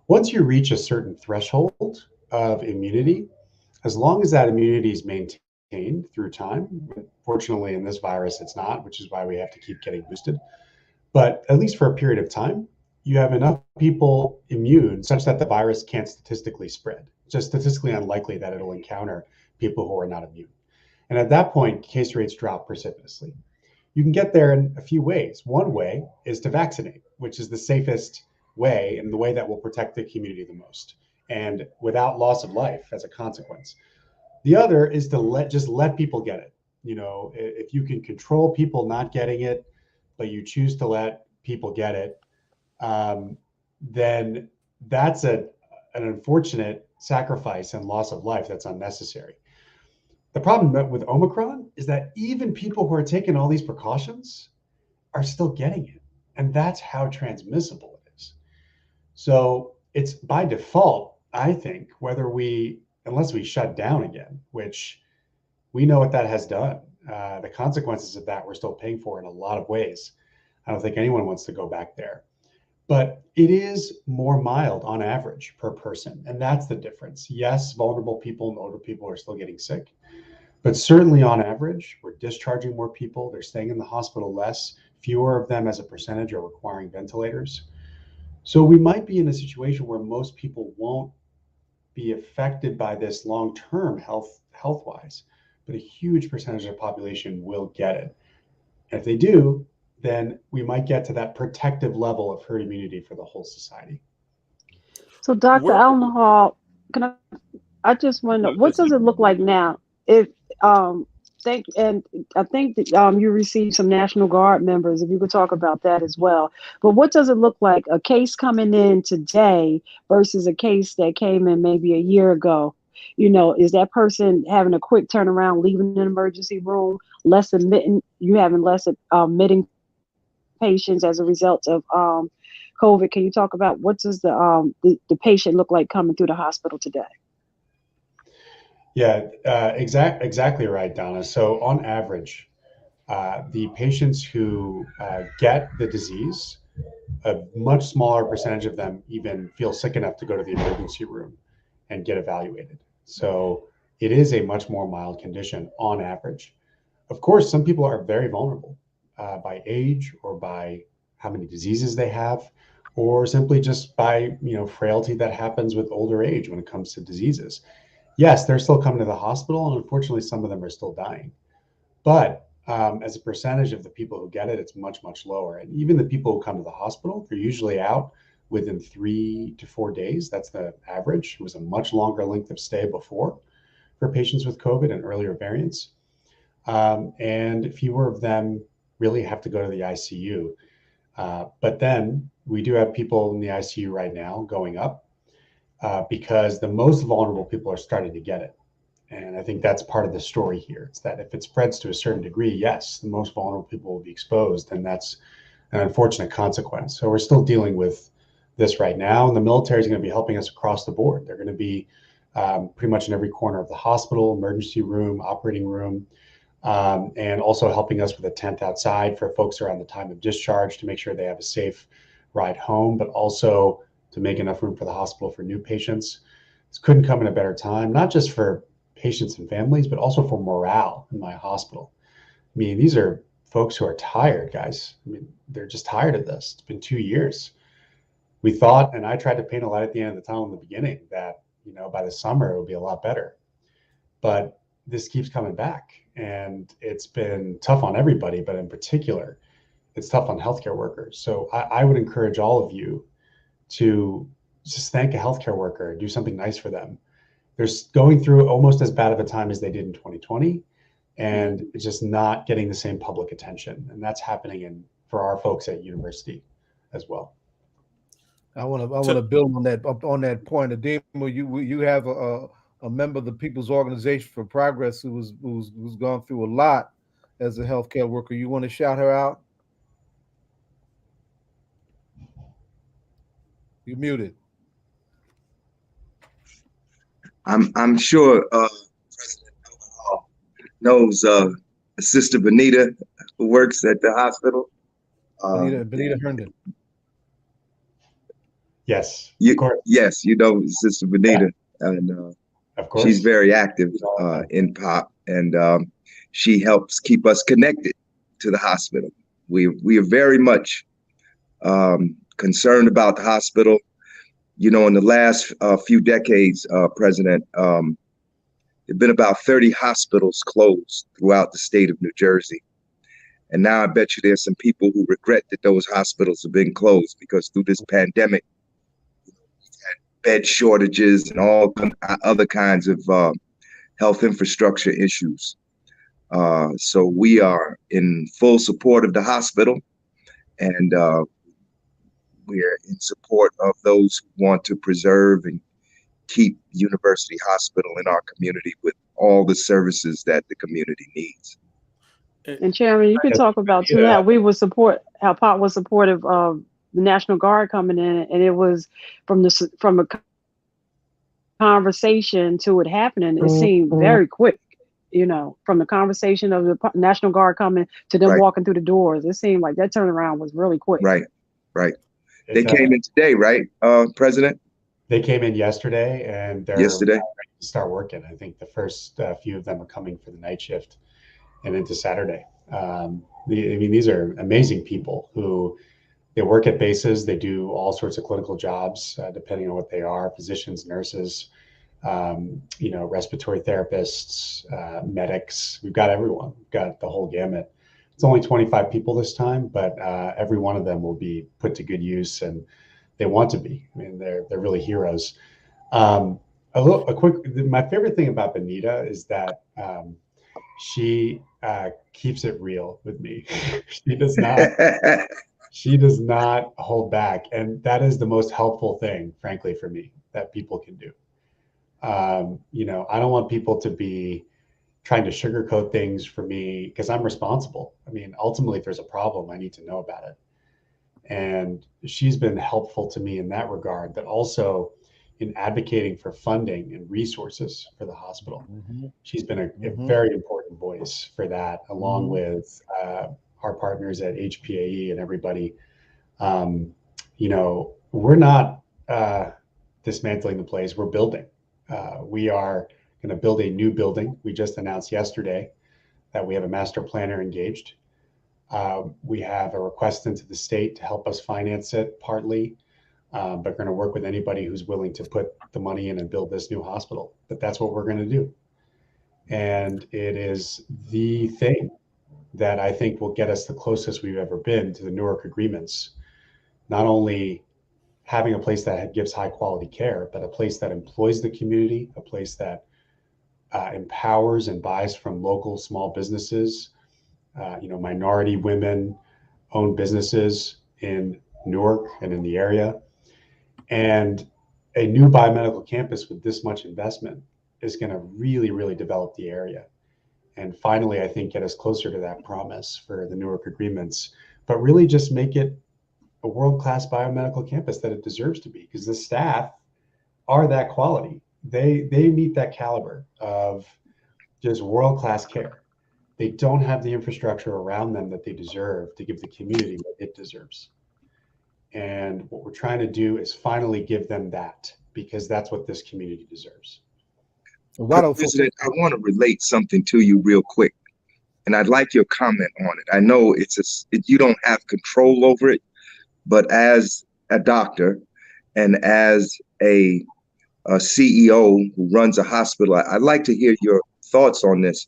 Once you reach a certain threshold of immunity, as long as that immunity is maintained through time, fortunately in this virus it's not, which is why we have to keep getting boosted, but at least for a period of time, you have enough people immune such that the virus can't statistically spread. It's just statistically unlikely that it'll encounter people who are not immune. And at that point, case rates drop precipitously. You can get there in a few ways. One way is to vaccinate, which is the safest way, and the way that will protect the community the most, and without loss of life as a consequence. The other is to just let people get it. You know, if you can control people not getting it, but you choose to let people get it, then that's an unfortunate sacrifice and loss of life that's unnecessary. The problem with Omicron is that even people who are taking all these precautions are still getting it. And that's how transmissible it is. So it's by default, I think, unless we shut down again, which we know what that has done. The consequences of that we're still paying for in a lot of ways. I don't think anyone wants to go back there. But it is more mild on average per person. And that's the difference. Yes, vulnerable people and older people are still getting sick. But certainly on average, we're discharging more people. They're staying in the hospital less. Fewer of them as a percentage are requiring ventilators. So we might be in a situation where most people won't be affected by this long-term health-wise, but a huge percentage of the population will get it. And if they do, then we might get to that protective level of herd immunity for the whole society. So, Dr. Elnahal, I just want to know, what does it look like now? If I think that you received some National Guard members, if you could talk about that as well. But what does it look like, a case coming in today versus a case that came in maybe a year ago? You know, is that person having a quick turnaround, leaving an emergency room, you having less admitting patients as a result of COVID? Can you talk about what does the patient look like coming through the hospital today? Yeah, exactly right, Donna. So on average, the patients who get the disease, a much smaller percentage of them even feel sick enough to go to the emergency room and get evaluated. So it is a much more mild condition on average. Of course, some people are very vulnerable by age or by how many diseases they have, or simply just by frailty that happens with older age when it comes to diseases. Yes, they're still coming to the hospital, and unfortunately, some of them are still dying. But as a percentage of the people who get it, it's much, much lower. And even the people who come to the hospital, they're usually out within 3 to 4 days. That's the average. It was a much longer length of stay before for patients with COVID and earlier variants. And fewer of them really have to go to the ICU. But then we do have people in the ICU right now going up because the most vulnerable people are starting to get it. And I think that's part of the story here. It's that if it spreads to a certain degree, yes, the most vulnerable people will be exposed, and that's an unfortunate consequence. So we're still dealing with this right now, and the military is going to be helping us across the board. They're going to be pretty much in every corner of the hospital, emergency room, operating room, and also helping us with a tent outside for folks around the time of discharge to make sure they have a safe ride home, but also to make enough room for the hospital for new patients. This couldn't come in a better time, not just for patients and families, but also for morale in my hospital. I mean, these are folks who are tired, guys. I mean, they're just tired of this. It's been 2 years. We thought, and I tried to paint a light at the end of the tunnel in the beginning, that by the summer it would be a lot better. But this keeps coming back, and it's been tough on everybody, but in particular, it's tough on healthcare workers. So I would encourage all of you to just thank a healthcare worker, do something nice for them. They're going through almost as bad of a time as they did in 2020, and it's just not getting the same public attention. And that's happening for our folks at university as well. I want to build on that point. Adema, you have a member of the People's Organization for Progress who's gone through a lot as a healthcare worker. You want to shout her out? You're muted. I'm sure President Elnahal knows Sister Benita, who works at the hospital. Benita Herndon. Yes, of course. Yes, Sister Benita, and of course she's very active in POP, and she helps keep us connected to the hospital. We are very much concerned about the hospital. In the last few decades, President, there have been about 30 hospitals closed throughout the state of New Jersey. And now I bet you there's some people who regret that those hospitals have been closed, because through this pandemic, we've had bed shortages and all other kinds of health infrastructure issues. So we are in full support of the hospital, and we're in support of those who want to preserve and keep University Hospital in our community with all the services that the community needs. And Chairman, you could talk about too how Pop was supportive of the National Guard coming in, and it was from a conversation to it happening. It seemed very quick, from the conversation of the National Guard coming to them walking through the doors. It seemed like that turnaround was really quick. Right. They came in today, right, President? They came in yesterday, and they're ready to start working. I think the first few of them are coming for the night shift and into Saturday. These are amazing people who they work at bases. They do all sorts of clinical jobs, depending on what they are: physicians, nurses, respiratory therapists, medics. We've got everyone. We've got the whole gamut. It's only 25 people this time, but every one of them will be put to good use, and they want to be. I mean, they're really heroes. My favorite thing about Benita is that she keeps it real with me. She does not hold back, and that is the most helpful thing, frankly, for me, that people can do. I don't want people to be trying to sugarcoat things for me, because I'm responsible. I mean, ultimately, if there's a problem, I need to know about it. And she's been helpful to me in that regard, but also in advocating for funding and resources for the hospital. She's been a very important voice for that, along with our partners at HPAE and everybody. We're not dismantling the place, we're building. We are going to build a new building. We just announced yesterday that we have a master planner engaged. We have a request into the state to help us finance it partly, but we're going to work with anybody who's willing to put the money in and build this new hospital. But that's what we're going to do. And it is the thing that I think will get us the closest we've ever been to the Newark agreements. Not only having a place that gives high quality care, but a place that employs the community, a place that empowers and buys from local small businesses, minority women-owned businesses in Newark and in the area. And a new biomedical campus with this much investment is going to really, really develop the area. And finally, I think, get us closer to that promise for the Newark agreements, but really just make it a world-class biomedical campus that it deserves to be, because the staff are that quality. They meet that caliber of just world-class care. They don't have the infrastructure around them that they deserve to give the community what it deserves. And what we're trying to do is finally give them that, because that's what this community deserves. President, I want to relate something to you real quick, and I'd like your comment on it. I know you don't have control over it, but as a doctor and as a CEO who runs a hospital, I'd like to hear your thoughts on this.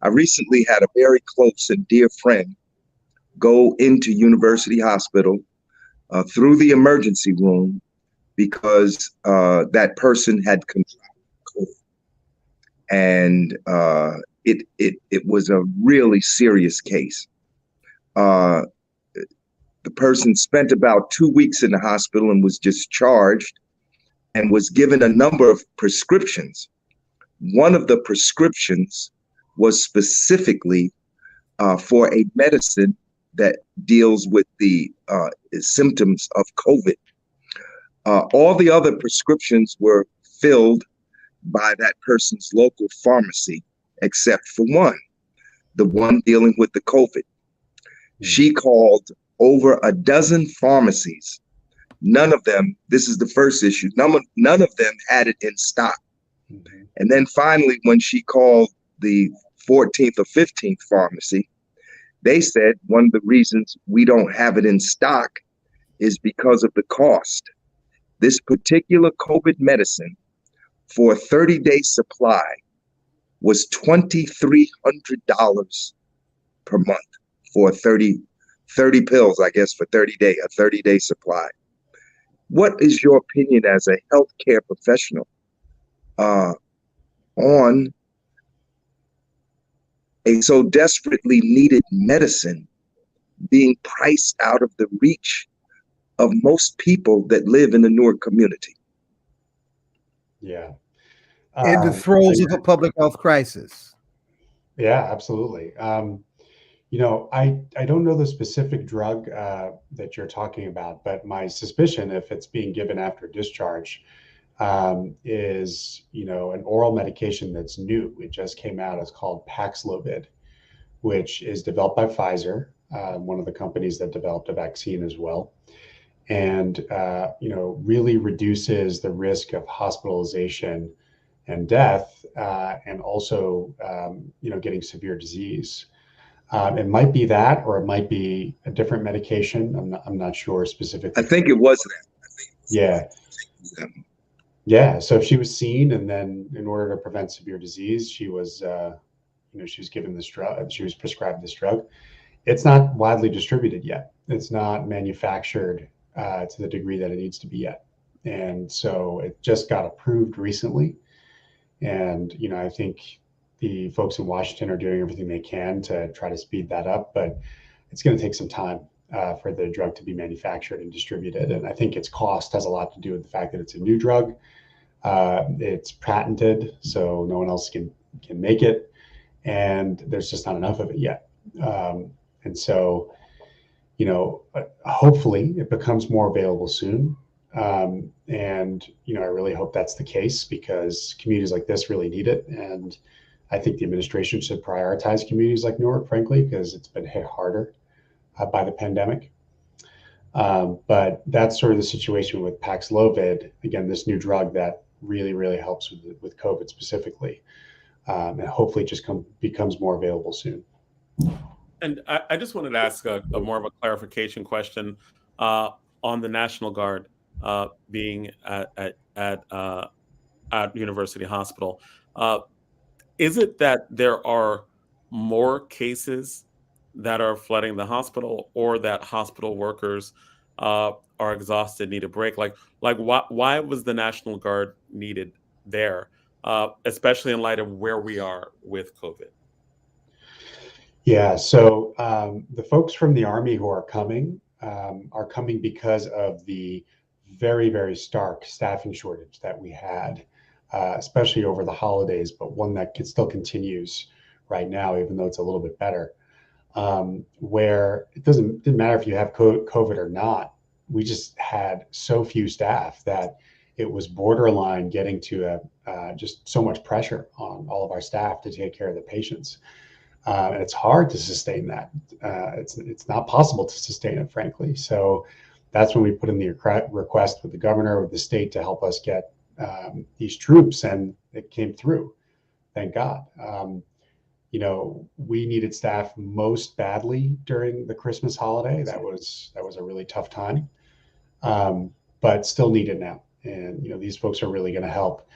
I recently had a very close and dear friend go into University Hospital through the emergency room because that person had contracted COVID. And it was a really serious case. The person spent about 2 weeks in the hospital and was discharged and was given a number of prescriptions. One of the prescriptions was specifically for a medicine that deals with the symptoms of COVID. All the other prescriptions were filled by that person's local pharmacy, except for one, the one dealing with the COVID. She called over a dozen pharmacies. None of them, this is the first issue, none of them had it in stock. And then finally, when she called the 14th or 15th pharmacy, they said one of the reasons we don't have it in stock is because of the cost. This particular COVID medicine for a 30-day supply was $2,300 per month for 30 pills, I guess, for a 30-day supply. What is your opinion as a healthcare professional on a so desperately needed medicine being priced out of the reach of most people that live in the Newark community? Yeah. In the throes of a public health crisis. Yeah, absolutely. You know, I don't know the specific drug that you're talking about, but my suspicion, if it's being given after discharge, is, you know, an oral medication that's new. It just came out. It's called Paxlovid, which is developed by Pfizer, one of the companies that developed a vaccine as well, and you know, really reduces the risk of hospitalization and death, and also you know, getting severe disease. It might be that, or it might be a different medication. I'm not sure specifically. I think it was that. Yeah. Yeah. So she was seen, and then in order to prevent severe disease, she was, you know, she was given this drug. She was prescribed this drug. It's not widely distributed yet. It's not manufactured to the degree that it needs to be yet. And so it just got approved recently. And, you know, I think the folks in Washington are doing everything they can to try to speed that up, but it's going to take some time for the drug to be manufactured and distributed. And I think its cost has a lot to do with the fact that it's a new drug. It's patented, so no one else can make it, and there's just not enough of it yet. And so, you know, hopefully it becomes more available soon. And, you know, I really hope that's the case, because communities like this really need it. And I think the administration should prioritize communities like Newark, frankly, because it's been hit harder by the pandemic. But that's sort of the situation with Paxlovid, again, this new drug that really, really helps with COVID specifically. And hopefully it just becomes more available soon. And I just wanted to ask a more of a clarification question on the National Guard being at University Hospital. Is it that there are more cases that are flooding the hospital, or that hospital workers are exhausted, need a break? Like why was the National Guard needed there, especially in light of where we are with COVID? Yeah, so the folks from the Army who are coming because of the very, very stark staffing shortage that we had, especially over the holidays, but one that still continues right now, even though it's a little bit better, where it didn't matter if you have COVID or not. We just had so few staff that it was borderline getting to just so much pressure on all of our staff to take care of the patients. And it's hard to sustain that. It's not possible to sustain it, frankly. So that's when we put in the request with the governor, with the state, to help us get these troops, and it came through. Thank God. You know, we needed staff most badly during the Christmas holiday. That was a really tough time, but still needed now. And, you know, these folks are really going to help,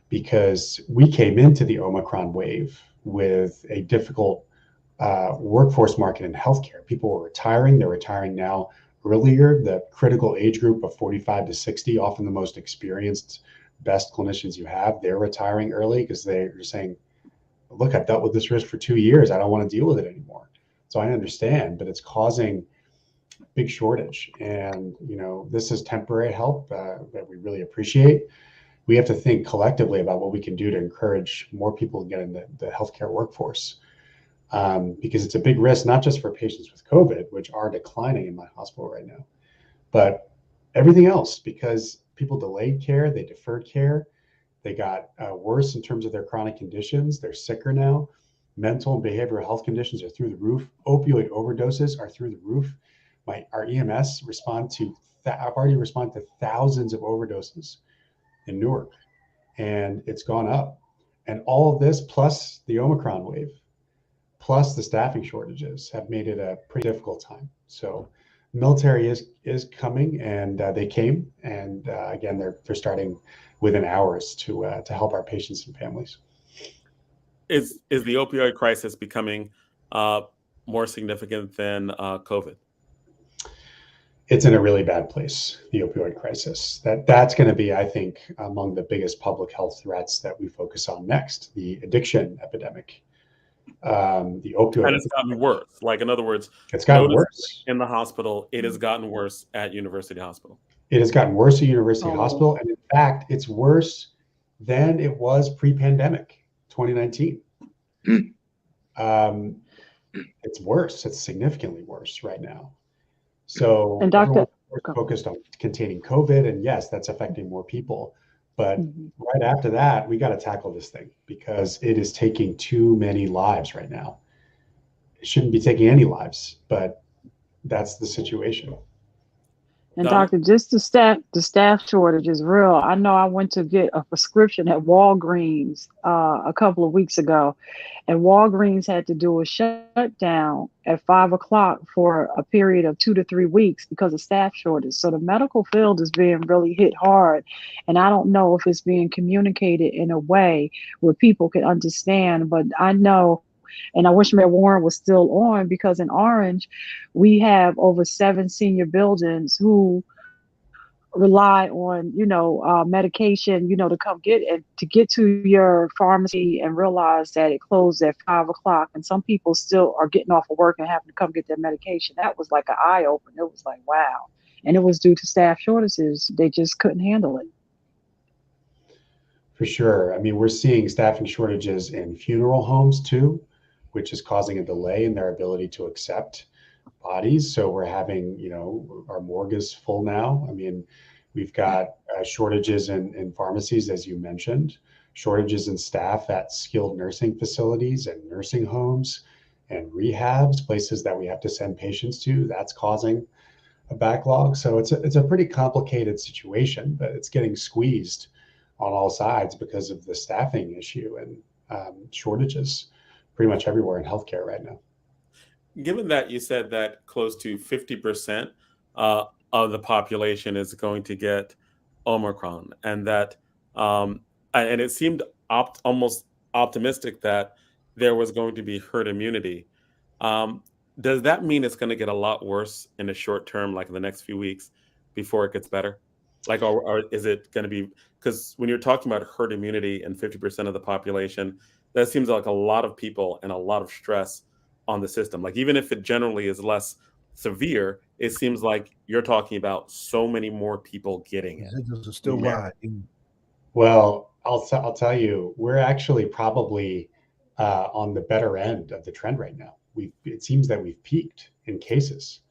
because we came into the Omicron wave with a difficult workforce market in healthcare. People were retiring. They're retiring now earlier. The critical age group of 45 to 60, often the most experienced, best clinicians you have, they're retiring early because they're saying, look, I've dealt with this risk for 2 years. I don't want to deal with it anymore. So I understand, but it's causing a big shortage. And, you know, this is temporary help that we really appreciate. We have to think collectively about what we can do to encourage more people to get in the healthcare workforce, because it's a big risk, not just for patients with COVID, which are declining in my hospital right now, but everything else, because people delayed care, they deferred care, they got worse in terms of their chronic conditions, they're sicker now. Mental and behavioral health conditions are through the roof. Opioid overdoses are through the roof. Our EMS I've already responded to thousands of overdoses in Newark, and it's gone up. And all of this, plus the Omicron wave, plus the staffing shortages, have made it a pretty difficult time. So the military is coming, and they came, and again, they're starting within hours to help our patients and families. Is the opioid crisis becoming more significant than COVID? It's in a really bad place, the opioid crisis. That's going to be, I think, among the biggest public health threats that we focus on next, the addiction epidemic, the opioid. And it's gotten worse. Like, in other words, it's gotten worse in the hospital. It has gotten worse at University Hospital. It has gotten worse at University Hospital. And in fact, it's worse than it was pre-pandemic, 2019. It's worse. It's significantly worse right now. So and Dr. we're focused on containing COVID, and yes, that's affecting more people. But right after that, we got to tackle this thing because it is taking too many lives right now. It shouldn't be taking any lives, but that's the situation. And Doctor, just the staff shortage is real. I know I went to get a prescription at Walgreens a couple of weeks ago, and Walgreens had to do a shutdown at 5 o'clock for a period of 2 to 3 weeks because of staff shortage. So the medical field is being really hit hard, and I don't know if it's being communicated in a way where people can understand, but I know. And I wish Mayor Warren was still on, because in Orange, we have over 7 senior buildings who rely on, medication, to come get it, to get to your pharmacy and realize that it closed at 5 o'clock. And some people still are getting off of work and having to come get their medication. That was like an eye opener. It was like, wow. And it was due to staff shortages. They just couldn't handle it. For sure. I mean, we're seeing staffing shortages in funeral homes too, which is causing a delay in their ability to accept bodies. So we're having, our morgue is full now. I mean, we've got shortages in pharmacies, as you mentioned, shortages in staff at skilled nursing facilities and nursing homes and rehabs, places that we have to send patients to. That's causing a backlog. So it's a pretty complicated situation, but it's getting squeezed on all sides because of the staffing issue and shortages pretty much everywhere in healthcare right now. Given that you said that close to 50% of the population is going to get Omicron, and that and it seemed almost optimistic that there was going to be herd immunity, does that mean it's going to get a lot worse in the short term, like in the next few weeks, before it gets better? Like, or is it going to be, because when you're talking about herd immunity and 50% of the population, that seems like a lot of people and a lot of stress on the system. Like, even if it generally is less severe, it seems like you're talking about so many more people getting it. It's still wide. Well, I'll tell you, we're actually probably on the better end of the trend right now. It seems that we've peaked in cases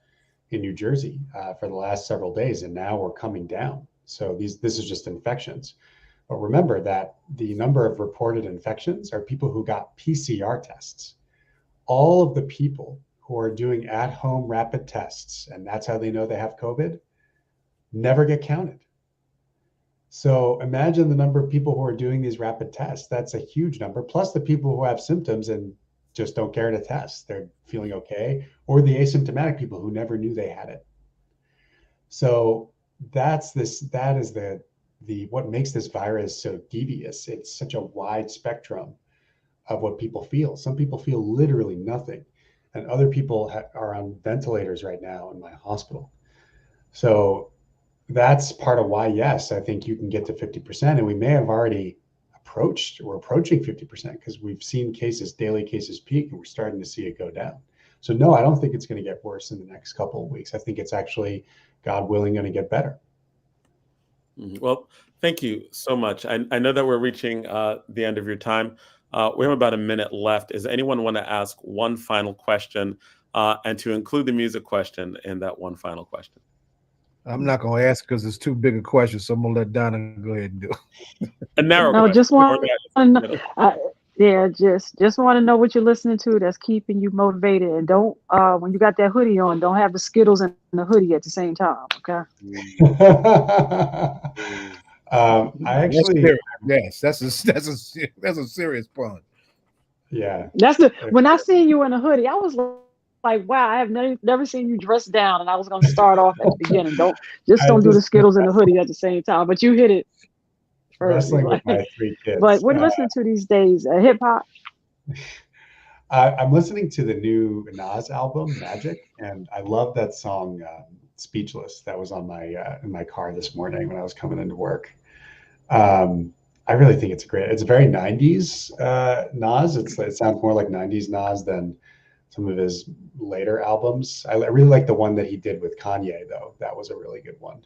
in New Jersey for the last several days, and now we're coming down. So this is just infections. But remember that the number of reported infections are people who got PCR tests. All of the people who are doing at-home rapid tests, and that's how they know they have COVID, never get counted. So imagine the number of people who are doing these rapid tests. That's a huge number, plus the people who have symptoms and just don't care to test. They're feeling okay, or the asymptomatic people who never knew they had it. So that is what makes this virus so devious. It's such a wide spectrum of what people feel. Some people feel literally nothing, and other people are on ventilators right now in my hospital. So that's part of why, yes, I think you can get to 50%, and we may have already we're approaching 50% because we've seen daily cases peak, and we're starting to see it go down. So no, I don't think it's going to get worse in the next couple of weeks. I think it's actually, God willing, going to get better. Well, thank you so much. I know that we're reaching the end of your time. We have about a minute left. Does anyone want to ask one final question, and to include the music question in that one final question? I'm not going to ask because it's too big a question, so I'm going to let Donna go ahead and do it. A narrow question. Just want just want to know what you're listening to that's keeping you motivated, and don't when you got that hoodie on, don't have the Skittles and the hoodie at the same time. Okay. I actually, yes, that's a serious pun. Yeah. When I seen you in a hoodie, I was like, wow, I have never seen you dressed down, and I was going to start off at the beginning. Don't do the Skittles and the hoodie at the same time, but you hit it first. Wrestling with my 3 kids. But what are you listening to these days? Hip hop? I'm listening to the new Nas album, Magic, and I love that song, Speechless. That was on my in my car this morning when I was coming into work. I really think it's great. It's a very 90s Nas. It sounds more like 90s Nas than some of his later albums. I really like the one that he did with Kanye, though. That was a really good one.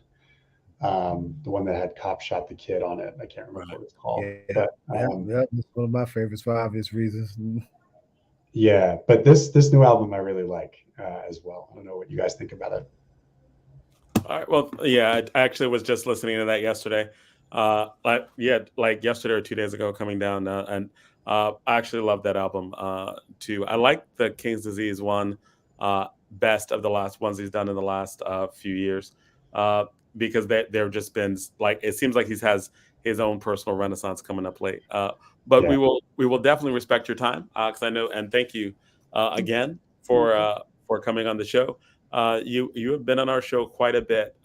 The one that had Cop Shot the Kid on it. I can't remember what it's called. Yeah, but it's one of my favorites for obvious reasons. Yeah, but this new album I really like as well. I don't know what you guys think about it. All right. Well, yeah, I actually was just listening to that yesterday. Like yesterday or 2 days ago, coming down, and I actually love that album too. I like the King's Disease one best of the last ones he's done in the last few years because they've just been like, it seems like he has his own personal renaissance coming up late. But Yeah. we will definitely respect your time because I know, and thank you again for coming on the show. You have been on our show quite a bit,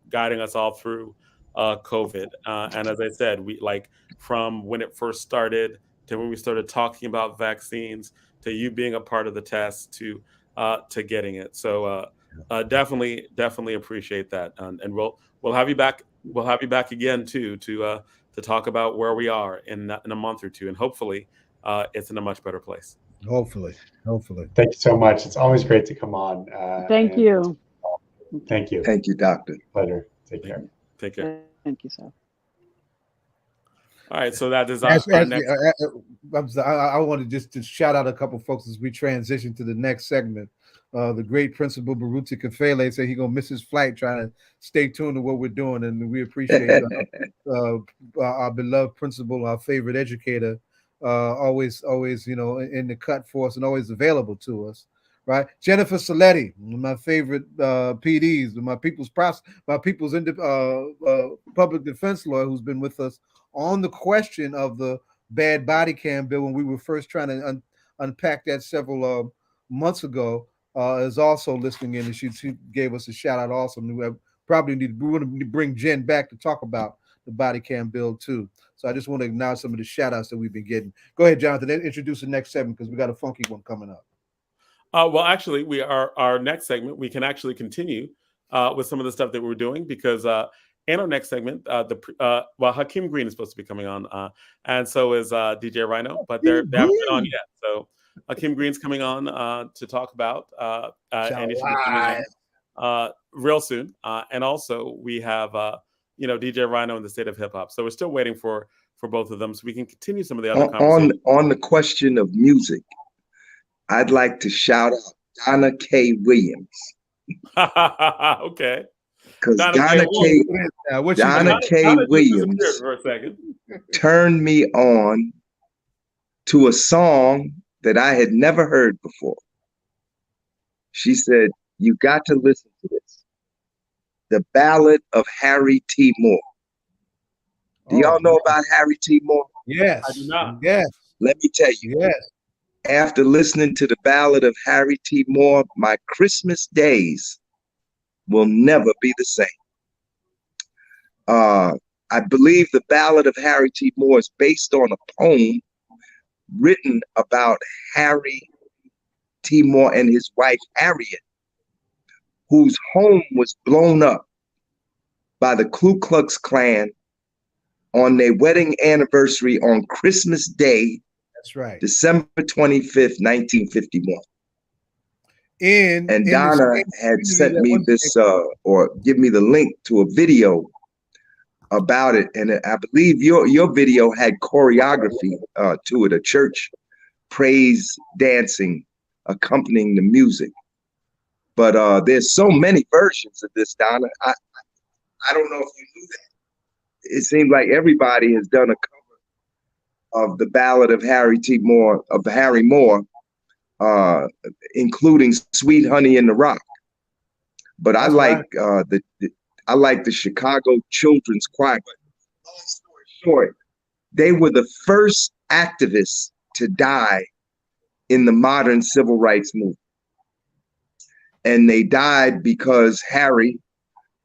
guiding us all through COVID. And as I said, we like from when it first started to when we started talking about vaccines to you being a part of the test to getting it. So definitely appreciate that. And we'll have you back. We'll have you back again too to talk about where we are in a month or two, and hopefully it's in a much better place. Hopefully. Thank you so much. It's always great to come on. Thank you. Thank you. Thank you, Doctor. Pleasure. Take care. Take care. Thank you, sir. All right, so that is our next. I wanted just to shout out a couple folks as we transition to the next segment. The great Principal Baruti Kafele said he's gonna miss his flight, trying to stay tuned to what we're doing, and we appreciate our beloved principal, our favorite educator, always in the cut for us and always available to us. Right, Jennifer Saletti, my favorite PDs, my people's public defense lawyer, who's been with us on the question of the bad body cam bill when we were first trying to unpack that several months ago, is also listening in, and she gave us a shout out also. We want to bring Jen back to talk about the body cam bill too. So I just want to acknowledge some of the shout outs that we've been getting. Go ahead, Jonathan, introduce the next segment because we got a funky one coming up. Well, actually, our next segment, we can actually continue with some of the stuff that we're doing because in our next segment, Hakeem Green is supposed to be coming on, and so is DJ Rhino, but they haven't been on yet. So Hakeem Green's coming on to talk about and he should be coming on real soon. And also we have DJ Rhino in the State of Hip Hop. So we're still waiting for both of them so we can continue some of the other conversations. On the question of music, I'd like to shout out Donna K. Williams. Okay. Because Donna K. Williams for a second. turned me on to a song that I had never heard before. She said, "You got to listen to this. The Ballad of Harry T. Moore." Do y'all know about Harry T. Moore? Yes. I do not. Yes. Let me tell you. Yes. After listening to the Ballad of Harry T. Moore, my Christmas days will never be the same. I believe the Ballad of Harry T. Moore is based on a poem written about Harry T. Moore and his wife Harriet, whose home was blown up by the Ku Klux Klan on their wedding anniversary on Christmas Day. That's right. December 25th, 1951. And Donna had sent me this or give me the link to a video about it. And I believe your video had choreography to it, a church praise dancing accompanying the music. But there's so many versions of this, Donna. I don't know if you knew that. It seems like everybody has done a cover of the Ballad of Harry T. Moore, of Harry Moore, including Sweet Honey in the Rock. But I like I like the Chicago Children's Choir. But long story short, they were the first activists to die in the modern civil rights movement. And they died because Harry,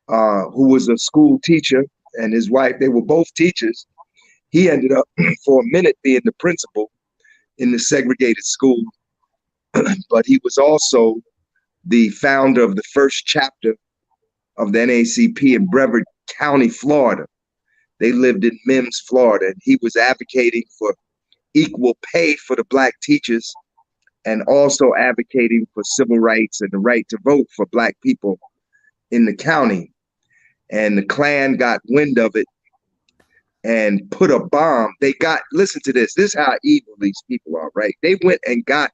who was a school teacher, and his wife, they were both teachers. He ended up for a minute being the principal in the segregated school but he was also the founder of the first chapter of the NAACP in Brevard County, Florida. They lived in Mims, Florida, and he was advocating for equal pay for the Black teachers and also advocating for civil rights and the right to vote for Black people in the county. And the Klan got wind of it and put a bomb. Listen to this. This is how evil these people are, right? They went and got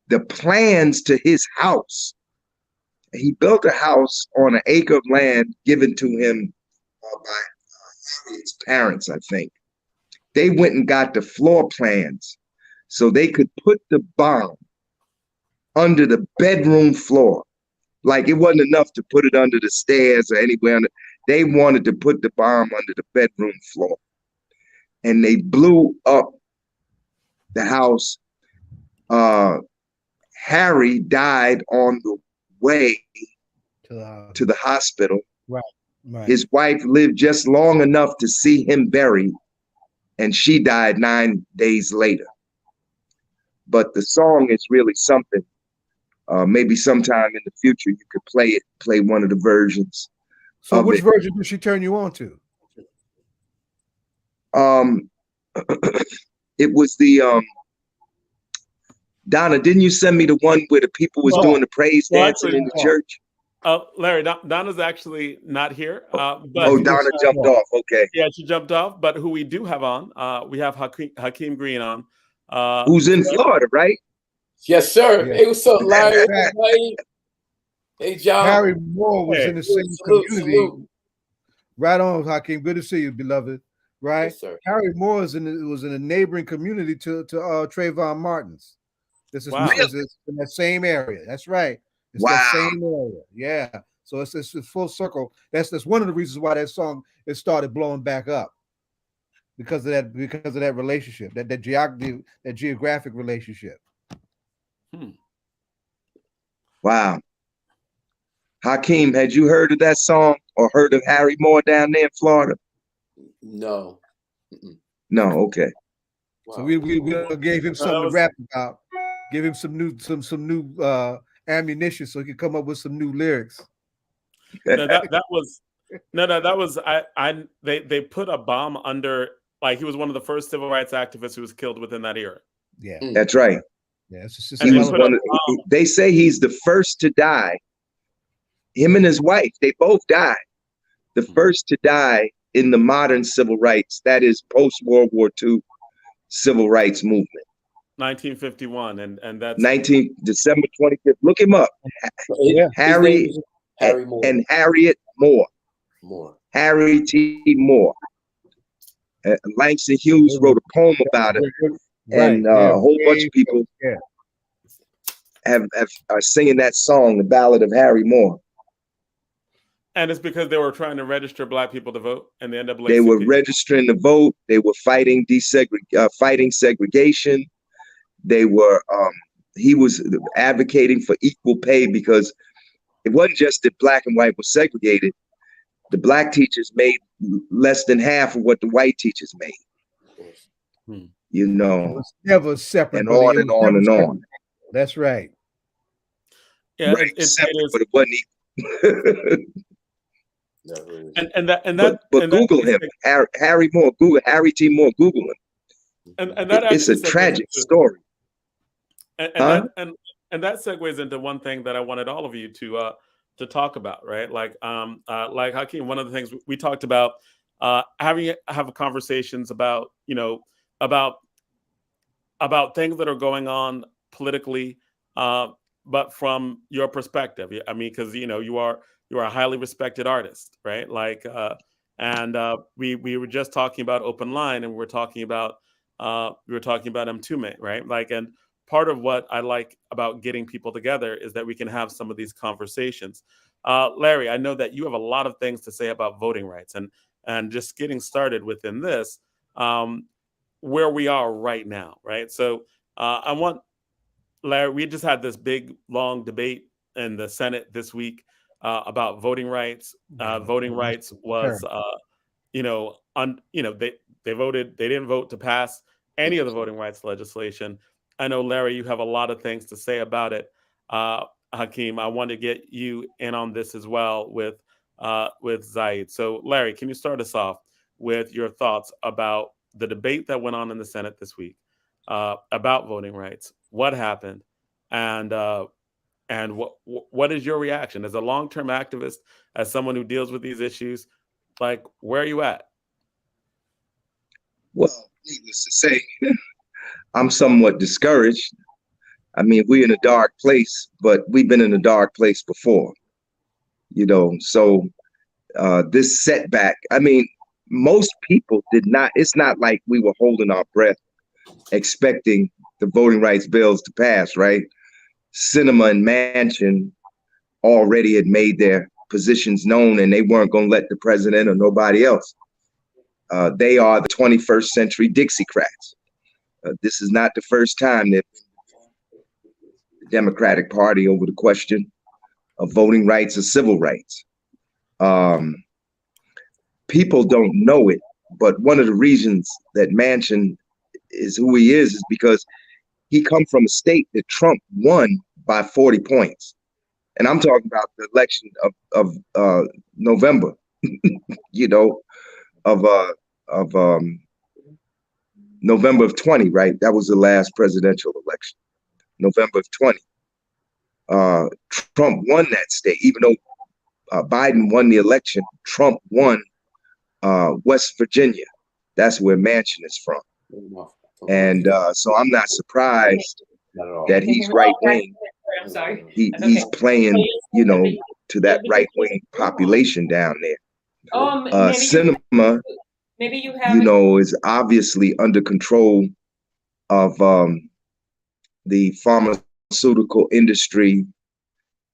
the plans to his house. He built a house on an acre of land given to him by Harriet's parents, I think. They went and got the floor plans so they could put the bomb under the bedroom floor. Like, it wasn't enough to put it under the stairs or anywhere. They wanted to put the bomb under the bedroom floor. And they blew up the house. Harry died on the way to the hospital. Right. His wife lived just long enough to see him buried, and she died 9 days later. But the song is really something. Maybe sometime in the future you could play one of the versions. So which version did she turn you on to? It was the Donna, didn't you send me the one where the people was doing the praise dancing in the church? Larry, Donna's actually not here. But Donna jumped off. Okay. Yeah, she jumped off. But who we do have on, we have Hakeem Green on. Who's in Florida, right? Yes, sir. Yeah. Hey, what's up, Larry? Hey, John. Harry Moore was in the same community. Salute. Right on, Hakeem. Good to see you, beloved. Right? Yes, sir. Harry Moore was in a neighboring community to Trayvon Martin's. This is in that same area. That's right. It's that same area. Yeah. So it's full circle. That's one of the reasons why that song started blowing back up. Because of that relationship, that geographic relationship. Wow. Hakeem, had you heard of that song or heard of Harry Moore down there in Florida? No. No, okay. Wow. So we gave him something to rap about. Give him some new ammunition so he could come up with some new lyrics. That was they put a bomb under, like, he was one of the first civil rights activists who was killed within that era. Yeah, that's right. Yeah, they say he's the first to die. Him and his wife, they both died. The first to die in the modern civil rights, that is post-World War II civil rights movement. 1951, and that's December 25th. Look him up. Yeah. Harry Moore. And Harriet Moore. Harry T. Moore. Langston Hughes wrote a poem about it, and a whole bunch of people are singing that song, the Ballad of Harry Moore. And it's because they were trying to register Black people to vote, and the NAACP. They were registering to vote. They were fighting segregation. They were. He was advocating for equal pay because it wasn't just that Black and white were segregated. The Black teachers made less than half of what the white teachers made. You know, it was never separate, and on and on and on. That's right. Yeah, right, separate, but it wasn't equal. But Google him, Harry Moore. Google Harry T. Moore. Google him. And that it's a tragic story. And that segues into one thing that I wanted all of you to talk about, right? Like Hakeem, one of the things we talked about have conversations about, about things that are going on politically, but from your perspective. I mean, because you are a highly respected artist, right? Like, we were just talking about Open Line, and we were talking about Mtume, right? Like, and part of what I like about getting people together is that we can have some of these conversations. Larry, I know that you have a lot of things to say about voting rights, and just getting started within this, where we are right now, right? So I want Larry. We just had this big long debate in the Senate this week about voting rights. Voting rights was, they voted. They didn't vote to pass any of the voting rights legislation. I know, Larry, you have a lot of things to say about it. Hakeem, I want to get you in on this as well with Zaid. So, Larry, can you start us off with your thoughts about the debate that went on in the Senate this week about voting rights? What happened, and what is your reaction as a long-term activist, as someone who deals with these issues? Like, where are you at? Well, needless to say, I'm somewhat discouraged. I mean, we're in a dark place, but we've been in a dark place before, so this setback, I mean, most people did not, it's not like we were holding our breath expecting the voting rights bills to pass, right? Sinema and Manchin already had made their positions known, and they weren't going to let the president or nobody else. They are the 21st century Dixiecrats. This is not the first time that the Democratic Party over the question of voting rights or civil rights. People don't know it, but one of the reasons that Manchin is who he is because he come from a state that Trump won by 40 points. And I'm talking about the election of November, of November of 20, right? That was the last presidential election, November of 20. Trump won that state, even though Biden won the election. Trump won West Virginia. That's where Manchin is from. And so I'm not surprised that he's right wing. He's playing, to that right wing population down there. Sinema, is obviously under control of the pharmaceutical industry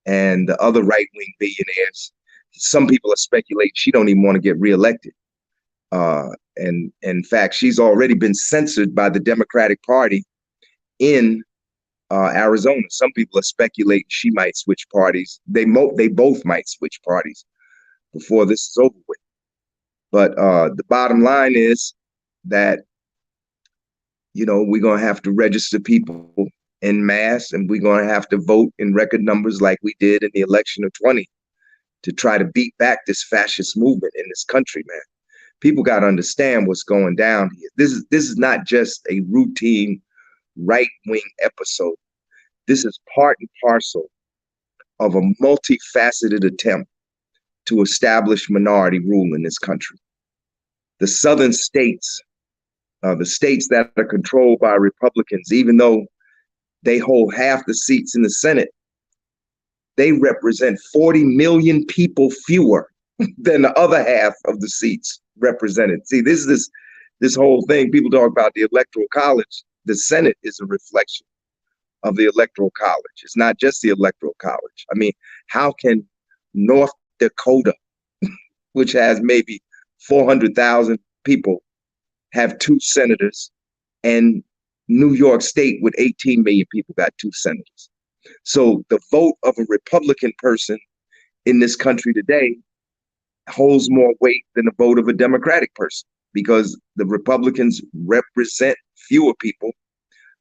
and the other right wing billionaires. Some people are speculating she don't even want to get reelected. And in fact, she's already been censored by the Democratic Party in Arizona. Some people are speculating she might switch parties. They both might switch parties before this is over with. But the bottom line is that, we're going to have to register people en masse, and we're going to have to vote in record numbers like we did in the election of 20 to try to beat back this fascist movement in this country, man. People got to understand what's going down here. This is not just a routine right-wing episode. This is part and parcel of a multifaceted attempt to establish minority rule in this country. The southern states, the states that are controlled by Republicans, even though they hold half the seats in the Senate, they represent 40 million people fewer than the other half of the seats represented. See, this whole thing, people talk about the Electoral College. The Senate is a reflection of the Electoral College. It's not just the Electoral College. I mean, how can North Dakota, which has maybe 400,000 people, have 2 senators, and New York State with 18 million people got 2 senators? So the vote of a Republican person in this country today holds more weight than the vote of a Democratic person, because the Republicans represent fewer people,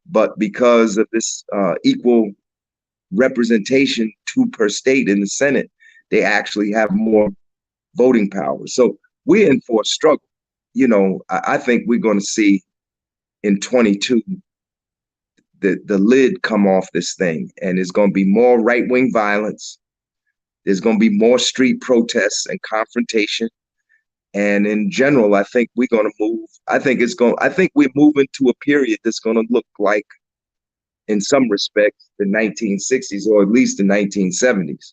but because of this equal representation 2 per state in the Senate, they actually have more voting power. So we're in for a struggle. I think we're going to see in 22 the lid come off this thing, and there's going to be more right-wing violence. There's going to be more street protests and confrontation. And in general, I think we're going to move. I think we're moving to a period that's going to look like, in some respects, the 1960s, or at least the 1970s,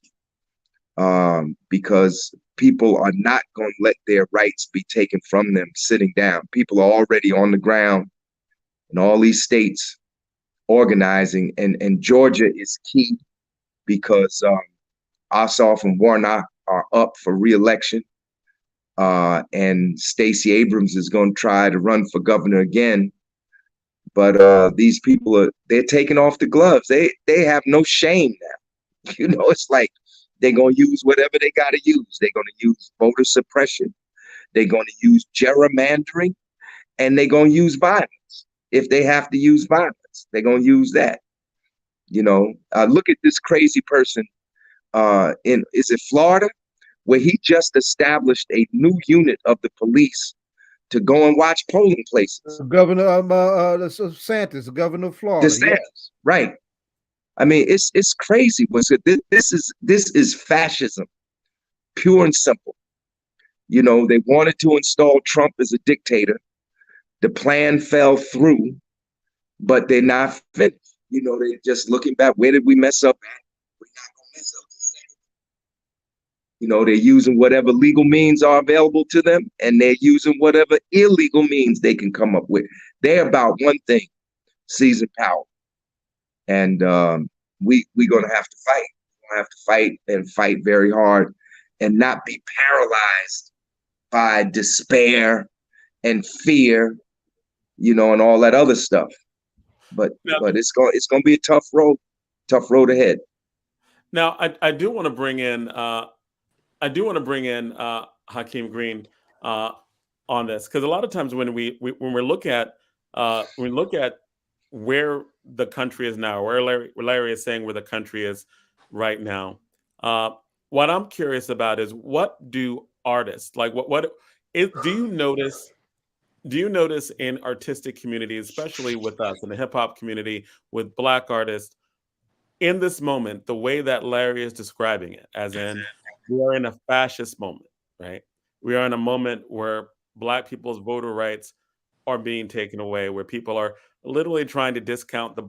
because people are not going to let their rights be taken from them sitting down. People are already on the ground in all these states organizing, and Georgia is key because Ossoff and Warnock are up for re-election, and Stacey Abrams is going to try to run for governor again. But these people they're taking off the gloves. They have no shame now. It's like they're going to use whatever they got to use. They're going to use voter suppression. They're going to use gerrymandering, and they're going to use violence if they have to use violence. violence. They're gonna use that. You know, look at this crazy person is it Florida, where he just established a new unit of the police to go and watch polling places. Governor DeSantis, the governor of Florida. DeSantis, yes. right? I mean, it's crazy. This is fascism, pure and simple. You know, they wanted to install Trump as a dictator. The plan fell through, but they're not finished. You know, they're just looking back. Where did we mess up at? We're not gonna mess up this thing. You know, they're using whatever legal means are available to them, and they're using whatever illegal means they can come up with. They're about one thing: seizing power. And we're gonna have to fight. We're gonna have to fight and fight very hard, and not be paralyzed by despair and fear, you know, and all that other stuff. But it's gonna be a tough road ahead. Now, I do want to bring in Hakeem Green on this, because a lot of times when we look at where the country is now, where Larry is saying where the country is right now, what I'm curious about is, what do artists like? Do you notice in artistic communities, especially with us in the hip hop community, with Black artists, in this moment, the way that Larry is describing it, as in we are in a fascist moment, right? We are in a moment where Black people's voter rights are being taken away, where people are literally trying to discount the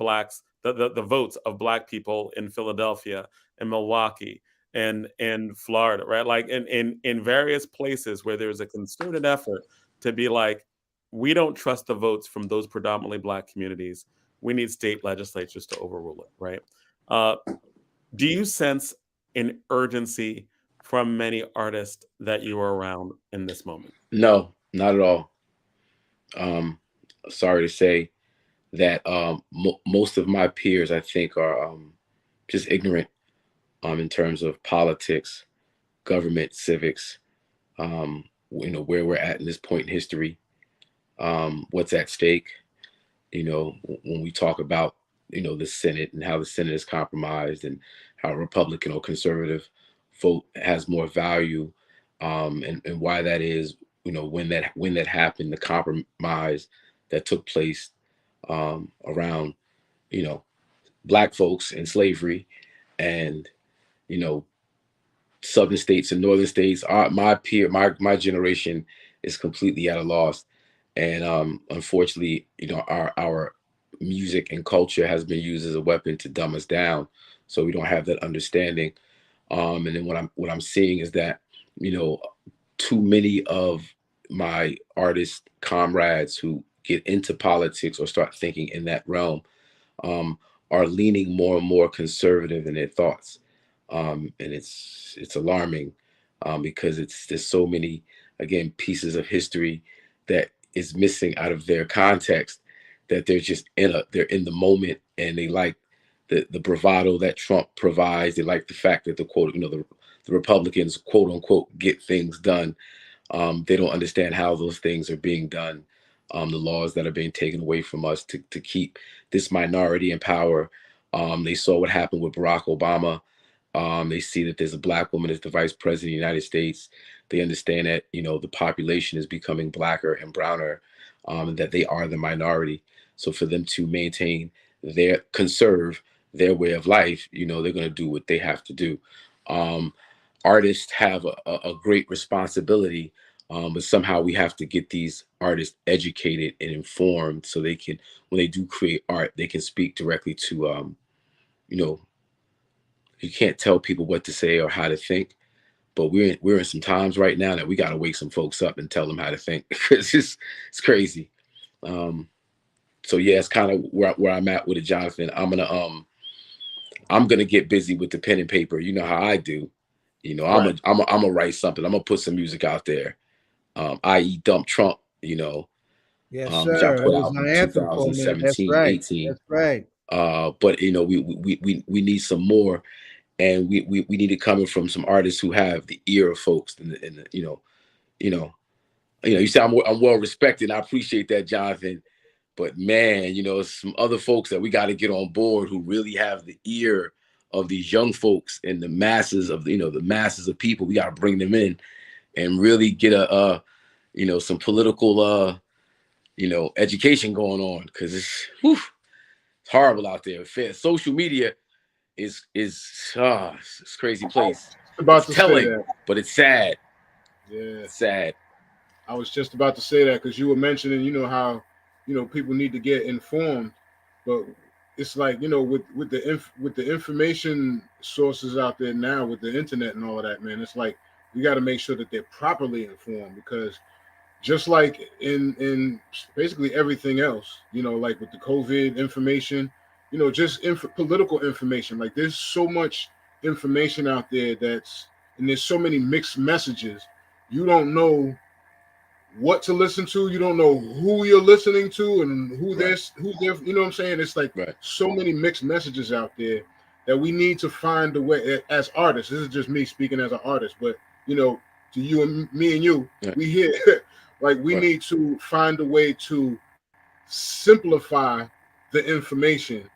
votes of Black people in Philadelphia and Milwaukee and in Florida, right? Like in various places where there's a concerted effort to be like, we don't trust the votes from those predominantly Black communities. We need state legislatures to overrule it, right? Do you sense an urgency from many artists that you are around in this moment? No, not at all. Sorry to say that most of my peers, I think, are just ignorant in terms of politics, government, civics, you know, where we're at in this point in history, what's at stake. You know, when we talk about, you know, the Senate and how the Senate is compromised and how Republican or conservative vote has more value, and why that is, you know, when that happened, the compromise that took place around, you know, Black folks and slavery, and, you know, southern states and northern states. My generation is completely at a loss, and unfortunately, you know, our music and culture has been used as a weapon to dumb us down, so we don't have that understanding. And then what I'm seeing is that, you know, too many of my artist comrades who get into politics or start thinking in that realm are leaning more and more conservative in their thoughts, and it's alarming, because there's so many, again, pieces of history that is missing out of their context, that they're just they're in the moment, and they like the bravado that Trump provides. They like the fact that the Republicans, quote unquote, get things done. They don't understand how those things are being done. The laws that are being taken away from us to keep this minority in power. They saw what happened with Barack Obama. They see that there's a Black woman as the vice president of the United States. They understand that, you know, the population is becoming blacker and browner, and that they are the minority. So for them to conserve their way of life, you know, they're going to do what they have to do. Artists have a great responsibility, but somehow we have to get these artists educated and informed so they can, when they do create art, they can speak directly to, you know, you can't tell people what to say or how to think, but we're in some times right now that we got to wake some folks up and tell them how to think, because it's crazy. So yeah, it's kind of where I'm at with it, Jonathan. I'm gonna get busy with the pen and paper. You know how I do. You know, I'm gonna write something. I'm gonna put some music out there, i.e. Dump Trump, you know. Yes, Which I sir. put That was out my in anthem for me. That's 2017, right. 18. That's right. But you know, we need some more, and we need it coming from some artists who have the ear of folks, and the you say I'm well respected. I appreciate that, Jonathan. But man, you know, some other folks that we got to get on board who really have the ear of these young folks and the masses of, you know, the masses of people. We got to bring them in and really get you know, some political, you know, education going on, because it's horrible out there. Social media is it's a crazy place. About It's to telling, say that. but it's sad. Yeah, It's sad. I was just about to say that because you were mentioning, you know, how, you know, people need to get informed, but it's like, you know, with the information sources out there now, with the internet and all of that, man, it's like we got to make sure that they're properly informed, because just like in basically everything else, you know, like with the COVID information, you know, just political information, like there's so much information out there and there's so many mixed messages. You don't know what to listen to. You don't know who you're listening to and who they're, you know what I'm saying? It's like so many mixed messages out there that we need to find a way as artists. This is just me speaking as an artist, but you know, to you and me and you, we here, like we need to find a way to simplify the information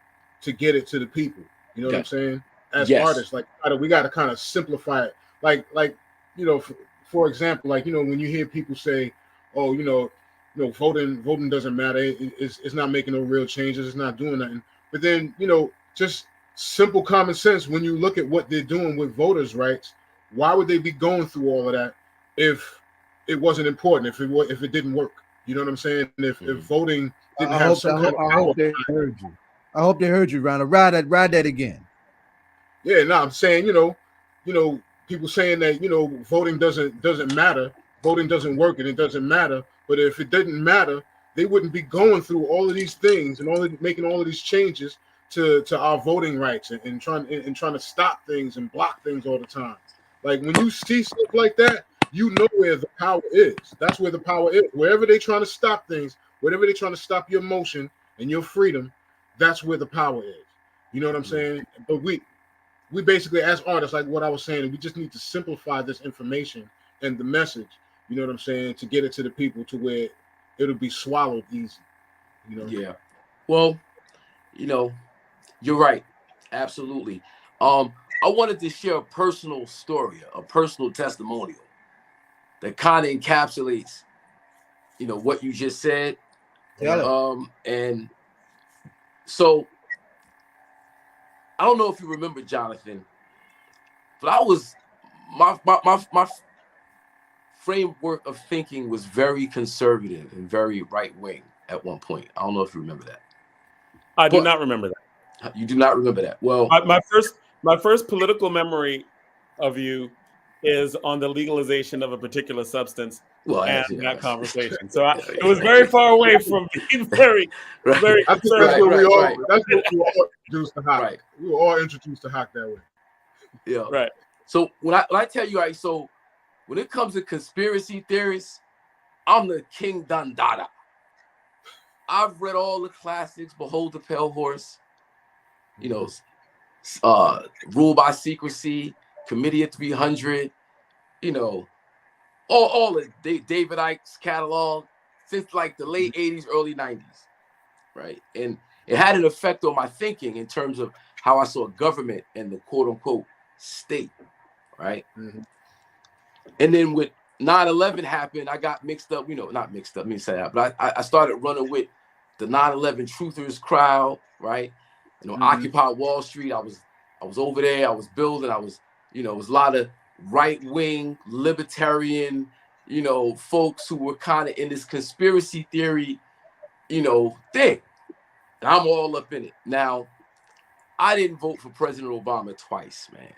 to get it to the people. You know what I'm saying? As artists, like we got to kind of simplify it. Like you know, for example, like, you know, when you hear people say, "Oh, you know, voting doesn't matter. It's not making no real changes. It's not doing nothing." But then, you know, just simple common sense. When you look at what they're doing with voters' rights, why would they be going through all of that if it wasn't important? If it didn't work? You know what I'm saying? If voting didn't have some kind of power. I hope they heard you. I hope they heard you, Rhino. Ride that again. Yeah, no, I'm saying, you know, people saying that, you know, voting doesn't matter, voting doesn't work, and it doesn't matter. But if it didn't matter, they wouldn't be going through all of these things and making all of these changes to our voting rights and trying to stop things and block things all the time. Like when you see stuff like that, you know where the power is. That's where the power is. Wherever they're trying to stop things, whatever they're trying to stop your motion and your freedom, that's where the power is. You know what I'm saying? But we basically, as artists, like what I was saying, we just need to simplify this information and the message, you know what I'm saying, to get it to the people to where it'll be swallowed easy, you know? Yeah. Well, you know, you're right. Absolutely. I wanted to share a personal story, a personal testimonial that kind of encapsulates, you know, what you just said. And so I don't know if you remember, Jonathan, but I was my framework of thinking was very conservative and very right wing at one point. I don't know if you remember that. I do not remember that. You do not remember that. Well, my first political memory of you is on the legalization of a particular substance and that conversation. So it was very far away from being very conservative. That's what we all introduced to Hawk. Right. We were all introduced to Hawk that way. Yeah. Right. So when I tell you, so when it comes to conspiracy theories, I'm the King Dandada. I've read all the classics, Behold the Pale Horse, you know, Rule by Secrecy, Committee of 300, you know, all of David Icke's catalog since like the late 80s, early 90s, right? And it had an effect on my thinking in terms of how I saw government and the quote unquote state, right? And then with 9/11 happened, I got mixed up, you know, not mixed up, let me say that, but I started running with the 9/11 truthers crowd, right? You know, Occupy Wall Street. I was over there, I was building, you know, it was a lot of right-wing, libertarian, you know, folks who were kind of in this conspiracy theory, you know, thing. And I'm all up in it. Now, I didn't vote for President Obama twice, man.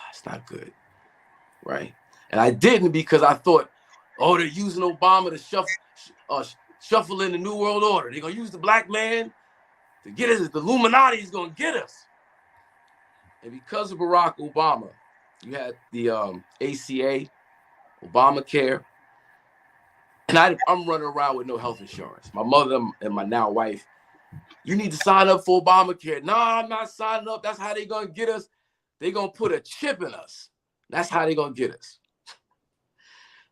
It's not good, right? And I didn't because I thought, oh, they're using Obama to shuffle in the New World Order. They're going to use the black man to get us. The Illuminati is going to get us. And because of Barack Obama, you had the ACA, Obamacare, and I'm running around with no health insurance. My mother and my now wife, you need to sign up for Obamacare. No, I'm not signing up. That's how they're going to get us. They're going to put a chip in us. That's how they're going to get us.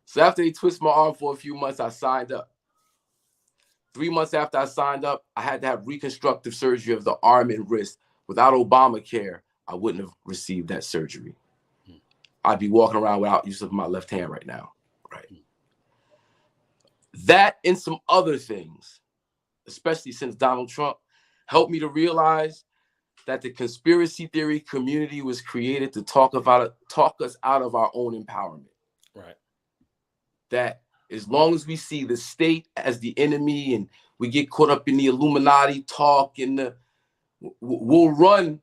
So after they twist my arm for a few months, I signed up. 3 months after I signed up, I had to have reconstructive surgery of the arm and wrist. Without Obamacare, I wouldn't have received that surgery. I'd be walking around without use of my left hand right now, right? That and some other things, especially since Donald Trump, helped me to realize that the conspiracy theory community was created to talk us out of our own empowerment. Right. That as long as we see the state as the enemy and we get caught up in the Illuminati talk and we'll run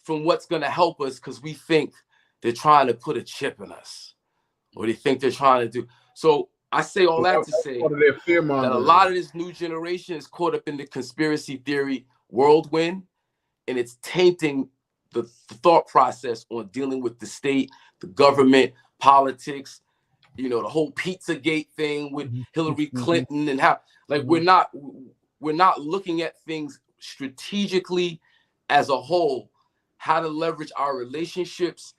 from what's going to help us because we think they're trying to put a chip in us or they think they're trying to do. So I say all that to say that a lot of this new generation is caught up in the conspiracy theory whirlwind, and it's tainting the thought process on dealing with the state, the government, politics, you know, the whole Pizzagate thing with Hillary Clinton and how, like, we're not looking at things strategically as a whole, how to leverage our relationships,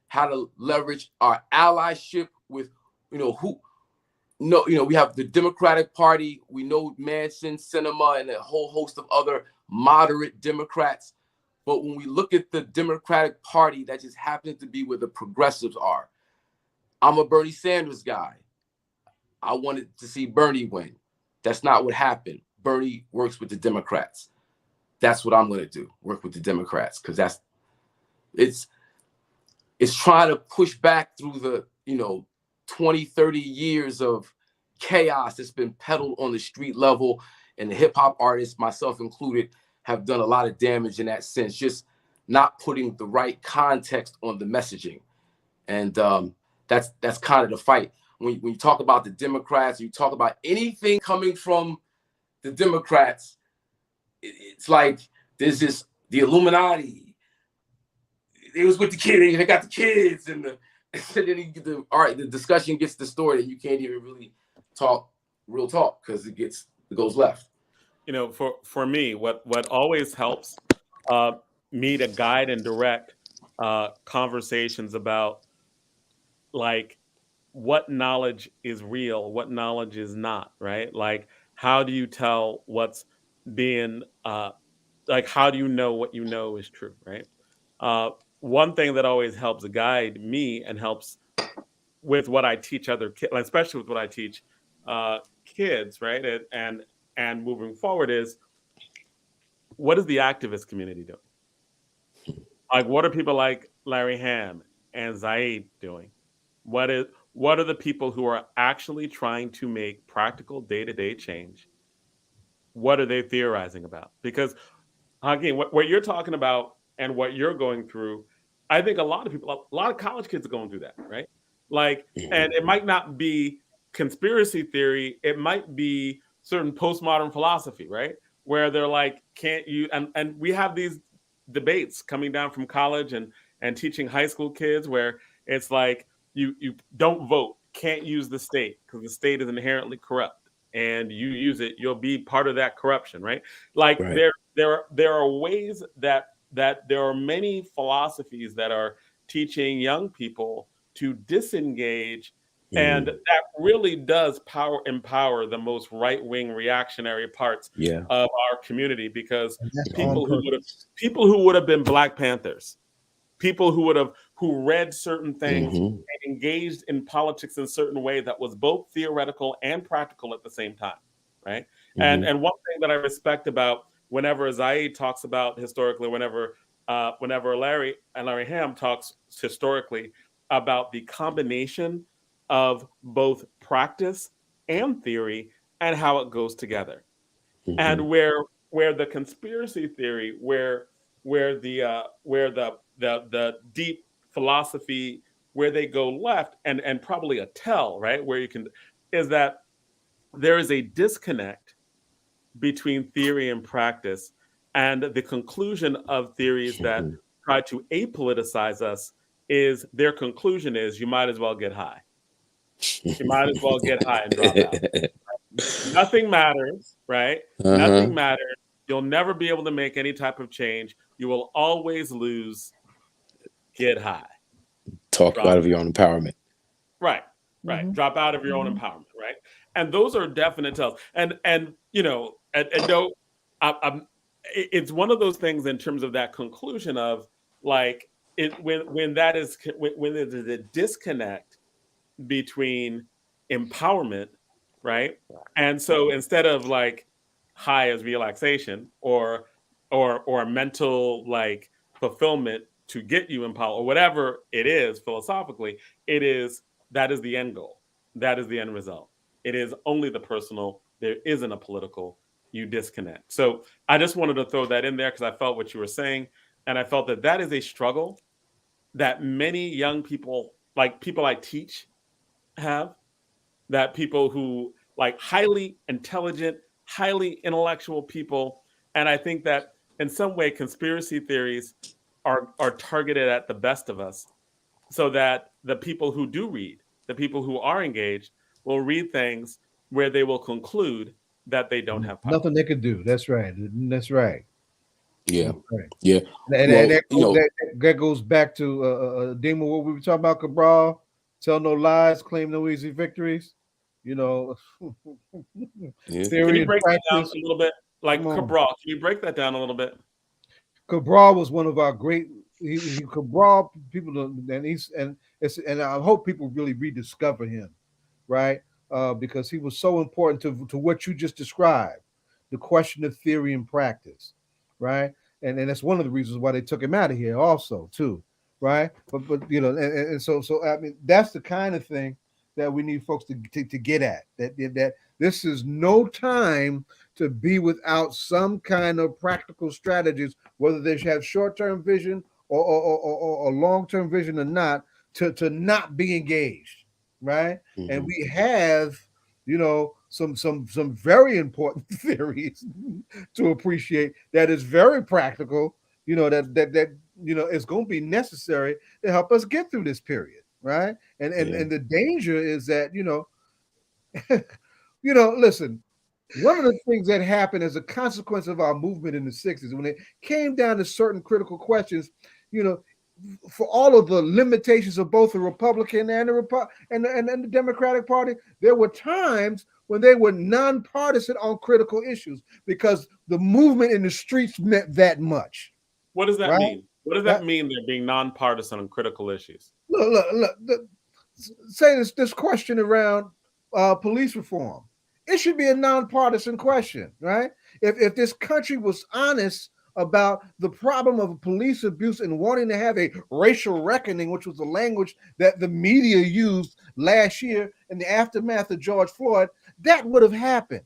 how to leverage our allyship with, you know, we have the Democratic Party, we know Manson, Sinema, and a whole host of other moderate Democrats. But when we look at the Democratic Party, that just happens to be where the progressives are. I'm a Bernie Sanders guy. I wanted to see Bernie win. That's not what happened. Bernie works with the Democrats. That's what I'm going to do, work with the Democrats, because it's trying to push back through the, 20, 30 years of chaos that's been peddled on the street level, and the hip hop artists, myself included, have done a lot of damage in that sense, just not putting the right context on the messaging. And that's kind of the fight. When you talk about the Democrats, you talk about anything coming from the Democrats, it's like there's the Illuminati. It was with the kids, they got the kids, and then the discussion gets distorted. You can't even really talk real talk because it goes left. For me, what always helps me to guide and direct conversations about, like, what knowledge is real, what knowledge is not, right? Like, how do you tell what's being, like, how do you know what you know is true, right? One thing that always helps guide me and helps with what I teach other kids, especially with what I teach kids, right? And moving forward is, what is the activist community doing? Like, what are people like Larry Hamm and Zaid doing? What are the people who are actually trying to make practical day-to-day change? What are they theorizing about? Because, again, what you're talking about and what you're going through, I think a lot of college kids are going through that, right? Like, and it might not be conspiracy theory, it might be certain postmodern philosophy, right? Where they're like, can't you, and we have these debates coming down from college and teaching high school kids where it's like, you don't vote, can't use the state because the state is inherently corrupt, and you use it, you'll be part of that corruption, right? Like, right. There are ways that there are many philosophies that are teaching young people to disengage, and that really does empower the most right-wing reactionary parts of our community, because people who would have been Black Panthers, people who read certain things and engaged in politics in a certain way that was both theoretical and practical at the same time, right? And one thing that I respect about whenever Zaid talks about historically, whenever Larry Hamm talks historically about the combination of both practice and theory and how it goes together, and where the conspiracy theory, where the deep philosophy, where they go left and probably a tell, right, where you can, is that there is a disconnect between theory and practice, and the conclusion of theories that try to apoliticize us is, their conclusion is, you might as well get high. You might as well get high and drop out. Nothing matters, right? Nothing matters. You'll never be able to make any type of change. You will always lose. Get high. Talk out of your own empowerment. Right. Drop out of your own empowerment, right? And those are definite tells. And you know, and no, it's one of those things in terms of that conclusion of like when there's a disconnect between empowerment, right? And so instead of like high as relaxation or mental like fulfillment to get you empowered or whatever it is philosophically, that is the end goal. That is the end result. It is only the personal. There isn't a political. You disconnect. So I just wanted to throw that in there because I felt what you were saying, and I felt that is a struggle that many young people, like people I teach, have. That people who like highly intelligent, highly intellectual people, and I think that in some way conspiracy theories are targeted at the best of us, so that the people who do read, the people who are engaged, will read things where they will conclude that they don't have power. Nothing they could do. That's right. That's right. Yeah. That's right. Yeah. And that goes back to Demon, what we were talking about, Cabral. Tell no lies, claim no easy victories. You know, theory. Can you break that down a little bit? Like Cabral, can you break that down a little bit? Cabral was one of our great Cabral people, and I hope people really rediscover him, right? Because he was so important to what you just described, the question of theory and practice, right? And that's one of the reasons why they took him out of here, also, too, right? But you know, and so I mean, that's the kind of thing that we need folks to get at. That this is no time to be without some kind of practical strategies, whether they have short-term vision or long-term vision or not, to not be engaged, right? Mm-hmm. And we have, you know, some very important theories to appreciate that is very practical, you know, that you know is going to be necessary to help us get through this period, right? And the danger is that, you know, listen, one of the things that happened as a consequence of our movement in the 60s, when it came down to certain critical questions, you know, for all of the limitations of both the Republican and the Democratic Party, there were times when they were nonpartisan on critical issues because the movement in the streets meant that much. What does that mean? What does that mean, they're being nonpartisan on critical issues? Look. Say this question around police reform. It should be a nonpartisan question, right? If this country was honest about the problem of police abuse and wanting to have a racial reckoning, which was the language that the media used last year in the aftermath of George Floyd, that would have happened,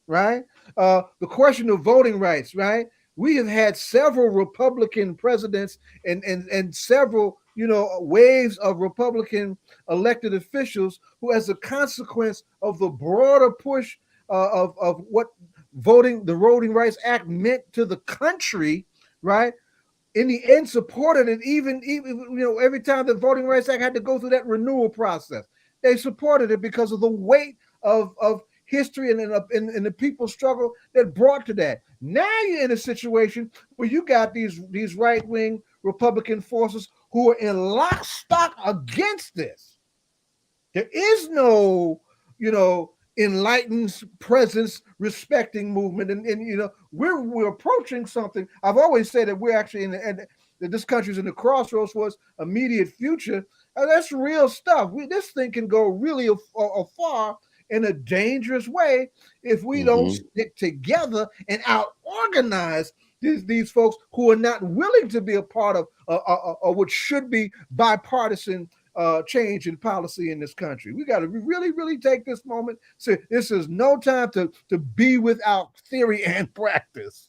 right? The question of voting rights, right? We have had several Republican presidents and several, you know, waves of Republican elected officials who, as a consequence of the broader push of what the Voting Rights Act meant to the country, right? In the end, supported it. Even you know, every time the Voting Rights Act had to go through that renewal process, they supported it because of the weight of history and the people's struggle that brought to that. Now you're in a situation where you got these right-wing Republican forces who are in lockstock against this. There is no, you know, enlightened presence respecting movement, and you know, we're approaching something. I've always said that we're actually that this country's in the crossroads for its immediate future. That's real stuff. This thing can go really far in a dangerous way if we don't stick together and out-organize these folks who are not willing to be a part of what should be bipartisan change in policy in this country. We got to really, really take this moment. So this is no time to be without theory and practice.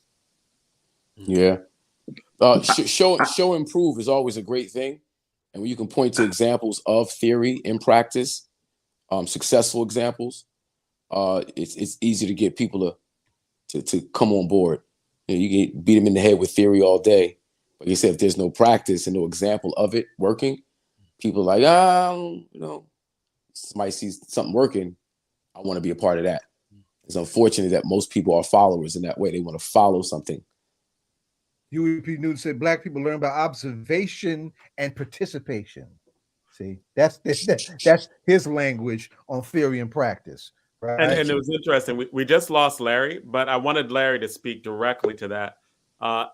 Yeah. Show and prove is always a great thing. And when you can point to examples of theory and practice, successful examples, it's easy to get people to come on board. You know, you can beat them in the head with theory all day, but you said if there's no practice and no example of it working, people are like, you know, somebody sees something working, I want to be a part of that. It's unfortunate that most people are followers in that way. They want to follow something. Huey P. Newton said Black people learn by observation and participation. See, that's his language on theory and practice. And it was interesting. We just lost Larry, but I wanted Larry to speak directly to that,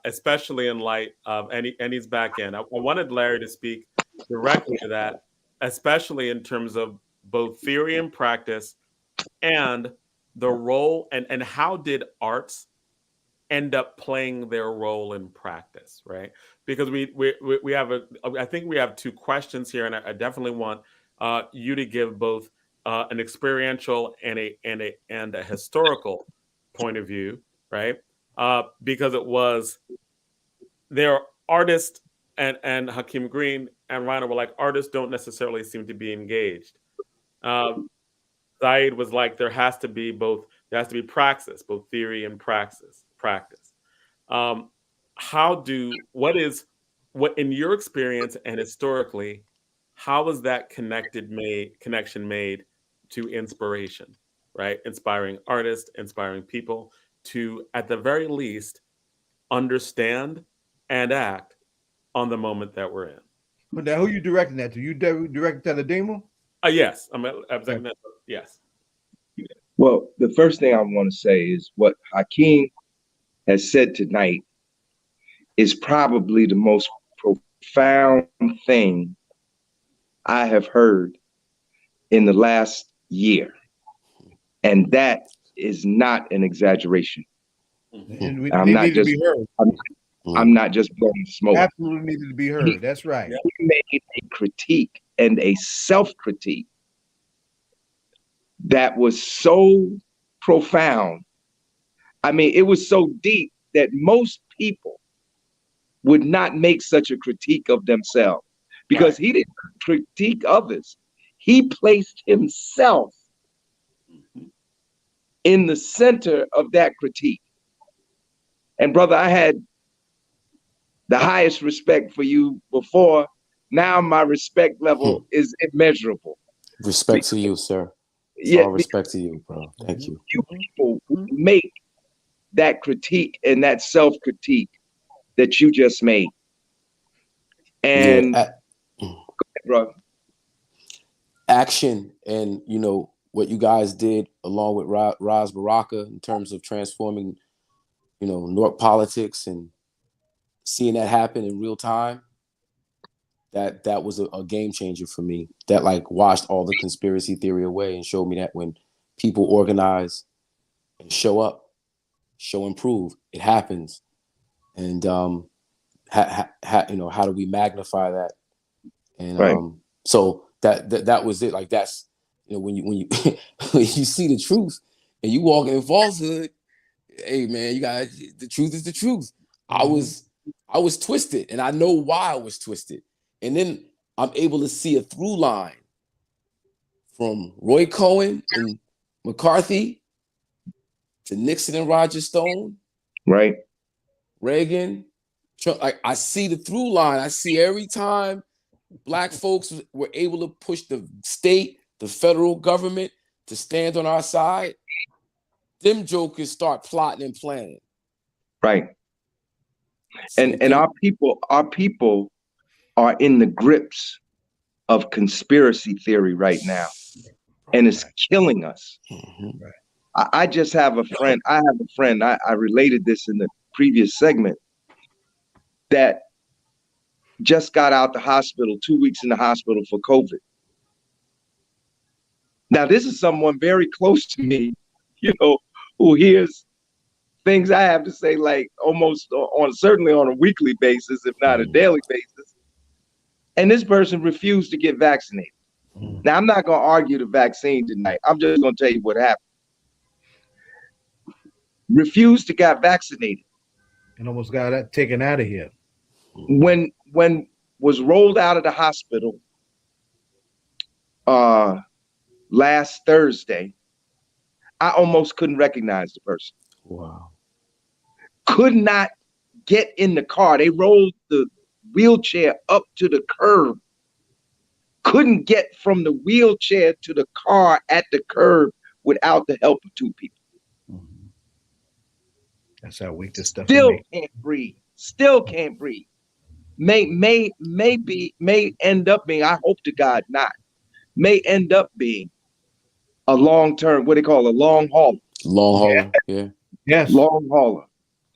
especially in light of, and he's back in. I wanted Larry to speak directly to that, especially in terms of both theory and practice, and the role and how did arts end up playing their role in practice, right? Because we have I think we have two questions here, and I definitely want you to give both an experiential and a historical point of view, right? Because it was their artists and Hakeem Green and Rhino were like, artists don't necessarily seem to be engaged. Zaid was like, there has to be praxis, both theory and practice. What in your experience and historically, how was that connection made to inspiration, right? Inspiring artists, inspiring people to, at the very least, understand and act on the moment that we're in. But now, who you directing that to? You directing that to Demo? Yes, yes. Well, the first thing I want to say is what Hakeem has said tonight is probably the most profound thing I have heard in the last year. And that is not an exaggeration. And I'm not need just, to be heard. I'm not just blowing smoke. Absolutely needed to be heard. That's right. He made a critique and a self-critique that was so profound. I mean, it was so deep that most people would not make such a critique of themselves, because he didn't critique others. He placed himself in the center of that critique. And brother, I had the highest respect for you before. Now my respect level is immeasurable. Respect to you, sir. Yeah, all respect to you, bro. Thank you. You people who make that critique and that self-critique that you just made. And go ahead, bro. Action, and you know what you guys did along with Raz Baraka in terms of transforming, you know, Newark politics and seeing that happen in real time. That was a game changer for me. That like washed all the conspiracy theory away and showed me that when people organize and show up, show and prove, it happens. And you know, how do we magnify that? And so that was it. Like that's, you know, when you when you see the truth and you walk in falsehood, hey man, you got, the truth is the truth. I was twisted, and I know why I was twisted. And then I'm able to see a through line from Roy Cohen and McCarthy to Nixon and Roger Stone, right? Reagan, Trump. Like I see the through line. I see every time Black folks were able to push the state, the federal government to stand on our side, them jokers start plotting and planning. Right. And our people are in the grips of conspiracy theory right now, and it's killing us. I just have a friend. I related this in the previous segment, that just got out the hospital, 2 weeks in the hospital for COVID. Now, this is someone very close to me, you know, who hears things I have to say, like almost certainly on a weekly basis, if not a daily basis. And this person refused to get vaccinated. Now, I'm not going to argue the vaccine tonight. I'm just going to tell you what happened. Refused to get vaccinated. And almost got that taken out of here. When was rolled out of the hospital last Thursday, I almost couldn't recognize the person. Wow. Could not get in the car. They rolled the wheelchair up to the curb. Couldn't get from the wheelchair to the car at the curb without the help of two people. That's how weak this stuff Still is. Can't breathe. Still can't breathe. May end up being, I hope to God not, may end up being a long-term, what they call a long haul. Long hauler. Yeah. Yes. Long hauler.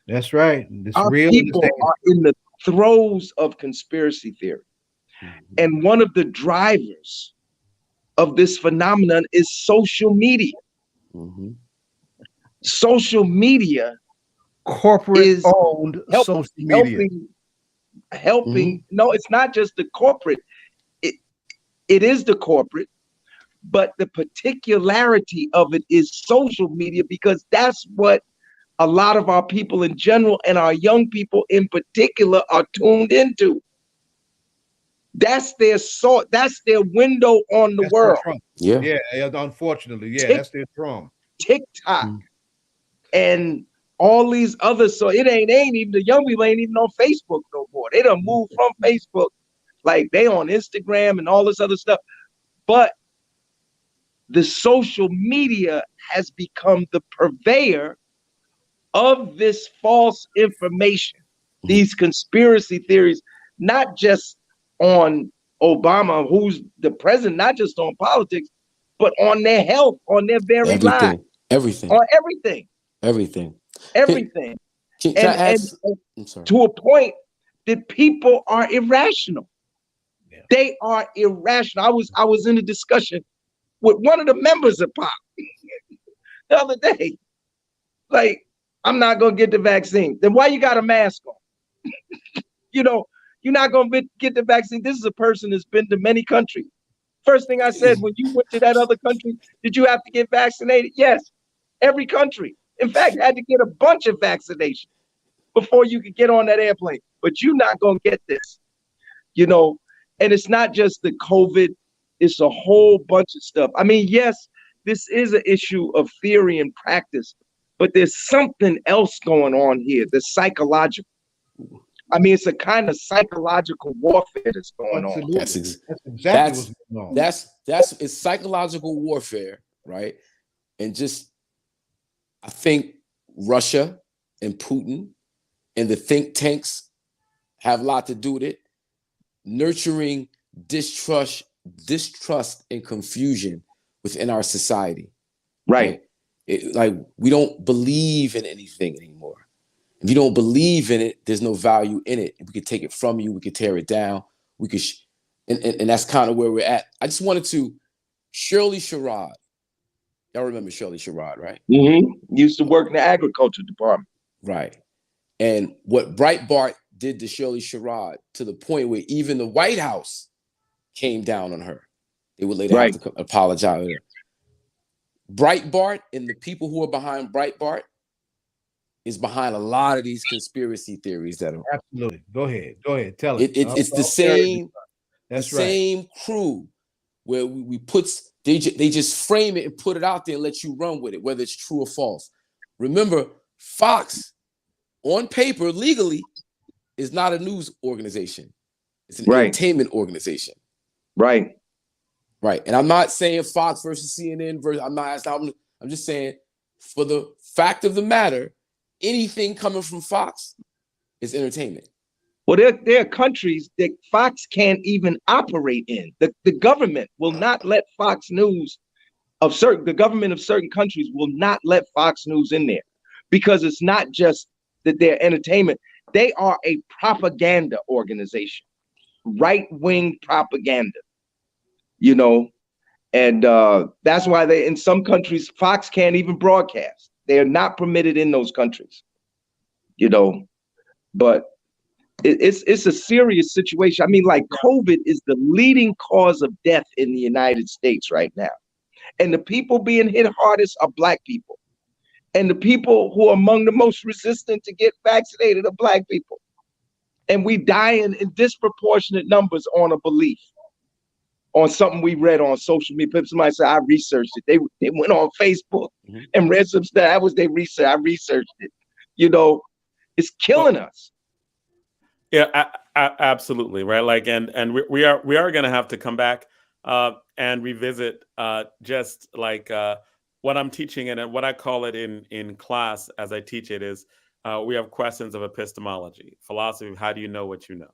That's right. It's Our real. people are in the throes of conspiracy theory. And one of the drivers of this phenomenon is social media. Social media, corporate owned social media. Helping. No, it's not just the corporate. It is the corporate, but the particularity of it is social media, because that's what a lot of our people in general and our young people in particular are tuned into. That's their that's their window on the world. Yeah. Unfortunately, that's their drum. TikTok and all these others. So it ain't even the young people ain't even on Facebook no more. They done moved from Facebook, like they on Instagram and all this other stuff. But the social media has become the purveyor of this false information, these conspiracy theories, not just on Obama, who's the president, not just on politics, but on their health, on their very lives. Everything. On everything. Everything. Can I ask, to a point that people are irrational. Yeah. They are irrational. I was in a discussion with one of the members of POP the other day. Like, I'm not gonna get the vaccine. Then why you got a mask on? You know, you're not gonna get the vaccine. This is a person that's been to many countries. First thing I said, when you went to that other country, did you have to get vaccinated? Yes, every country. In fact, had to get a bunch of vaccinations before you could get on that airplane. But you're not gonna get this, you know. And it's not just the COVID, it's a whole bunch of stuff. I mean, yes, this is an issue of theory and practice, but there's something else going on here, the psychological. I mean, it's a kind of psychological warfare that's going on. That's exactly what's going on. It's psychological warfare, right? And just, I think Russia and Putin and the think tanks have a lot to do with it. Nurturing distrust and confusion within our society. Right. Like we don't believe in anything anymore. If you don't believe in it, there's no value in it. We could take it from you. We could tear it down. We could, and that's kind of where we're at. I just wanted to, Shirley Sherrod. Y'all remember Shirley Sherrod, right? Used to work in the agriculture department. Right. And what Breitbart did to Shirley Sherrod, to the point where even the White House came down on her. They would later have to apologize to her. Breitbart and the people who are behind Breitbart is behind a lot of these conspiracy theories that are absolutely. Go ahead, tell it. It's the same. That's the same crew where we put they just frame it and put it out there and let you run with it, whether it's true or false. Remember, Fox on paper legally is not a news organization; it's an entertainment organization. Right. And I'm not saying Fox versus CNN versus. I'm just saying, for the fact of the matter, anything coming from Fox is entertainment. Well, there are countries that Fox can't even operate in. The government will not let Fox News the government of certain countries will not let Fox News in there, because it's not just that they're entertainment. They are a propaganda organization, right-wing propaganda, you know, and that's why in some countries, Fox can't even broadcast. They are not permitted in those countries, you know, but it's a serious situation. I mean, like, COVID is the leading cause of death in the United States right now. And the people being hit hardest are Black people. And the people who are among the most resistant to get vaccinated are Black people. And we dying in disproportionate numbers on a belief, on something we read on social media. Somebody said, I researched it. They went on Facebook and read some stuff. That was their research. I researched it. You know, it's killing us. Yeah, absolutely. Right. Like, and we are going to have to come back and revisit just like what I'm teaching, and what I call it in class as I teach it is we have questions of epistemology, philosophy of how do you know what you know.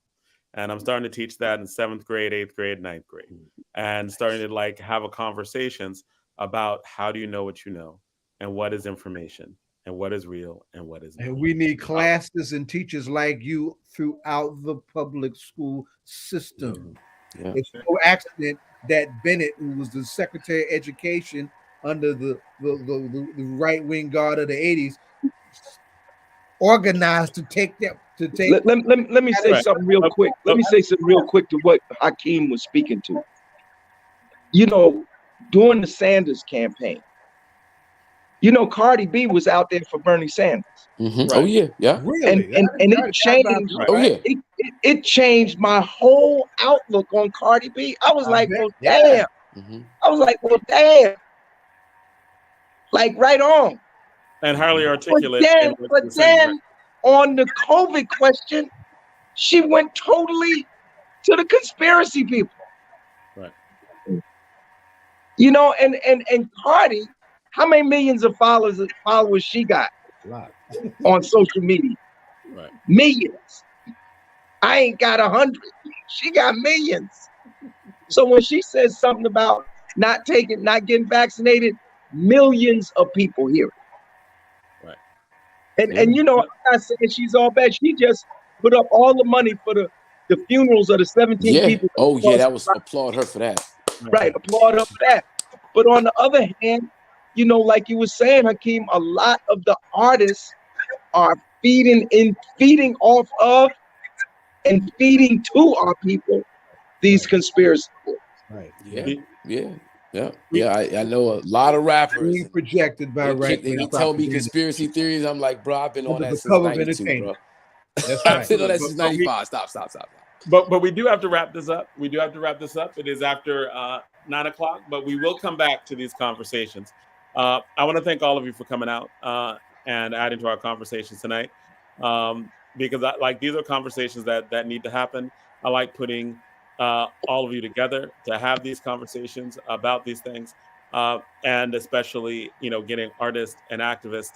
And I'm starting to teach that in 7th grade, 8th grade, 9th grade, and starting to like have conversations about how do you know what you know, and what is information, and what is real, and what is not. And we need classes and teachers like you throughout the public school system. Yeah. It's no accident that Bennett, who was the Secretary of Education under the right-wing guard of the 80s, organized to take that to take. Let me say something real quick. Let me say something real quick to what Hakeem was speaking to. You know, during the Sanders campaign, you know, Cardi B was out there for Bernie Sanders. Mm-hmm. Right. Oh yeah, yeah. Really? And it changed. Oh yeah. It changed my whole outlook on Cardi B. I was like, well, damn. Mm-hmm. I was like, well, damn. Like, right on. And highly articulate. But then on the COVID question, she went totally to the conspiracy people. Right. You know, and Cardi, how many millions of followers she got on social media? Right. Millions. I ain't got 100. She got millions. So when she says something about not getting vaccinated, millions of people hear it. Right. And you know, I'm not saying she's all bad. She just put up all the money for the funerals of the 17 people. Oh yeah, that was applaud her for that. Right, applaud her for that. But on the other hand, you know, like you were saying, Hakeem, a lot of the artists are feeding off of and feeding to our people these conspiracy theories. Right. Yeah. I know a lot of rappers being projected by they tell me conspiracy theories. I'm like, bro, I've been on that since '92, bro. That's I've been on that since '95. Stop. But we do have to wrap this up. It is after 9 o'clock, but we will come back to these conversations. I want to thank all of you for coming out and adding to our conversations tonight, because these are conversations that need to happen. I like putting all of you together to have these conversations about these things, and especially, you know, getting artists and activists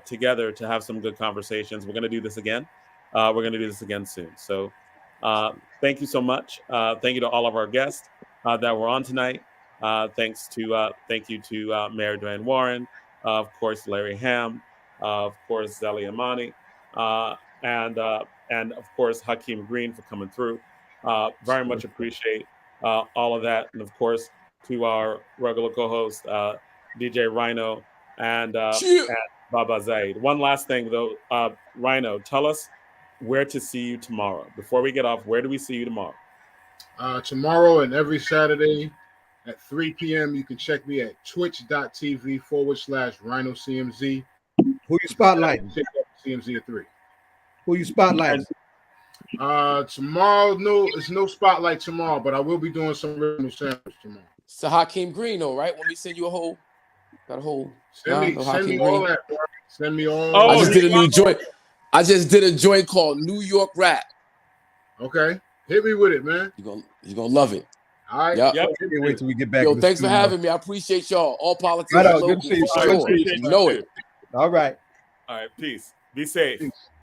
together to have some good conversations. We're going to do this again. We're going to do this again soon. So thank you so much. Thank you to all of our guests that were on tonight. Thank you to Mayor Dwayne Warren, of course, Larry Hamm, of course, Zelle Imani, and of course, Hakeem Green for coming through. Very much appreciate all of that. And of course, to our regular co-host, DJ Rhino and Baba Zaid. One last thing though, Rhino, tell us where to see you tomorrow. Before we get off, where do we see you tomorrow? Tomorrow and every Saturday at 3 p.m. You can check me at twitch.tv/RhinoCMZ. Who you spotlighting? CMZ at 3. Who you spotlighting? Tomorrow, it's no spotlight tomorrow, but I will be doing some original samples tomorrow. So Hakeem Green, though, right? When we send you got a whole. Send me all that, bro. Send me all. I just did a new joint. I just did a joint called New York Rap. Okay, hit me with it, man. You're gonna love it. All right. Yep. Can't wait till we get back. Yo, thanks for having me. I appreciate y'all. All politics. Right on. Good to see you. You know it. All right. All right. Peace. Be safe. Peace.